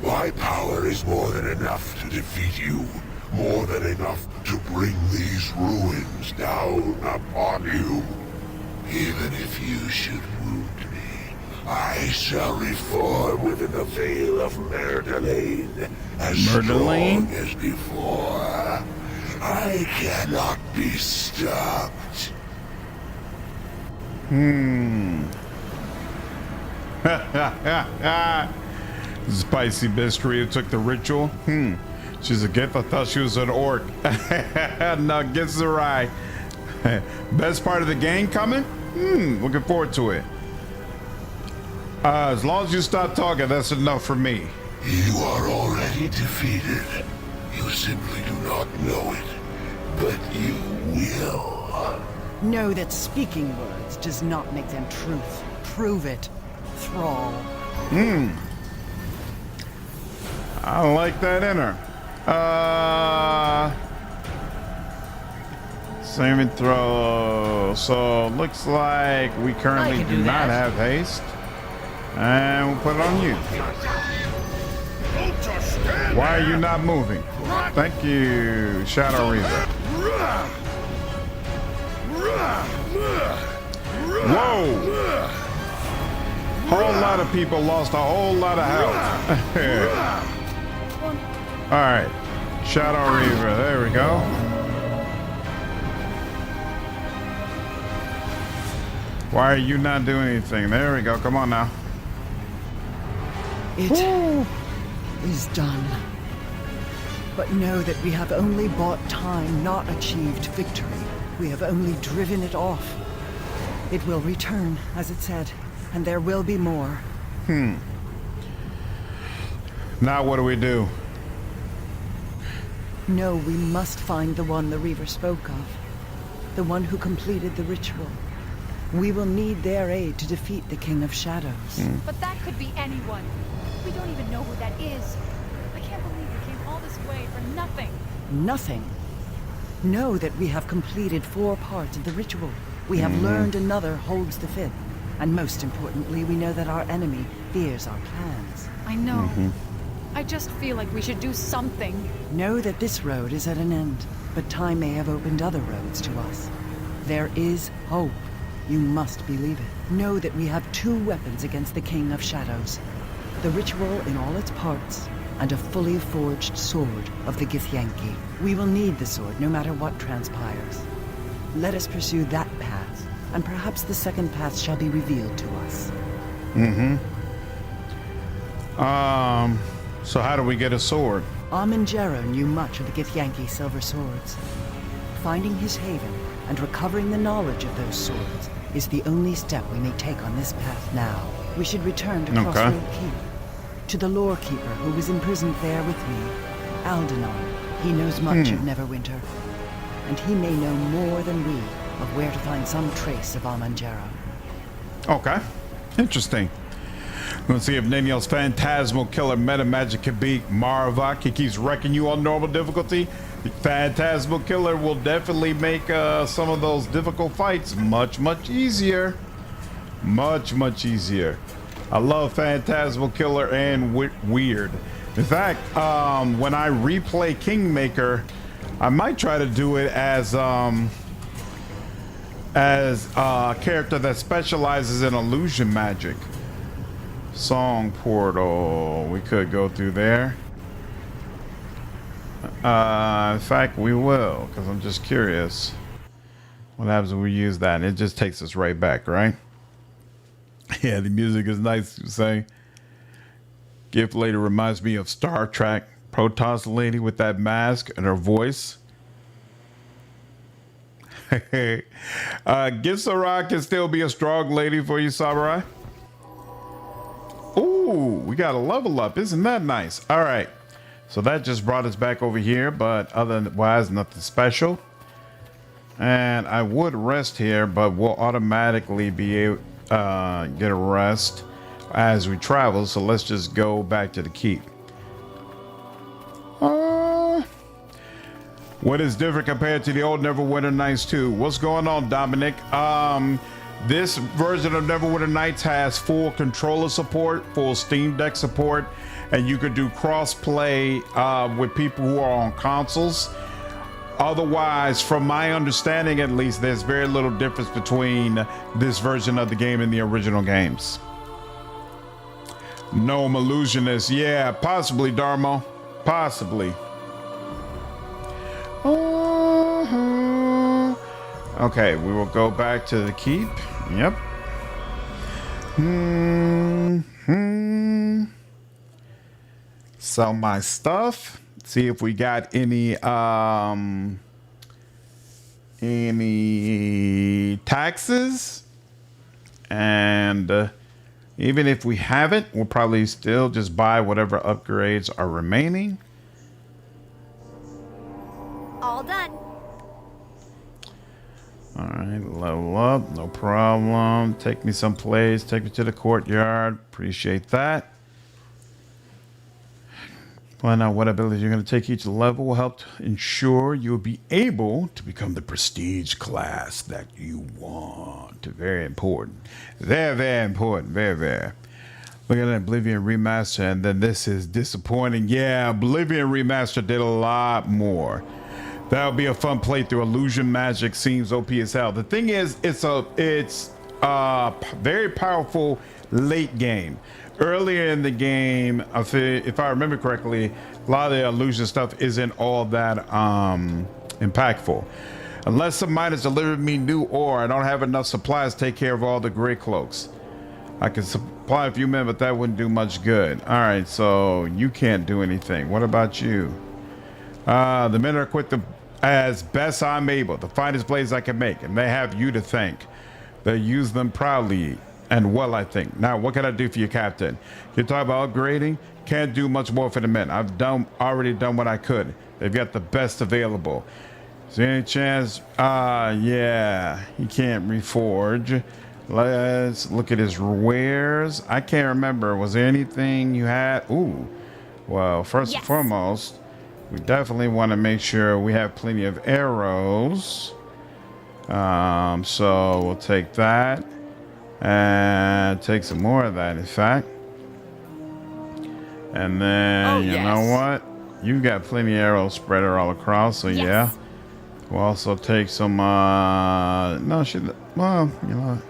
[SPEAKER 6] My power is more than enough to defeat you. More than enough to bring these ruins down upon you. Even if you should wound me, I shall reform within the veil of Merdelaine as strong as before. I cannot be stopped.
[SPEAKER 1] Spicy mystery who took the ritual. She's a Gith. I thought she was an orc. No, Gith's a rye. Best part of the game coming? Looking forward to it. As long as you stop talking, that's enough for me.
[SPEAKER 6] You are already defeated. You simply do not know it, but you will.
[SPEAKER 3] Know that speaking words does not make them truth. Prove it, thrall.
[SPEAKER 1] I like that inner. Saving throw. So looks like we currently do not have haste. And we'll put it on you. Why are you not moving? Thank you, Shadow Reaver. Whoa! Whole lot of people lost a whole lot of health. Alright. Shadow Reaver, there we go. Why are you not doing anything? There we go, come on now.
[SPEAKER 3] It is done. But know that we have only bought time, not achieved victory. We have only driven it off. It will return, as it said, and there will be more.
[SPEAKER 1] Now what do we do?
[SPEAKER 3] No, we must find the one the Reaver spoke of. The one who completed the ritual. We will need their aid to defeat the King of Shadows.
[SPEAKER 16] But that could be anyone. We don't even know who that is. I can't believe we came all this way for nothing.
[SPEAKER 3] Nothing. Know that we have completed 4 parts of the ritual. We have learned another holds the 5th. And most importantly, we know that our enemy fears our plans.
[SPEAKER 16] I know. I just feel like we should do something.
[SPEAKER 3] Know that this road is at an end, but time may have opened other roads to us. There is hope. You must believe it. Know that we have 2 weapons against the King of Shadows. The ritual in all its parts, and a fully forged sword of the Githyanki. We will need the sword no matter what transpires. Let us pursue that path, and perhaps the second path shall be revealed to us.
[SPEAKER 1] So how do we get a sword?
[SPEAKER 3] Amanjaro knew much of the Githyanki silver swords. Finding his haven and recovering the knowledge of those swords is the only step we may take on this path now. We should return to Crossroad Keep, to the lore keeper who was imprisoned there with me, Aldenon. He knows much of Neverwinter, and he may know more than we of where to find some trace of Amanjaro.
[SPEAKER 1] Okay, interesting. Let's see if Naniel's Phantasmal Killer meta magic can beat Maravak. He keeps wrecking you on normal difficulty. Phantasmal Killer will definitely make some of those difficult fights much easier. Much easier. I love Phantasmal Killer and Weird. In fact, when I replay Kingmaker, I might try to do it as a character that specializes in illusion magic. Song portal. We could go through there. In fact, we will, because I'm just curious. What happens when we use that? And it just takes us right back, right? Yeah, the music is nice, you say. Gift Lady reminds me of Star Trek. Protoss Lady with that mask and her voice. Gisara can still be a strong lady for you, Samurai. Ooh, we got a level up. Isn't that nice? All right. So that just brought us back over here, but otherwise, nothing special. And I would rest here, but we'll automatically be able get a rest as we travel. So let's just go back to the keep. What is different compared to the old Neverwinter Nights 2? What's going on, Dominic? This version of Neverwinter Nights has full controller support, full Steam Deck support, and you could do cross-play with people who are on consoles. Otherwise, from my understanding at least, there's very little difference between this version of the game and the original games. Gnome Illusionist. Yeah, possibly, Darmo. Possibly. Okay, we will go back to the keep. Yep. Sell my stuff. See if we got any taxes. And even if we haven't, we'll probably still just buy whatever upgrades are remaining.
[SPEAKER 5] All done.
[SPEAKER 1] All right, level up, no problem. Take me someplace, take me to the courtyard. Appreciate that. Find out what abilities you're going to take each level will help to ensure you'll be able to become the prestige class that you want. Very important. Very, very important. Very, very. Look at that Oblivion Remaster, and then this is disappointing. Yeah, Oblivion Remaster did a lot more. That'll be a fun playthrough. Illusion Magic seems OP as hell. The thing is, it's a very powerful late game. Earlier in the game, if I remember correctly, a lot of the illusion stuff isn't all that impactful. Unless some miners delivered me new ore, I don't have enough supplies to take care of all the gray cloaks. I can supply a few men, but that wouldn't do much good. All right, so you can't do anything. What about you? The men are equipped as best I'm able, the finest blades I can make, and they have you to thank. They use them proudly and well, I think. Now, what can I do for you, Captain? You talk about upgrading? Can't do much more for the men. I've already done what I could. They've got the best available. Is there any chance? Yeah, he can't reforge. Let's look at his wares. I can't remember. Was there anything you had? Ooh, well, first and foremost, we definitely want to make sure we have plenty of arrows. So we'll take that and take some more of that, in fact. And then, you know what? You've got plenty of arrows spread all across, so yeah. We'll also take some, well, you know,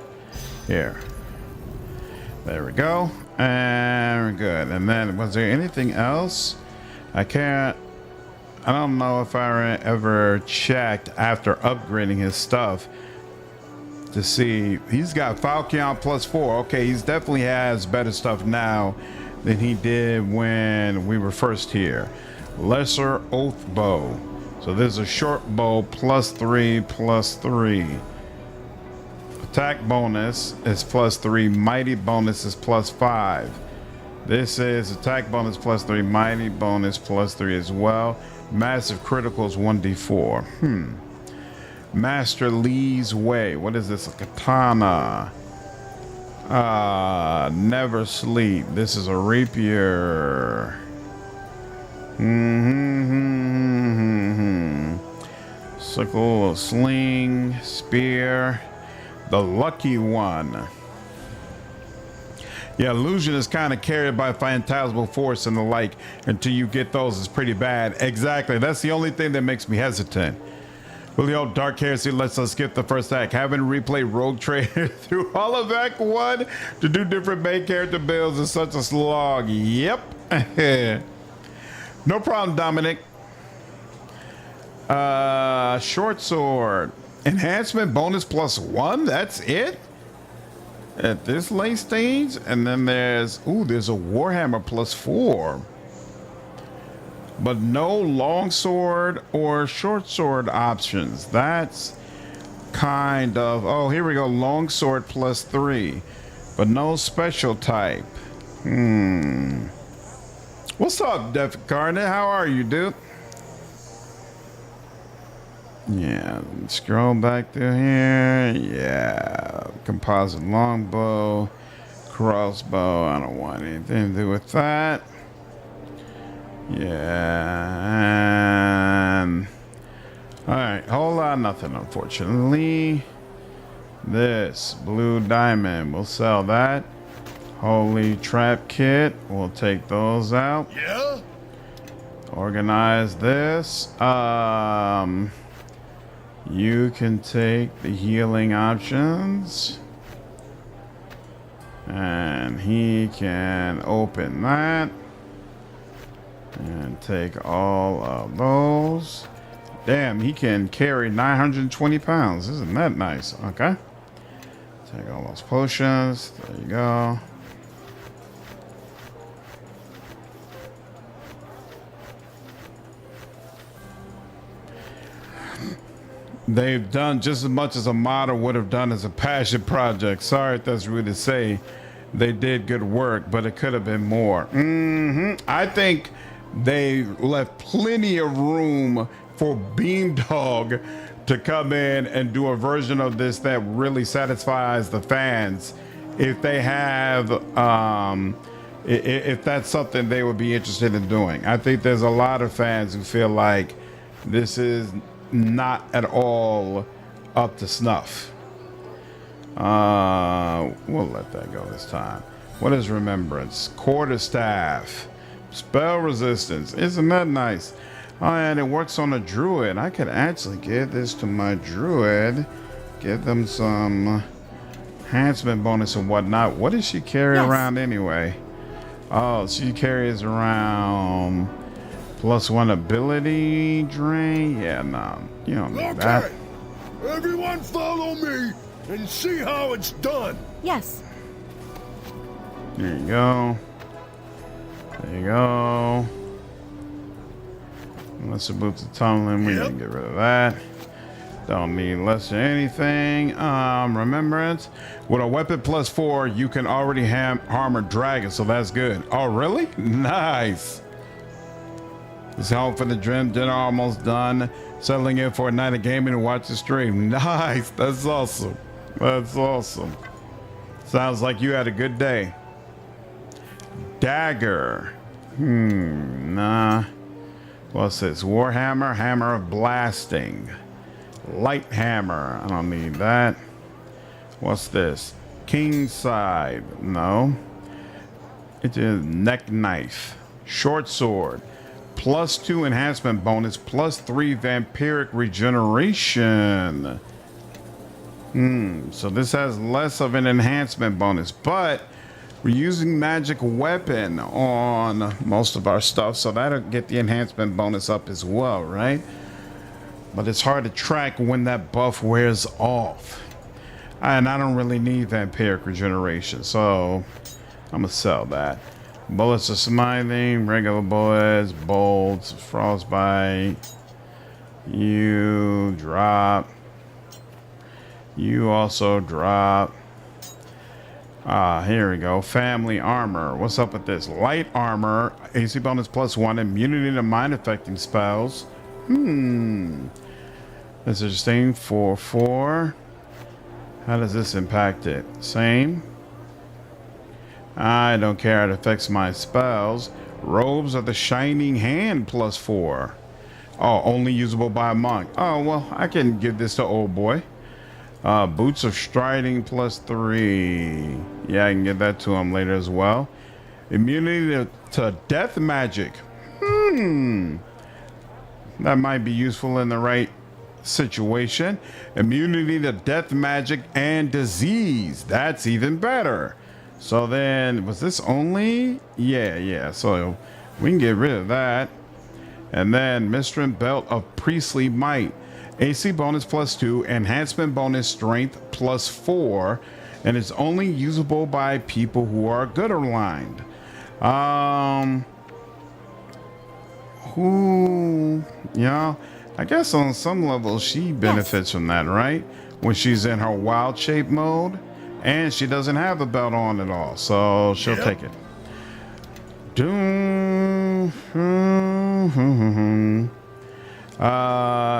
[SPEAKER 1] here. There we go. And we're good. And then, was there anything else? I don't know if I ever checked after upgrading his stuff to see. He's got Falcon +4. Okay, he's definitely has better stuff now than he did when we were first here. Lesser Oath Bow. So there's a short bow +3/+3. Attack bonus is +3. Mighty bonus is +5. This is attack bonus +3. Mighty bonus +3 as well. Massive criticals 1d4. Master Lee's Way. What is this? A katana. Never sleep. This is a rapier. Sickle, a sling, spear. The lucky one. Yeah, illusion is kind of carried by phantasmal force and the like. Until you get those, it's pretty bad. Exactly. That's the only thing that makes me hesitant. Julio, Dark Heresy lets us skip the first act. Having to replay Rogue Trader through all of Act 1 to do different main character builds is such a slog. Yep. No problem, Dominic. Short sword. Enhancement bonus +1. That's it? At this late stage? And then there's a Warhammer +4. But no long sword or short sword options. That's kind of, oh, here we go. Long sword +3, but no special type. What's up, Def Carnet? How are you, dude? Yeah, scroll back through here. Yeah, composite longbow, crossbow. I don't want anything to do with that. Yeah, and all right, whole lot of nothing, unfortunately. This blue diamond, we'll sell that. Holy trap kit, we'll take those out.
[SPEAKER 6] Yeah.
[SPEAKER 1] Organize this. You can take the healing options, and he can open that. And take all of those. Damn, he can carry 920 pounds. Isn't that nice? Okay. Take all those potions. There you go. they've done just as much as a modder would have done as a passion project. Sorry if that's rude to say. They did good work, but it could have been more. I think they left plenty of room for Beamdog to come in and do a version of this that really satisfies the fans. If they have, if that's something they would be interested in doing. I think there's a lot of fans who feel like this is not at all up to snuff. We'll let that go this time. What is remembrance? Quarterstaff. Spell resistance. Isn't that nice? Oh, and it works on a druid. I could actually give this to my druid. Give them some enhancement bonus and whatnot. What does she carry around anyway? Oh, she carries around +1 ability drain. Yeah, no, you don't need that.
[SPEAKER 6] Everyone follow me and see how it's done.
[SPEAKER 16] Yes.
[SPEAKER 1] There you go. There you go. Lesser boots of tumbling. We can get rid of that. Don't need lesser anything. Remembrance. With a weapon +4, you can already harm a dragon, so that's good. Oh, really? Nice. It's home for the dream. Dinner almost done. Settling in for a night of gaming and watch the stream. Nice. That's awesome. That's awesome. Sounds like you had a good day. Dagger. Nah. What's this? Warhammer, hammer of blasting. Light hammer. I don't need that. What's this? King side. No. It is neck knife. Short sword. +2 enhancement bonus. +3 vampiric regeneration. So this has less of an enhancement bonus, but we're using magic weapon on most of our stuff, so that'll get the enhancement bonus up as well, right? But it's hard to track when that buff wears off. And I don't really need vampiric regeneration, so I'm gonna sell that. Bullets of smithing, regular bullets, bolts, frostbite. You drop. You also drop. Here we go. Family armor. What's up with this? Light armor. AC bonus +1. Immunity to mind affecting spells. This is interesting. 4/4. How does this impact it? Same. I don't care. It affects my spells. Robes of the Shining Hand +4. Oh, only usable by a monk. Oh, well, I can give this to old boy. Boots of Striding +3. Yeah, I can give that to him later as well. Immunity to death magic. That might be useful in the right situation. Immunity to death magic and disease. That's even better. So then, was this only? Yeah. So we can get rid of that. And then Mistral Belt of Priestly Might. AC bonus +2, enhancement bonus strength +4, and it's only usable by people who are good aligned. I guess on some level she benefits from that, right? When she's in her wild shape mode, and she doesn't have the belt on at all, so she'll take it.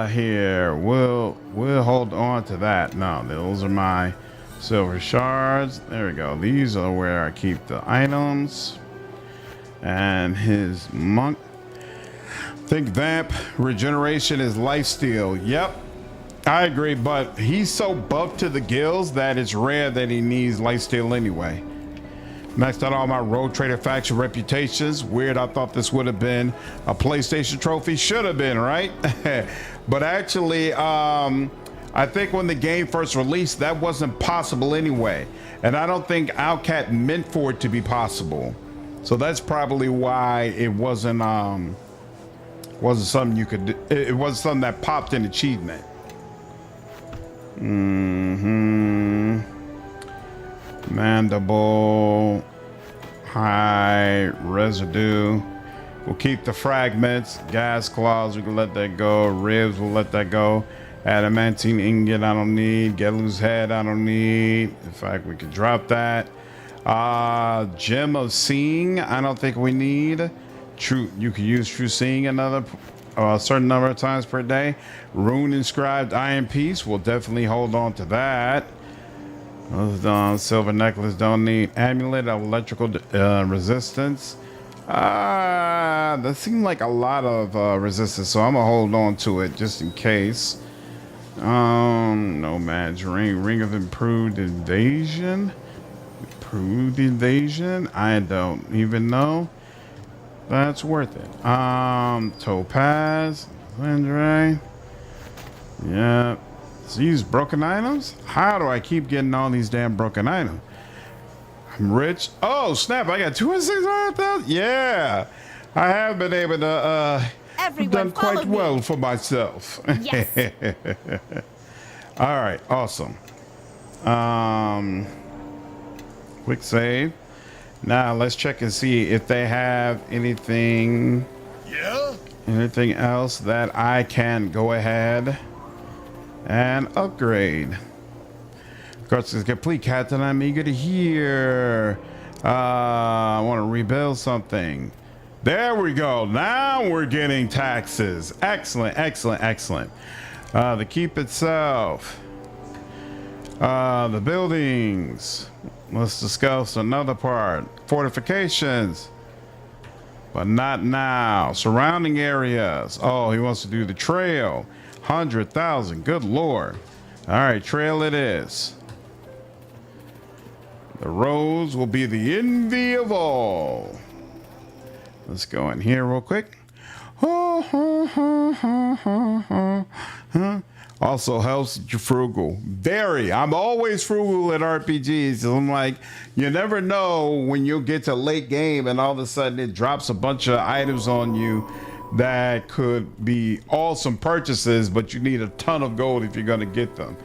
[SPEAKER 1] Here we'll hold on to that. No, those are my silver shards. There we go. These are where I keep the items. And his monk. Think vamp regeneration is lifesteal. Yep, I agree, but he's so buffed to the gills that it's rare that he needs lifesteal anyway. Maxed out all my Road Trader faction reputations. Weird, I thought this would have been a PlayStation trophy. Should have been, right? But actually, I think when the game first released, that wasn't possible anyway. And I don't think Owlcat meant for it to be possible. So that's probably why it wasn't something you could do. It wasn't something that popped in achievement. Mandible, high residue. We'll keep the fragments. Gas claws, we can let that go. Ribs, we'll let that go. Adamantine ingot I don't need. Galloo's head I don't need. In fact, we could drop that. Gem of seeing I don't think we need. True, you can use true seeing another certain number of times per day. Rune inscribed iron piece, we'll definitely hold on to that. Silver necklace don't need. Amulet of electrical resistance. That seemed like a lot of resistance, so I'm gonna hold on to it just in case. Nomad's ring of improved invasion. I don't even know. That's worth it. Topaz, Lindray. Yeah. So use broken items? How do I keep getting all these damn broken items? I'm rich. Oh snap! I got 2,600,000. Yeah, I have been able to.
[SPEAKER 14] Everyone,
[SPEAKER 1] done quite
[SPEAKER 14] follow
[SPEAKER 1] well
[SPEAKER 14] me.
[SPEAKER 1] for myself.
[SPEAKER 14] Yes.
[SPEAKER 1] All right. Awesome. Quick save. Now let's check and see if they have anything.
[SPEAKER 6] Yeah?
[SPEAKER 1] Anything else that I can go ahead and upgrade. Of course, it's complete, Captain. I'm eager to hear. I want to rebuild something. There we go. Now we're getting taxes. Excellent, excellent, excellent. The keep itself. The buildings. Let's discuss another part. Fortifications. But not now. Surrounding areas. Oh, he wants to do the trail. 100,000. Good Lord. All right, trail it is. The roads will be the envy of all. Let's go in here real quick. Also helps you frugal. Very. I'm always frugal at RPGs. I'm like, you never know when you'll get to late game and all of a sudden it drops a bunch of items on you that could be awesome purchases, but you need a ton of gold if you're going to get them.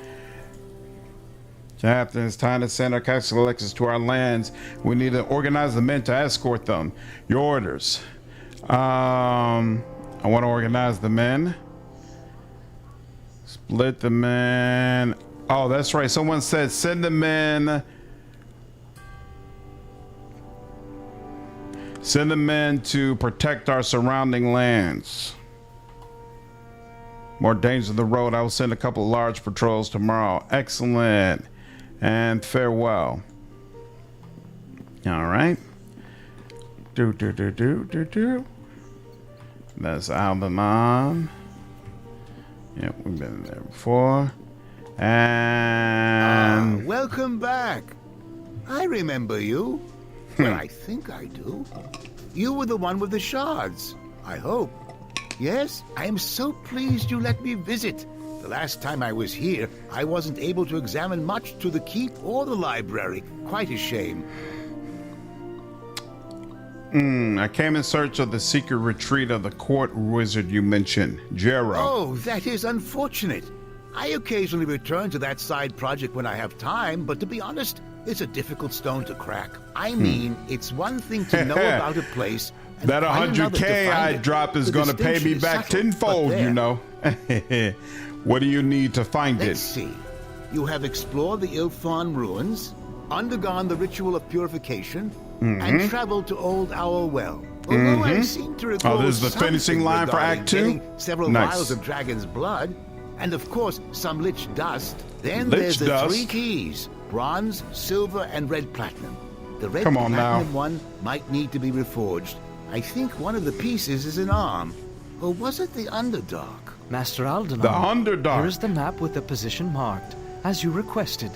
[SPEAKER 1] Captain, it's time to send our cash collectors to our lands. We need to organize the men to escort them. Your orders. I want to organize the men. Split the men. Oh, that's right. Someone said send the men. Send the men to protect our surrounding lands. More danger on the road. I will send a couple of large patrols tomorrow. Excellent. And farewell. All right. That's Alderman. Yep, we've been there before. And
[SPEAKER 17] welcome back. I remember you. Well, I think I do. You were the one with the shards, I hope. Yes, I am so pleased you let me visit. The last time I was here, I wasn't able to examine much to the keep or the library. Quite a shame.
[SPEAKER 1] I came in search of the secret retreat of the court wizard you mentioned, Jero.
[SPEAKER 17] Oh, that is unfortunate. I occasionally return to that side project when I have time, but to be honest, it's a difficult stone to crack. I mean, it's one thing to know about a place. And
[SPEAKER 1] that 100K I drop is going to pay me back tenfold, you know. What do you need to find
[SPEAKER 17] Let's see. You have explored the Ilfon ruins, undergone the ritual of purification, and traveled to Old Owl Well. Although I seem to recall
[SPEAKER 1] this is the finishing line for Act 2?
[SPEAKER 17] Several vials of dragon's blood, and of course some lich dust. Then there's the 3 keys: bronze, silver, and red platinum. The red platinum one might need to be reforged. I think one of the pieces is an arm. Or was it the underdog?
[SPEAKER 18] Master Aldenon.
[SPEAKER 1] The underdog.
[SPEAKER 18] Here is the map with the position marked, as you requested.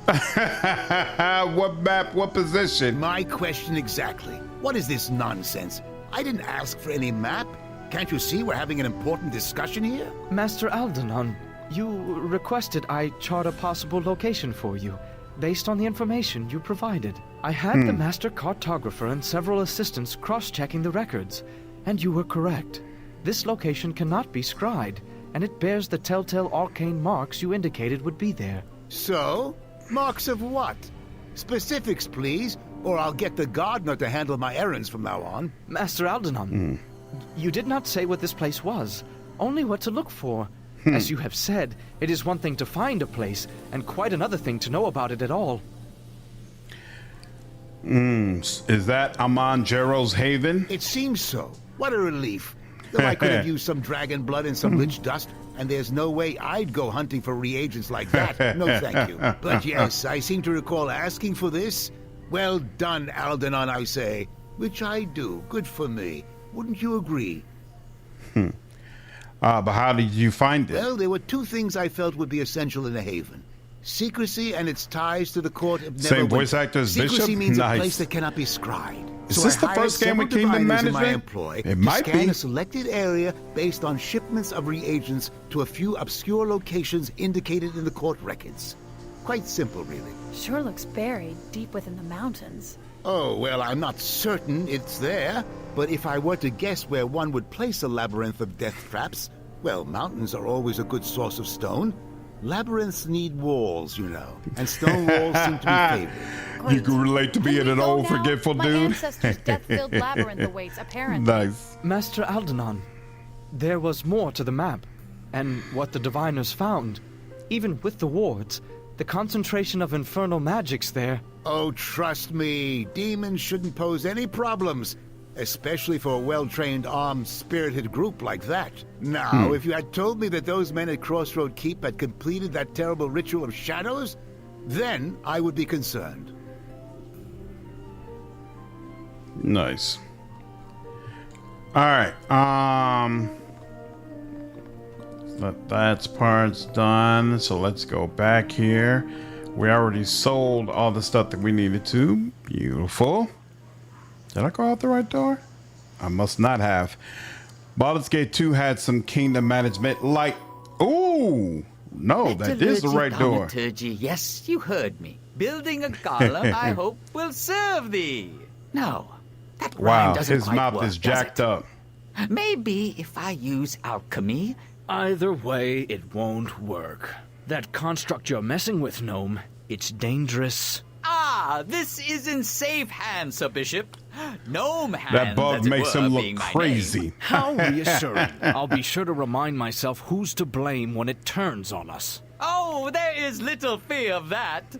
[SPEAKER 1] What map? What position?
[SPEAKER 17] My question exactly. What is this nonsense? I didn't ask for any map. Can't you see we're having an important discussion here?
[SPEAKER 18] Master Aldenon, you requested I chart a possible location for you, based on the information you provided. I had the master cartographer and several assistants cross-checking the records, and you were correct. This location cannot be scryed, and it bears the telltale arcane marks you indicated would be there.
[SPEAKER 17] So? Marks of what? Specifics, please, or I'll get the gardener to handle my errands from now on.
[SPEAKER 18] Master Aldenon, you did not say what this place was, only what to look for. As you have said, it is one thing to find a place, and quite another thing to know about it at all.
[SPEAKER 1] Is that Amon Jero's haven?
[SPEAKER 17] It seems so. What a relief. Though I could have used some dragon blood and some lich dust, and there's no way I'd go hunting for reagents like that. No thank you. But yes, I seem to recall asking for this. Well done, Aldenon, I say. Which I do. Good for me. Wouldn't you agree?
[SPEAKER 1] But how did you find it?
[SPEAKER 17] Well, there were two things I felt would be essential in a haven. Secrecy and its ties to the court of Neverwinter.
[SPEAKER 1] Same voice actor as Bishop?
[SPEAKER 17] Secrecy means
[SPEAKER 1] Nice.
[SPEAKER 17] a place that cannot be scried.
[SPEAKER 1] Is this the first game with Kingdom Management? It might
[SPEAKER 17] scan
[SPEAKER 1] be.
[SPEAKER 17] a selected area based on shipments of reagents to a few obscure locations indicated in the court records. Quite simple, really.
[SPEAKER 16] Sure looks buried deep within the mountains.
[SPEAKER 17] Oh, well, I'm not certain it's there, but if I were to guess where one would place a labyrinth of death traps, well, mountains are always a good source of stone. Labyrinths need walls, you know, and stone walls seem to be favored.
[SPEAKER 1] You can relate to being an old, forgetful
[SPEAKER 16] My
[SPEAKER 1] dude.
[SPEAKER 16] ancestors' death-filled labyrinth awaits, apparently.
[SPEAKER 1] Nice.
[SPEAKER 18] Master Aldenon, there was more to the map, and what the diviners found. Even with the wards, the concentration of infernal magics there.
[SPEAKER 17] Oh, trust me, demons shouldn't pose any problems, especially for a well-trained, armed, spirited group like that. Now, if you had told me that those men at Crossroad Keep had completed that terrible ritual of shadows, then I would be concerned.
[SPEAKER 1] Nice. All right. That's part's done. So let's go back here. We already sold all the stuff that we needed to. Beautiful. Did I go out the right door? I must not have. Baldur's Gate 2 had some kingdom management like... Ooh! No, that is the right door.
[SPEAKER 11] Thaumaturgy. Yes, you heard me. Building a golem, I hope, will serve thee. No, that rhyme doesn't
[SPEAKER 1] his
[SPEAKER 11] quite
[SPEAKER 1] mouth
[SPEAKER 11] work,
[SPEAKER 1] is
[SPEAKER 11] does
[SPEAKER 1] jacked
[SPEAKER 11] it?
[SPEAKER 1] up.
[SPEAKER 11] Maybe if I use alchemy.
[SPEAKER 9] Either way, it won't work. That construct you're messing with, Gnome, it's dangerous.
[SPEAKER 11] Ah, this is in safe hands, Sir Bishop. Gnome hands,
[SPEAKER 1] That bug
[SPEAKER 11] as it
[SPEAKER 1] makes
[SPEAKER 11] were,
[SPEAKER 1] him
[SPEAKER 11] being
[SPEAKER 1] look
[SPEAKER 11] my
[SPEAKER 1] crazy.
[SPEAKER 11] name.
[SPEAKER 9] How reassuring. I'll be sure to remind myself who's to blame when it turns on us.
[SPEAKER 11] Oh, there is little fear of that.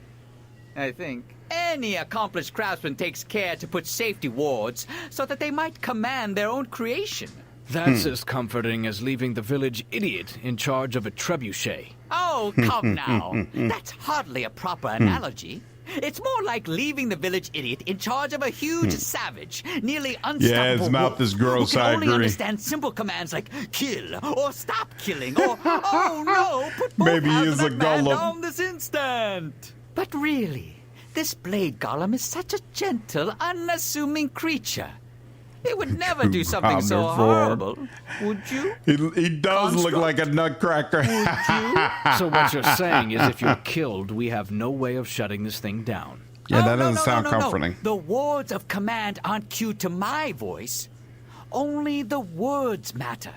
[SPEAKER 11] I think. Any accomplished craftsman takes care to put safety wards so that they might command their own creation.
[SPEAKER 9] That's as comforting as leaving the village idiot in charge of a trebuchet.
[SPEAKER 11] Oh, come now. That's hardly a proper analogy. It's more like leaving the village idiot in charge of a huge savage, nearly unstoppable
[SPEAKER 1] Yeah, his mouth
[SPEAKER 11] wolf
[SPEAKER 1] is gross,
[SPEAKER 11] who can
[SPEAKER 1] I
[SPEAKER 11] only
[SPEAKER 1] agree.
[SPEAKER 11] understand simple commands like kill or stop killing or oh no, put both
[SPEAKER 1] Maybe
[SPEAKER 11] hands
[SPEAKER 1] he's
[SPEAKER 11] on
[SPEAKER 1] a
[SPEAKER 11] that man
[SPEAKER 1] golem.
[SPEAKER 11] down this instant. But really, this blade golem is such a gentle, unassuming creature. He would never do something so horrible, would you?
[SPEAKER 1] He does look like a nutcracker.
[SPEAKER 9] So what you're saying is if you're killed, we have no way of shutting this thing down.
[SPEAKER 1] Yeah, that
[SPEAKER 11] no,
[SPEAKER 1] doesn't sound comforting.
[SPEAKER 11] The words of command aren't cued to my voice. Only the words matter.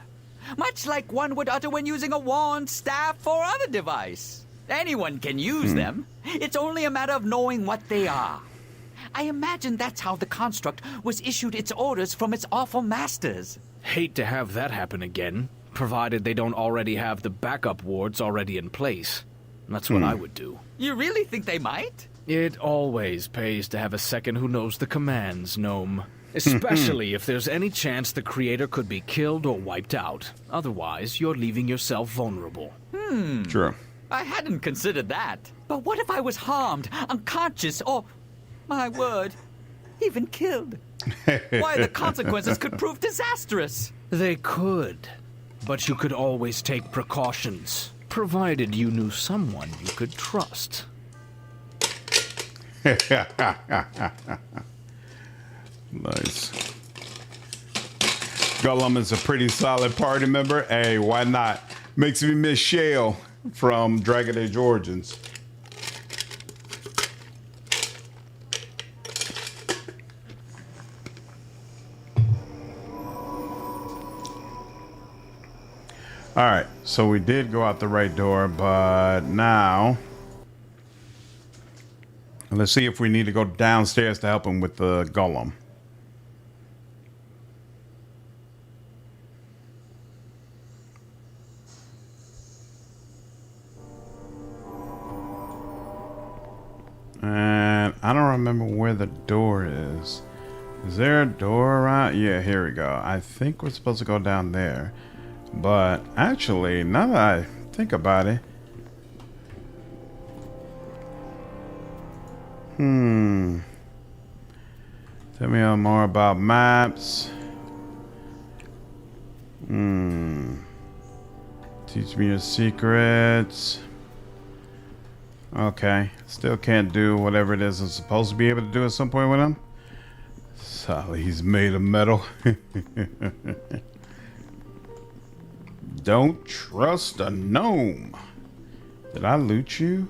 [SPEAKER 11] Much like one would utter when using a wand, staff, or other device. Anyone can use them. It's only a matter of knowing what they are. I imagine that's how the construct was issued its orders from its awful masters.
[SPEAKER 9] Hate to have that happen again, provided they don't already have the backup wards already in place. That's what I would do.
[SPEAKER 11] You really think they might?
[SPEAKER 9] It always pays to have a second who knows the commands, Gnome. Especially if there's any chance the creator could be killed or wiped out. Otherwise, you're leaving yourself vulnerable.
[SPEAKER 1] True.
[SPEAKER 11] I hadn't considered that. But what if I was harmed, unconscious, or, my word, even killed? Why, the consequences could prove disastrous.
[SPEAKER 9] They could. But you could always take precautions, provided you knew someone you could trust.
[SPEAKER 1] Nice. Gollum is a pretty solid party member. Hey, why not? Makes me miss Shale from Dragon Age Origins. All right, so we did go out the right door, but now let's see if we need to go downstairs to help him with the golem. And I don't remember where the door is. Is there a door around? Yeah, here we go. I think we're supposed to go down there. But actually, now that I think about it. Tell me more about maps. Teach me your secrets. Okay. Still can't do whatever it is I'm supposed to be able to do at some point with him. So he's made of metal. Don't trust a gnome. Did I loot you?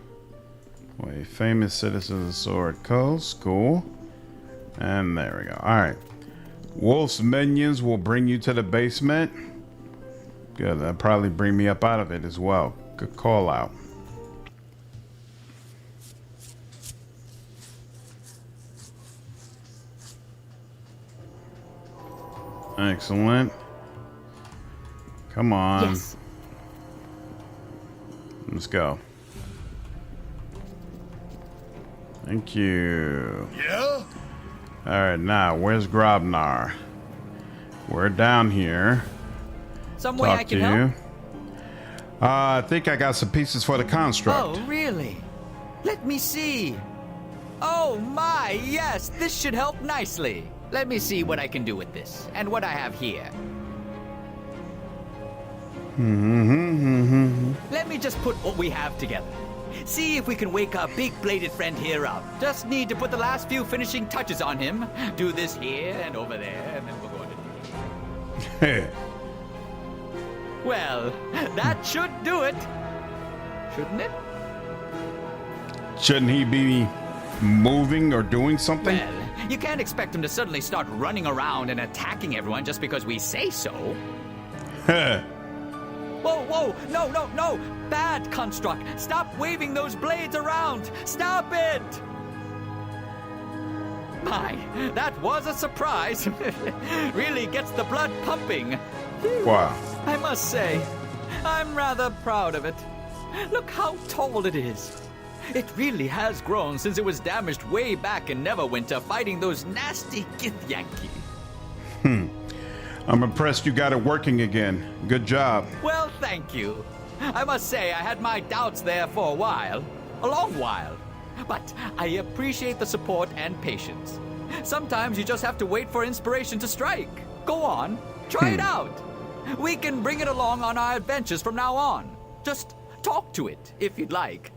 [SPEAKER 1] Wait, famous citizen of Sword Coast. Cool. And there we go. Alright. Wolf's minions will bring you to the basement. Good. That'll probably bring me up out of it as well. Good call out. Excellent. Come on.
[SPEAKER 16] Yes.
[SPEAKER 1] Let's go. Thank you.
[SPEAKER 6] Yeah?
[SPEAKER 1] Alright, now, where's Grobnar? We're down here.
[SPEAKER 11] Some way I can help?
[SPEAKER 1] I think I got some pieces for the construct.
[SPEAKER 11] Oh, really? Let me see. Oh my, yes, this should help nicely. Let me see what I can do with this, and what I have here. Let me just put what we have together. See if we can wake our big bladed friend here up. Just need to put the last few finishing touches on him. Do this here and over there, and then we're going to... Well, that should do it. Shouldn't it?
[SPEAKER 1] Shouldn't he be moving or doing something?
[SPEAKER 11] Well, you can't expect him to suddenly start running around and attacking everyone just because we say so. Whoa, whoa, no, no, no! Bad construct! Stop waving those blades around! Stop it! My, that was a surprise. Really gets the blood pumping.
[SPEAKER 1] Wow.
[SPEAKER 11] I must say, I'm rather proud of it. Look how tall it is. It really has grown since it was damaged way back in Neverwinter fighting those nasty Githyanki.
[SPEAKER 1] I'm impressed you got it working again. Good job.
[SPEAKER 11] Well, thank you. I must say I had my doubts there for a while. A long while. But I appreciate the support and patience. Sometimes you just have to wait for inspiration to strike. Go on, try it out. We can bring it along on our adventures from now on. Just talk to it, if you'd like.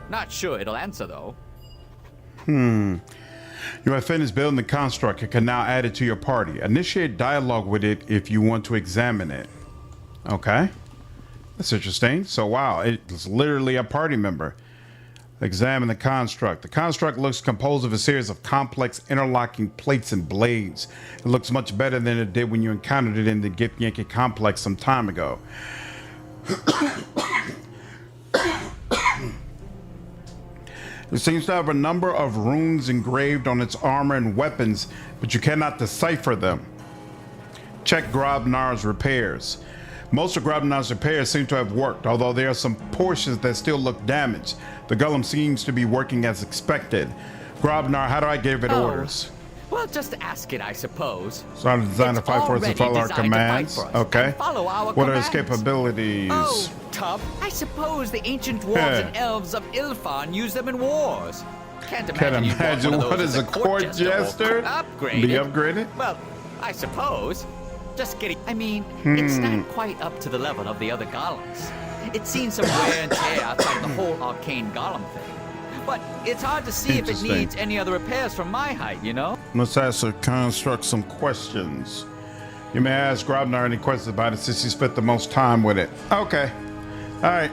[SPEAKER 11] Not sure it'll answer, though.
[SPEAKER 1] You have finished building the construct and can now add it to your party. Initiate dialogue with it if you want to examine it. Okay. That's interesting. So, wow, it's literally a party member. Examine the construct. The construct looks composed of a series of complex interlocking plates and blades. It looks much better than it did when you encountered it in the Githyanki complex some time ago. It seems to have a number of runes engraved on its armor and weapons, but you cannot decipher them. Check Grobnar's repairs. Most of Grobnar's repairs seem to have worked, although there are some portions that still look damaged. The golem seems to be working as expected. Grobnar, how do I give it orders?
[SPEAKER 11] Well, just ask it, I suppose.
[SPEAKER 1] So I'm designed to fight for us and follow our commands. Okay.
[SPEAKER 11] Follow our
[SPEAKER 1] what
[SPEAKER 11] commands.
[SPEAKER 1] are its capabilities?
[SPEAKER 11] Oh, tough. I suppose the ancient dwarves and elves of Ilfan use them in wars. Can't imagine
[SPEAKER 1] what is a court jester?
[SPEAKER 11] Upgraded.
[SPEAKER 1] Be upgraded?
[SPEAKER 11] Well, I suppose. Just kidding. I mean, it's not quite up to the level of the other golems. It's seen some wear and tear outside the whole arcane golem thing. But it's hard to see if it needs any other repairs from my height, you know?
[SPEAKER 1] Let's ask the construct some questions. You may ask Grobnar any questions about it since he spent the most time with it. Okay. All right.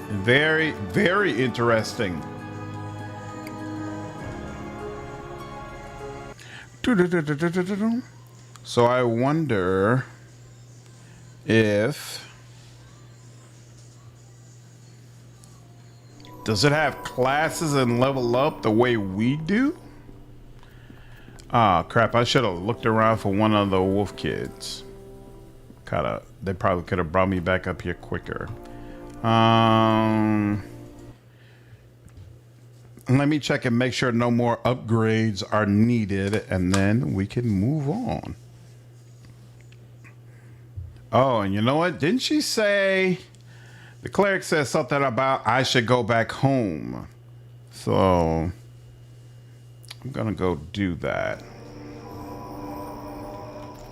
[SPEAKER 1] Very, very interesting. So I wonder if... Does it have classes and level up the way we do? Ah, crap. I should have looked around for one of the wolf kids. They probably could have brought me back up here quicker. let me check and make sure no more upgrades are needed, and then we can move on. Oh, and you know what? Didn't she say, the cleric said something about I should go back home. So I'm going to go do that.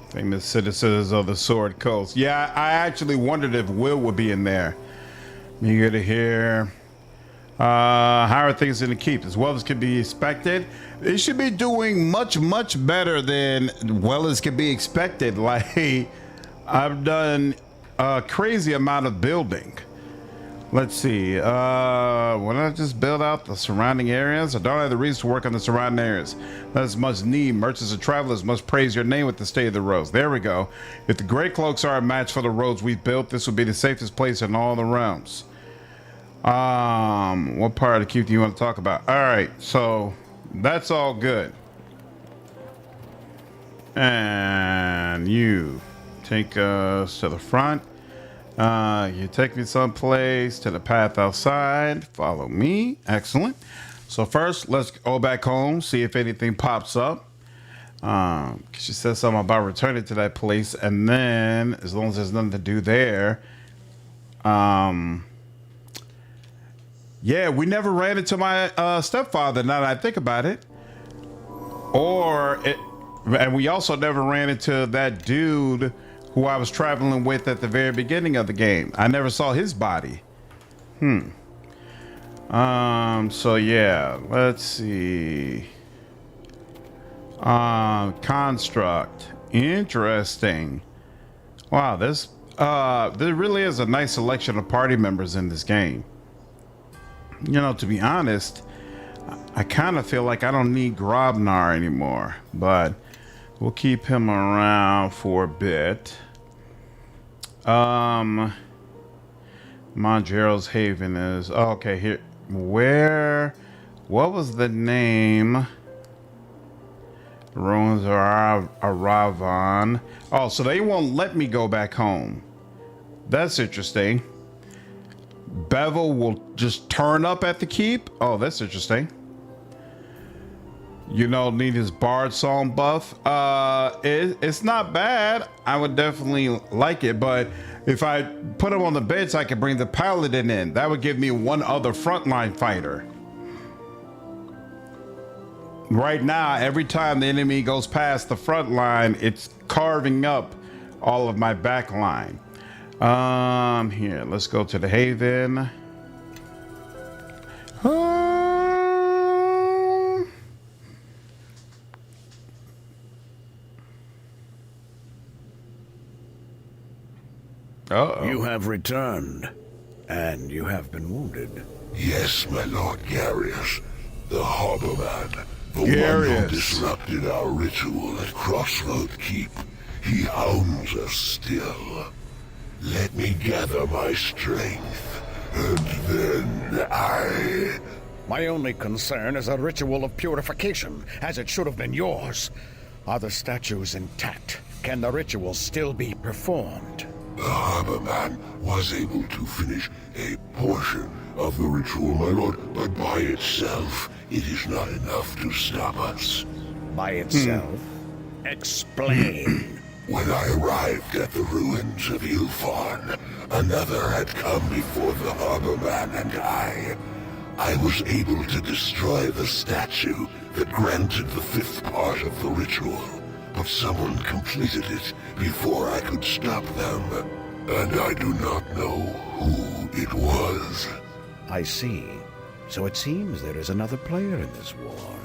[SPEAKER 1] Famous citizens of the Sword Coast. Yeah, I actually wondered if Will would be in there. You get to hear, how are things in the keep? As well as can be expected. It should be doing much, much better than well as can be expected. Like, I've done a crazy amount of building. Let's see. When I just build out the surrounding areas, I don't have the reason to work on the surrounding areas. That's much need. Merchants and travelers must praise your name with the state of the roads. There we go. If the Great Cloaks are a match for the roads we've built, this will be the safest place in all the realms. What part of the keep do you want to talk about? All right, so that's all good. And you take us to the front. You take me someplace to the path outside. Follow me. Excellent. So first, let's go back home, see if anything pops up. She said something about returning to that place, and then as long as there's nothing to do there, yeah, we never ran into my stepfather. Now that I think about it, and we also never ran into that dude who I was traveling with at the very beginning of the game. I never saw his body. So yeah, let's see. Construct. Interesting. Wow, there really is a nice selection of party members in this game. You know, to be honest, I kind of feel like I don't need Grobnar anymore, but we'll keep him around for a bit. Mongero's Haven is okay here. What was the name? Ruins are Aravan. Oh, so they won't let me go back home. That's interesting. Bevel will just turn up at the keep. Oh, that's interesting. You know, need his bard song buff. It's not bad. I would definitely like it, but if I put him on the bench, I could bring the paladin in. That would give me one other frontline fighter. Right now, every time the enemy goes past the front line, it's carving up all of my back line. Here, let's go to the Haven.
[SPEAKER 19] You have returned, and you have been wounded.
[SPEAKER 6] Yes, my lord Garius, the Harborman, the one who disrupted our ritual at Crossroad Keep. He hounds us still. Let me gather my strength, and then
[SPEAKER 19] My only concern is a ritual of purification, as it should have been yours. Are the statues intact? Can the ritual still be performed?
[SPEAKER 6] The Harborman was able to finish a portion of the ritual, my lord, but by itself, it is not enough to stop us.
[SPEAKER 19] By itself? Explain.
[SPEAKER 6] When I arrived at the ruins of Ilfarn, another had come before the Harborman and I was able to destroy the statue that granted the fifth part of the ritual. But someone completed it before I could stop them, and I do not know who it was.
[SPEAKER 19] I see. So it seems there is another player in this war.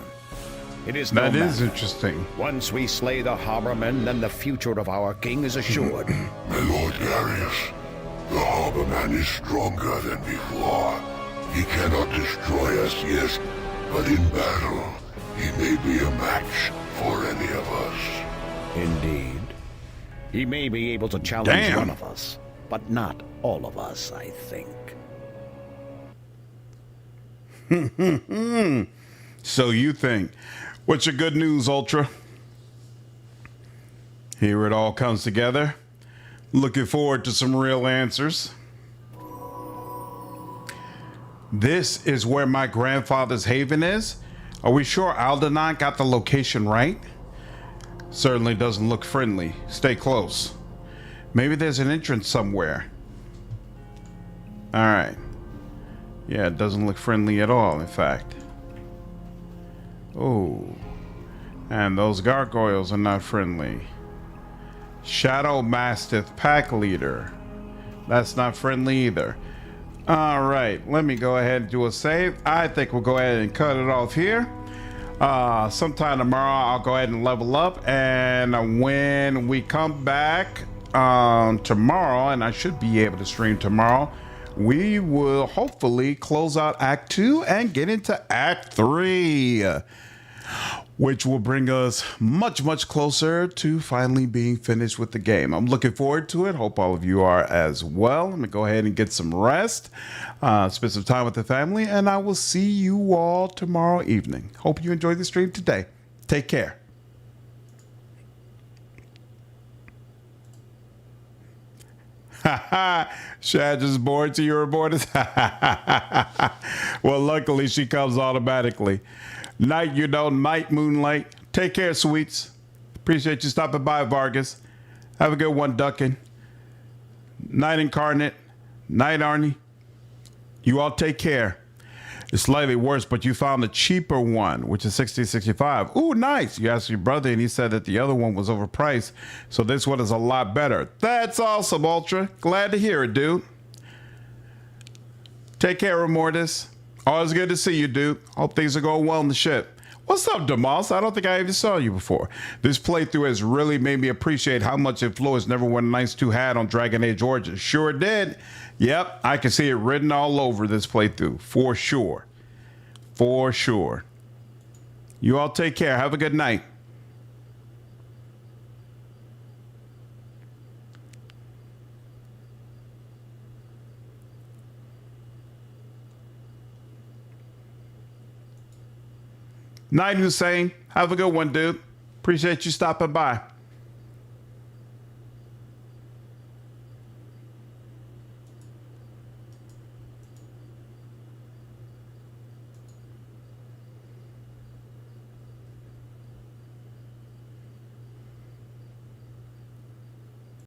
[SPEAKER 19] It is
[SPEAKER 1] that is interesting.
[SPEAKER 19] Once we slay the Harbormen, then the future of our king is assured.
[SPEAKER 6] My lord Darius, the Harborman is stronger than before. He cannot destroy us, yes, but in battle, he may be a match for any of us.
[SPEAKER 19] Indeed. He may be able to challenge one of us, but not all of us, I think.
[SPEAKER 1] So you think. What's your good news, Ultra? Here it all comes together. Looking forward to some real answers. This is where my grandfather's haven is. Are we sure Aldenon got the location right? Certainly doesn't look friendly. Stay close. Maybe there's an entrance somewhere. All right. Yeah, it doesn't look friendly at all, in fact. Oh. And those gargoyles are not friendly. Shadow Mastiff Pack Leader. That's not friendly either. All right, let me go ahead and do a save. I think we'll go ahead and cut it off here. Sometime tomorrow, I'll go ahead and level up. And when we come back tomorrow, and I should be able to stream tomorrow, we will hopefully close out Act 2 and get into Act 3. Which will bring us much, much closer to finally being finished with the game. I'm looking forward to it. Hope all of you are as well. Let me go ahead and get some rest, spend some time with the family, and I will see you all tomorrow evening. Hope you enjoyed the stream today. Take care. Shad is bored, so you're bored. Well, luckily she comes automatically. Night, you know, night, moonlight. Take care, sweets. Appreciate you stopping by, Vargas. Have a good one, Duckin. Night, Incarnate. Night, Arnie. You all take care. It's slightly worse, but you found a cheaper one, which is $60.65. Ooh, nice. You asked your brother, and he said that the other one was overpriced, so this one is a lot better. That's awesome, Ultra. Glad to hear it, dude. Take care, Remortis. Always good to see you, dude. Hope things are going well in the ship. What's up, Demas? I don't think I even saw you before. This playthrough has really made me appreciate how much influence Neverwinter Nights 2 had on Dragon Age Origins. Sure did. Yep, I can see it written all over this playthrough. For sure. For sure. You all take care. Have a good night. Night, Hussein. Have a good one, dude. Appreciate you stopping by.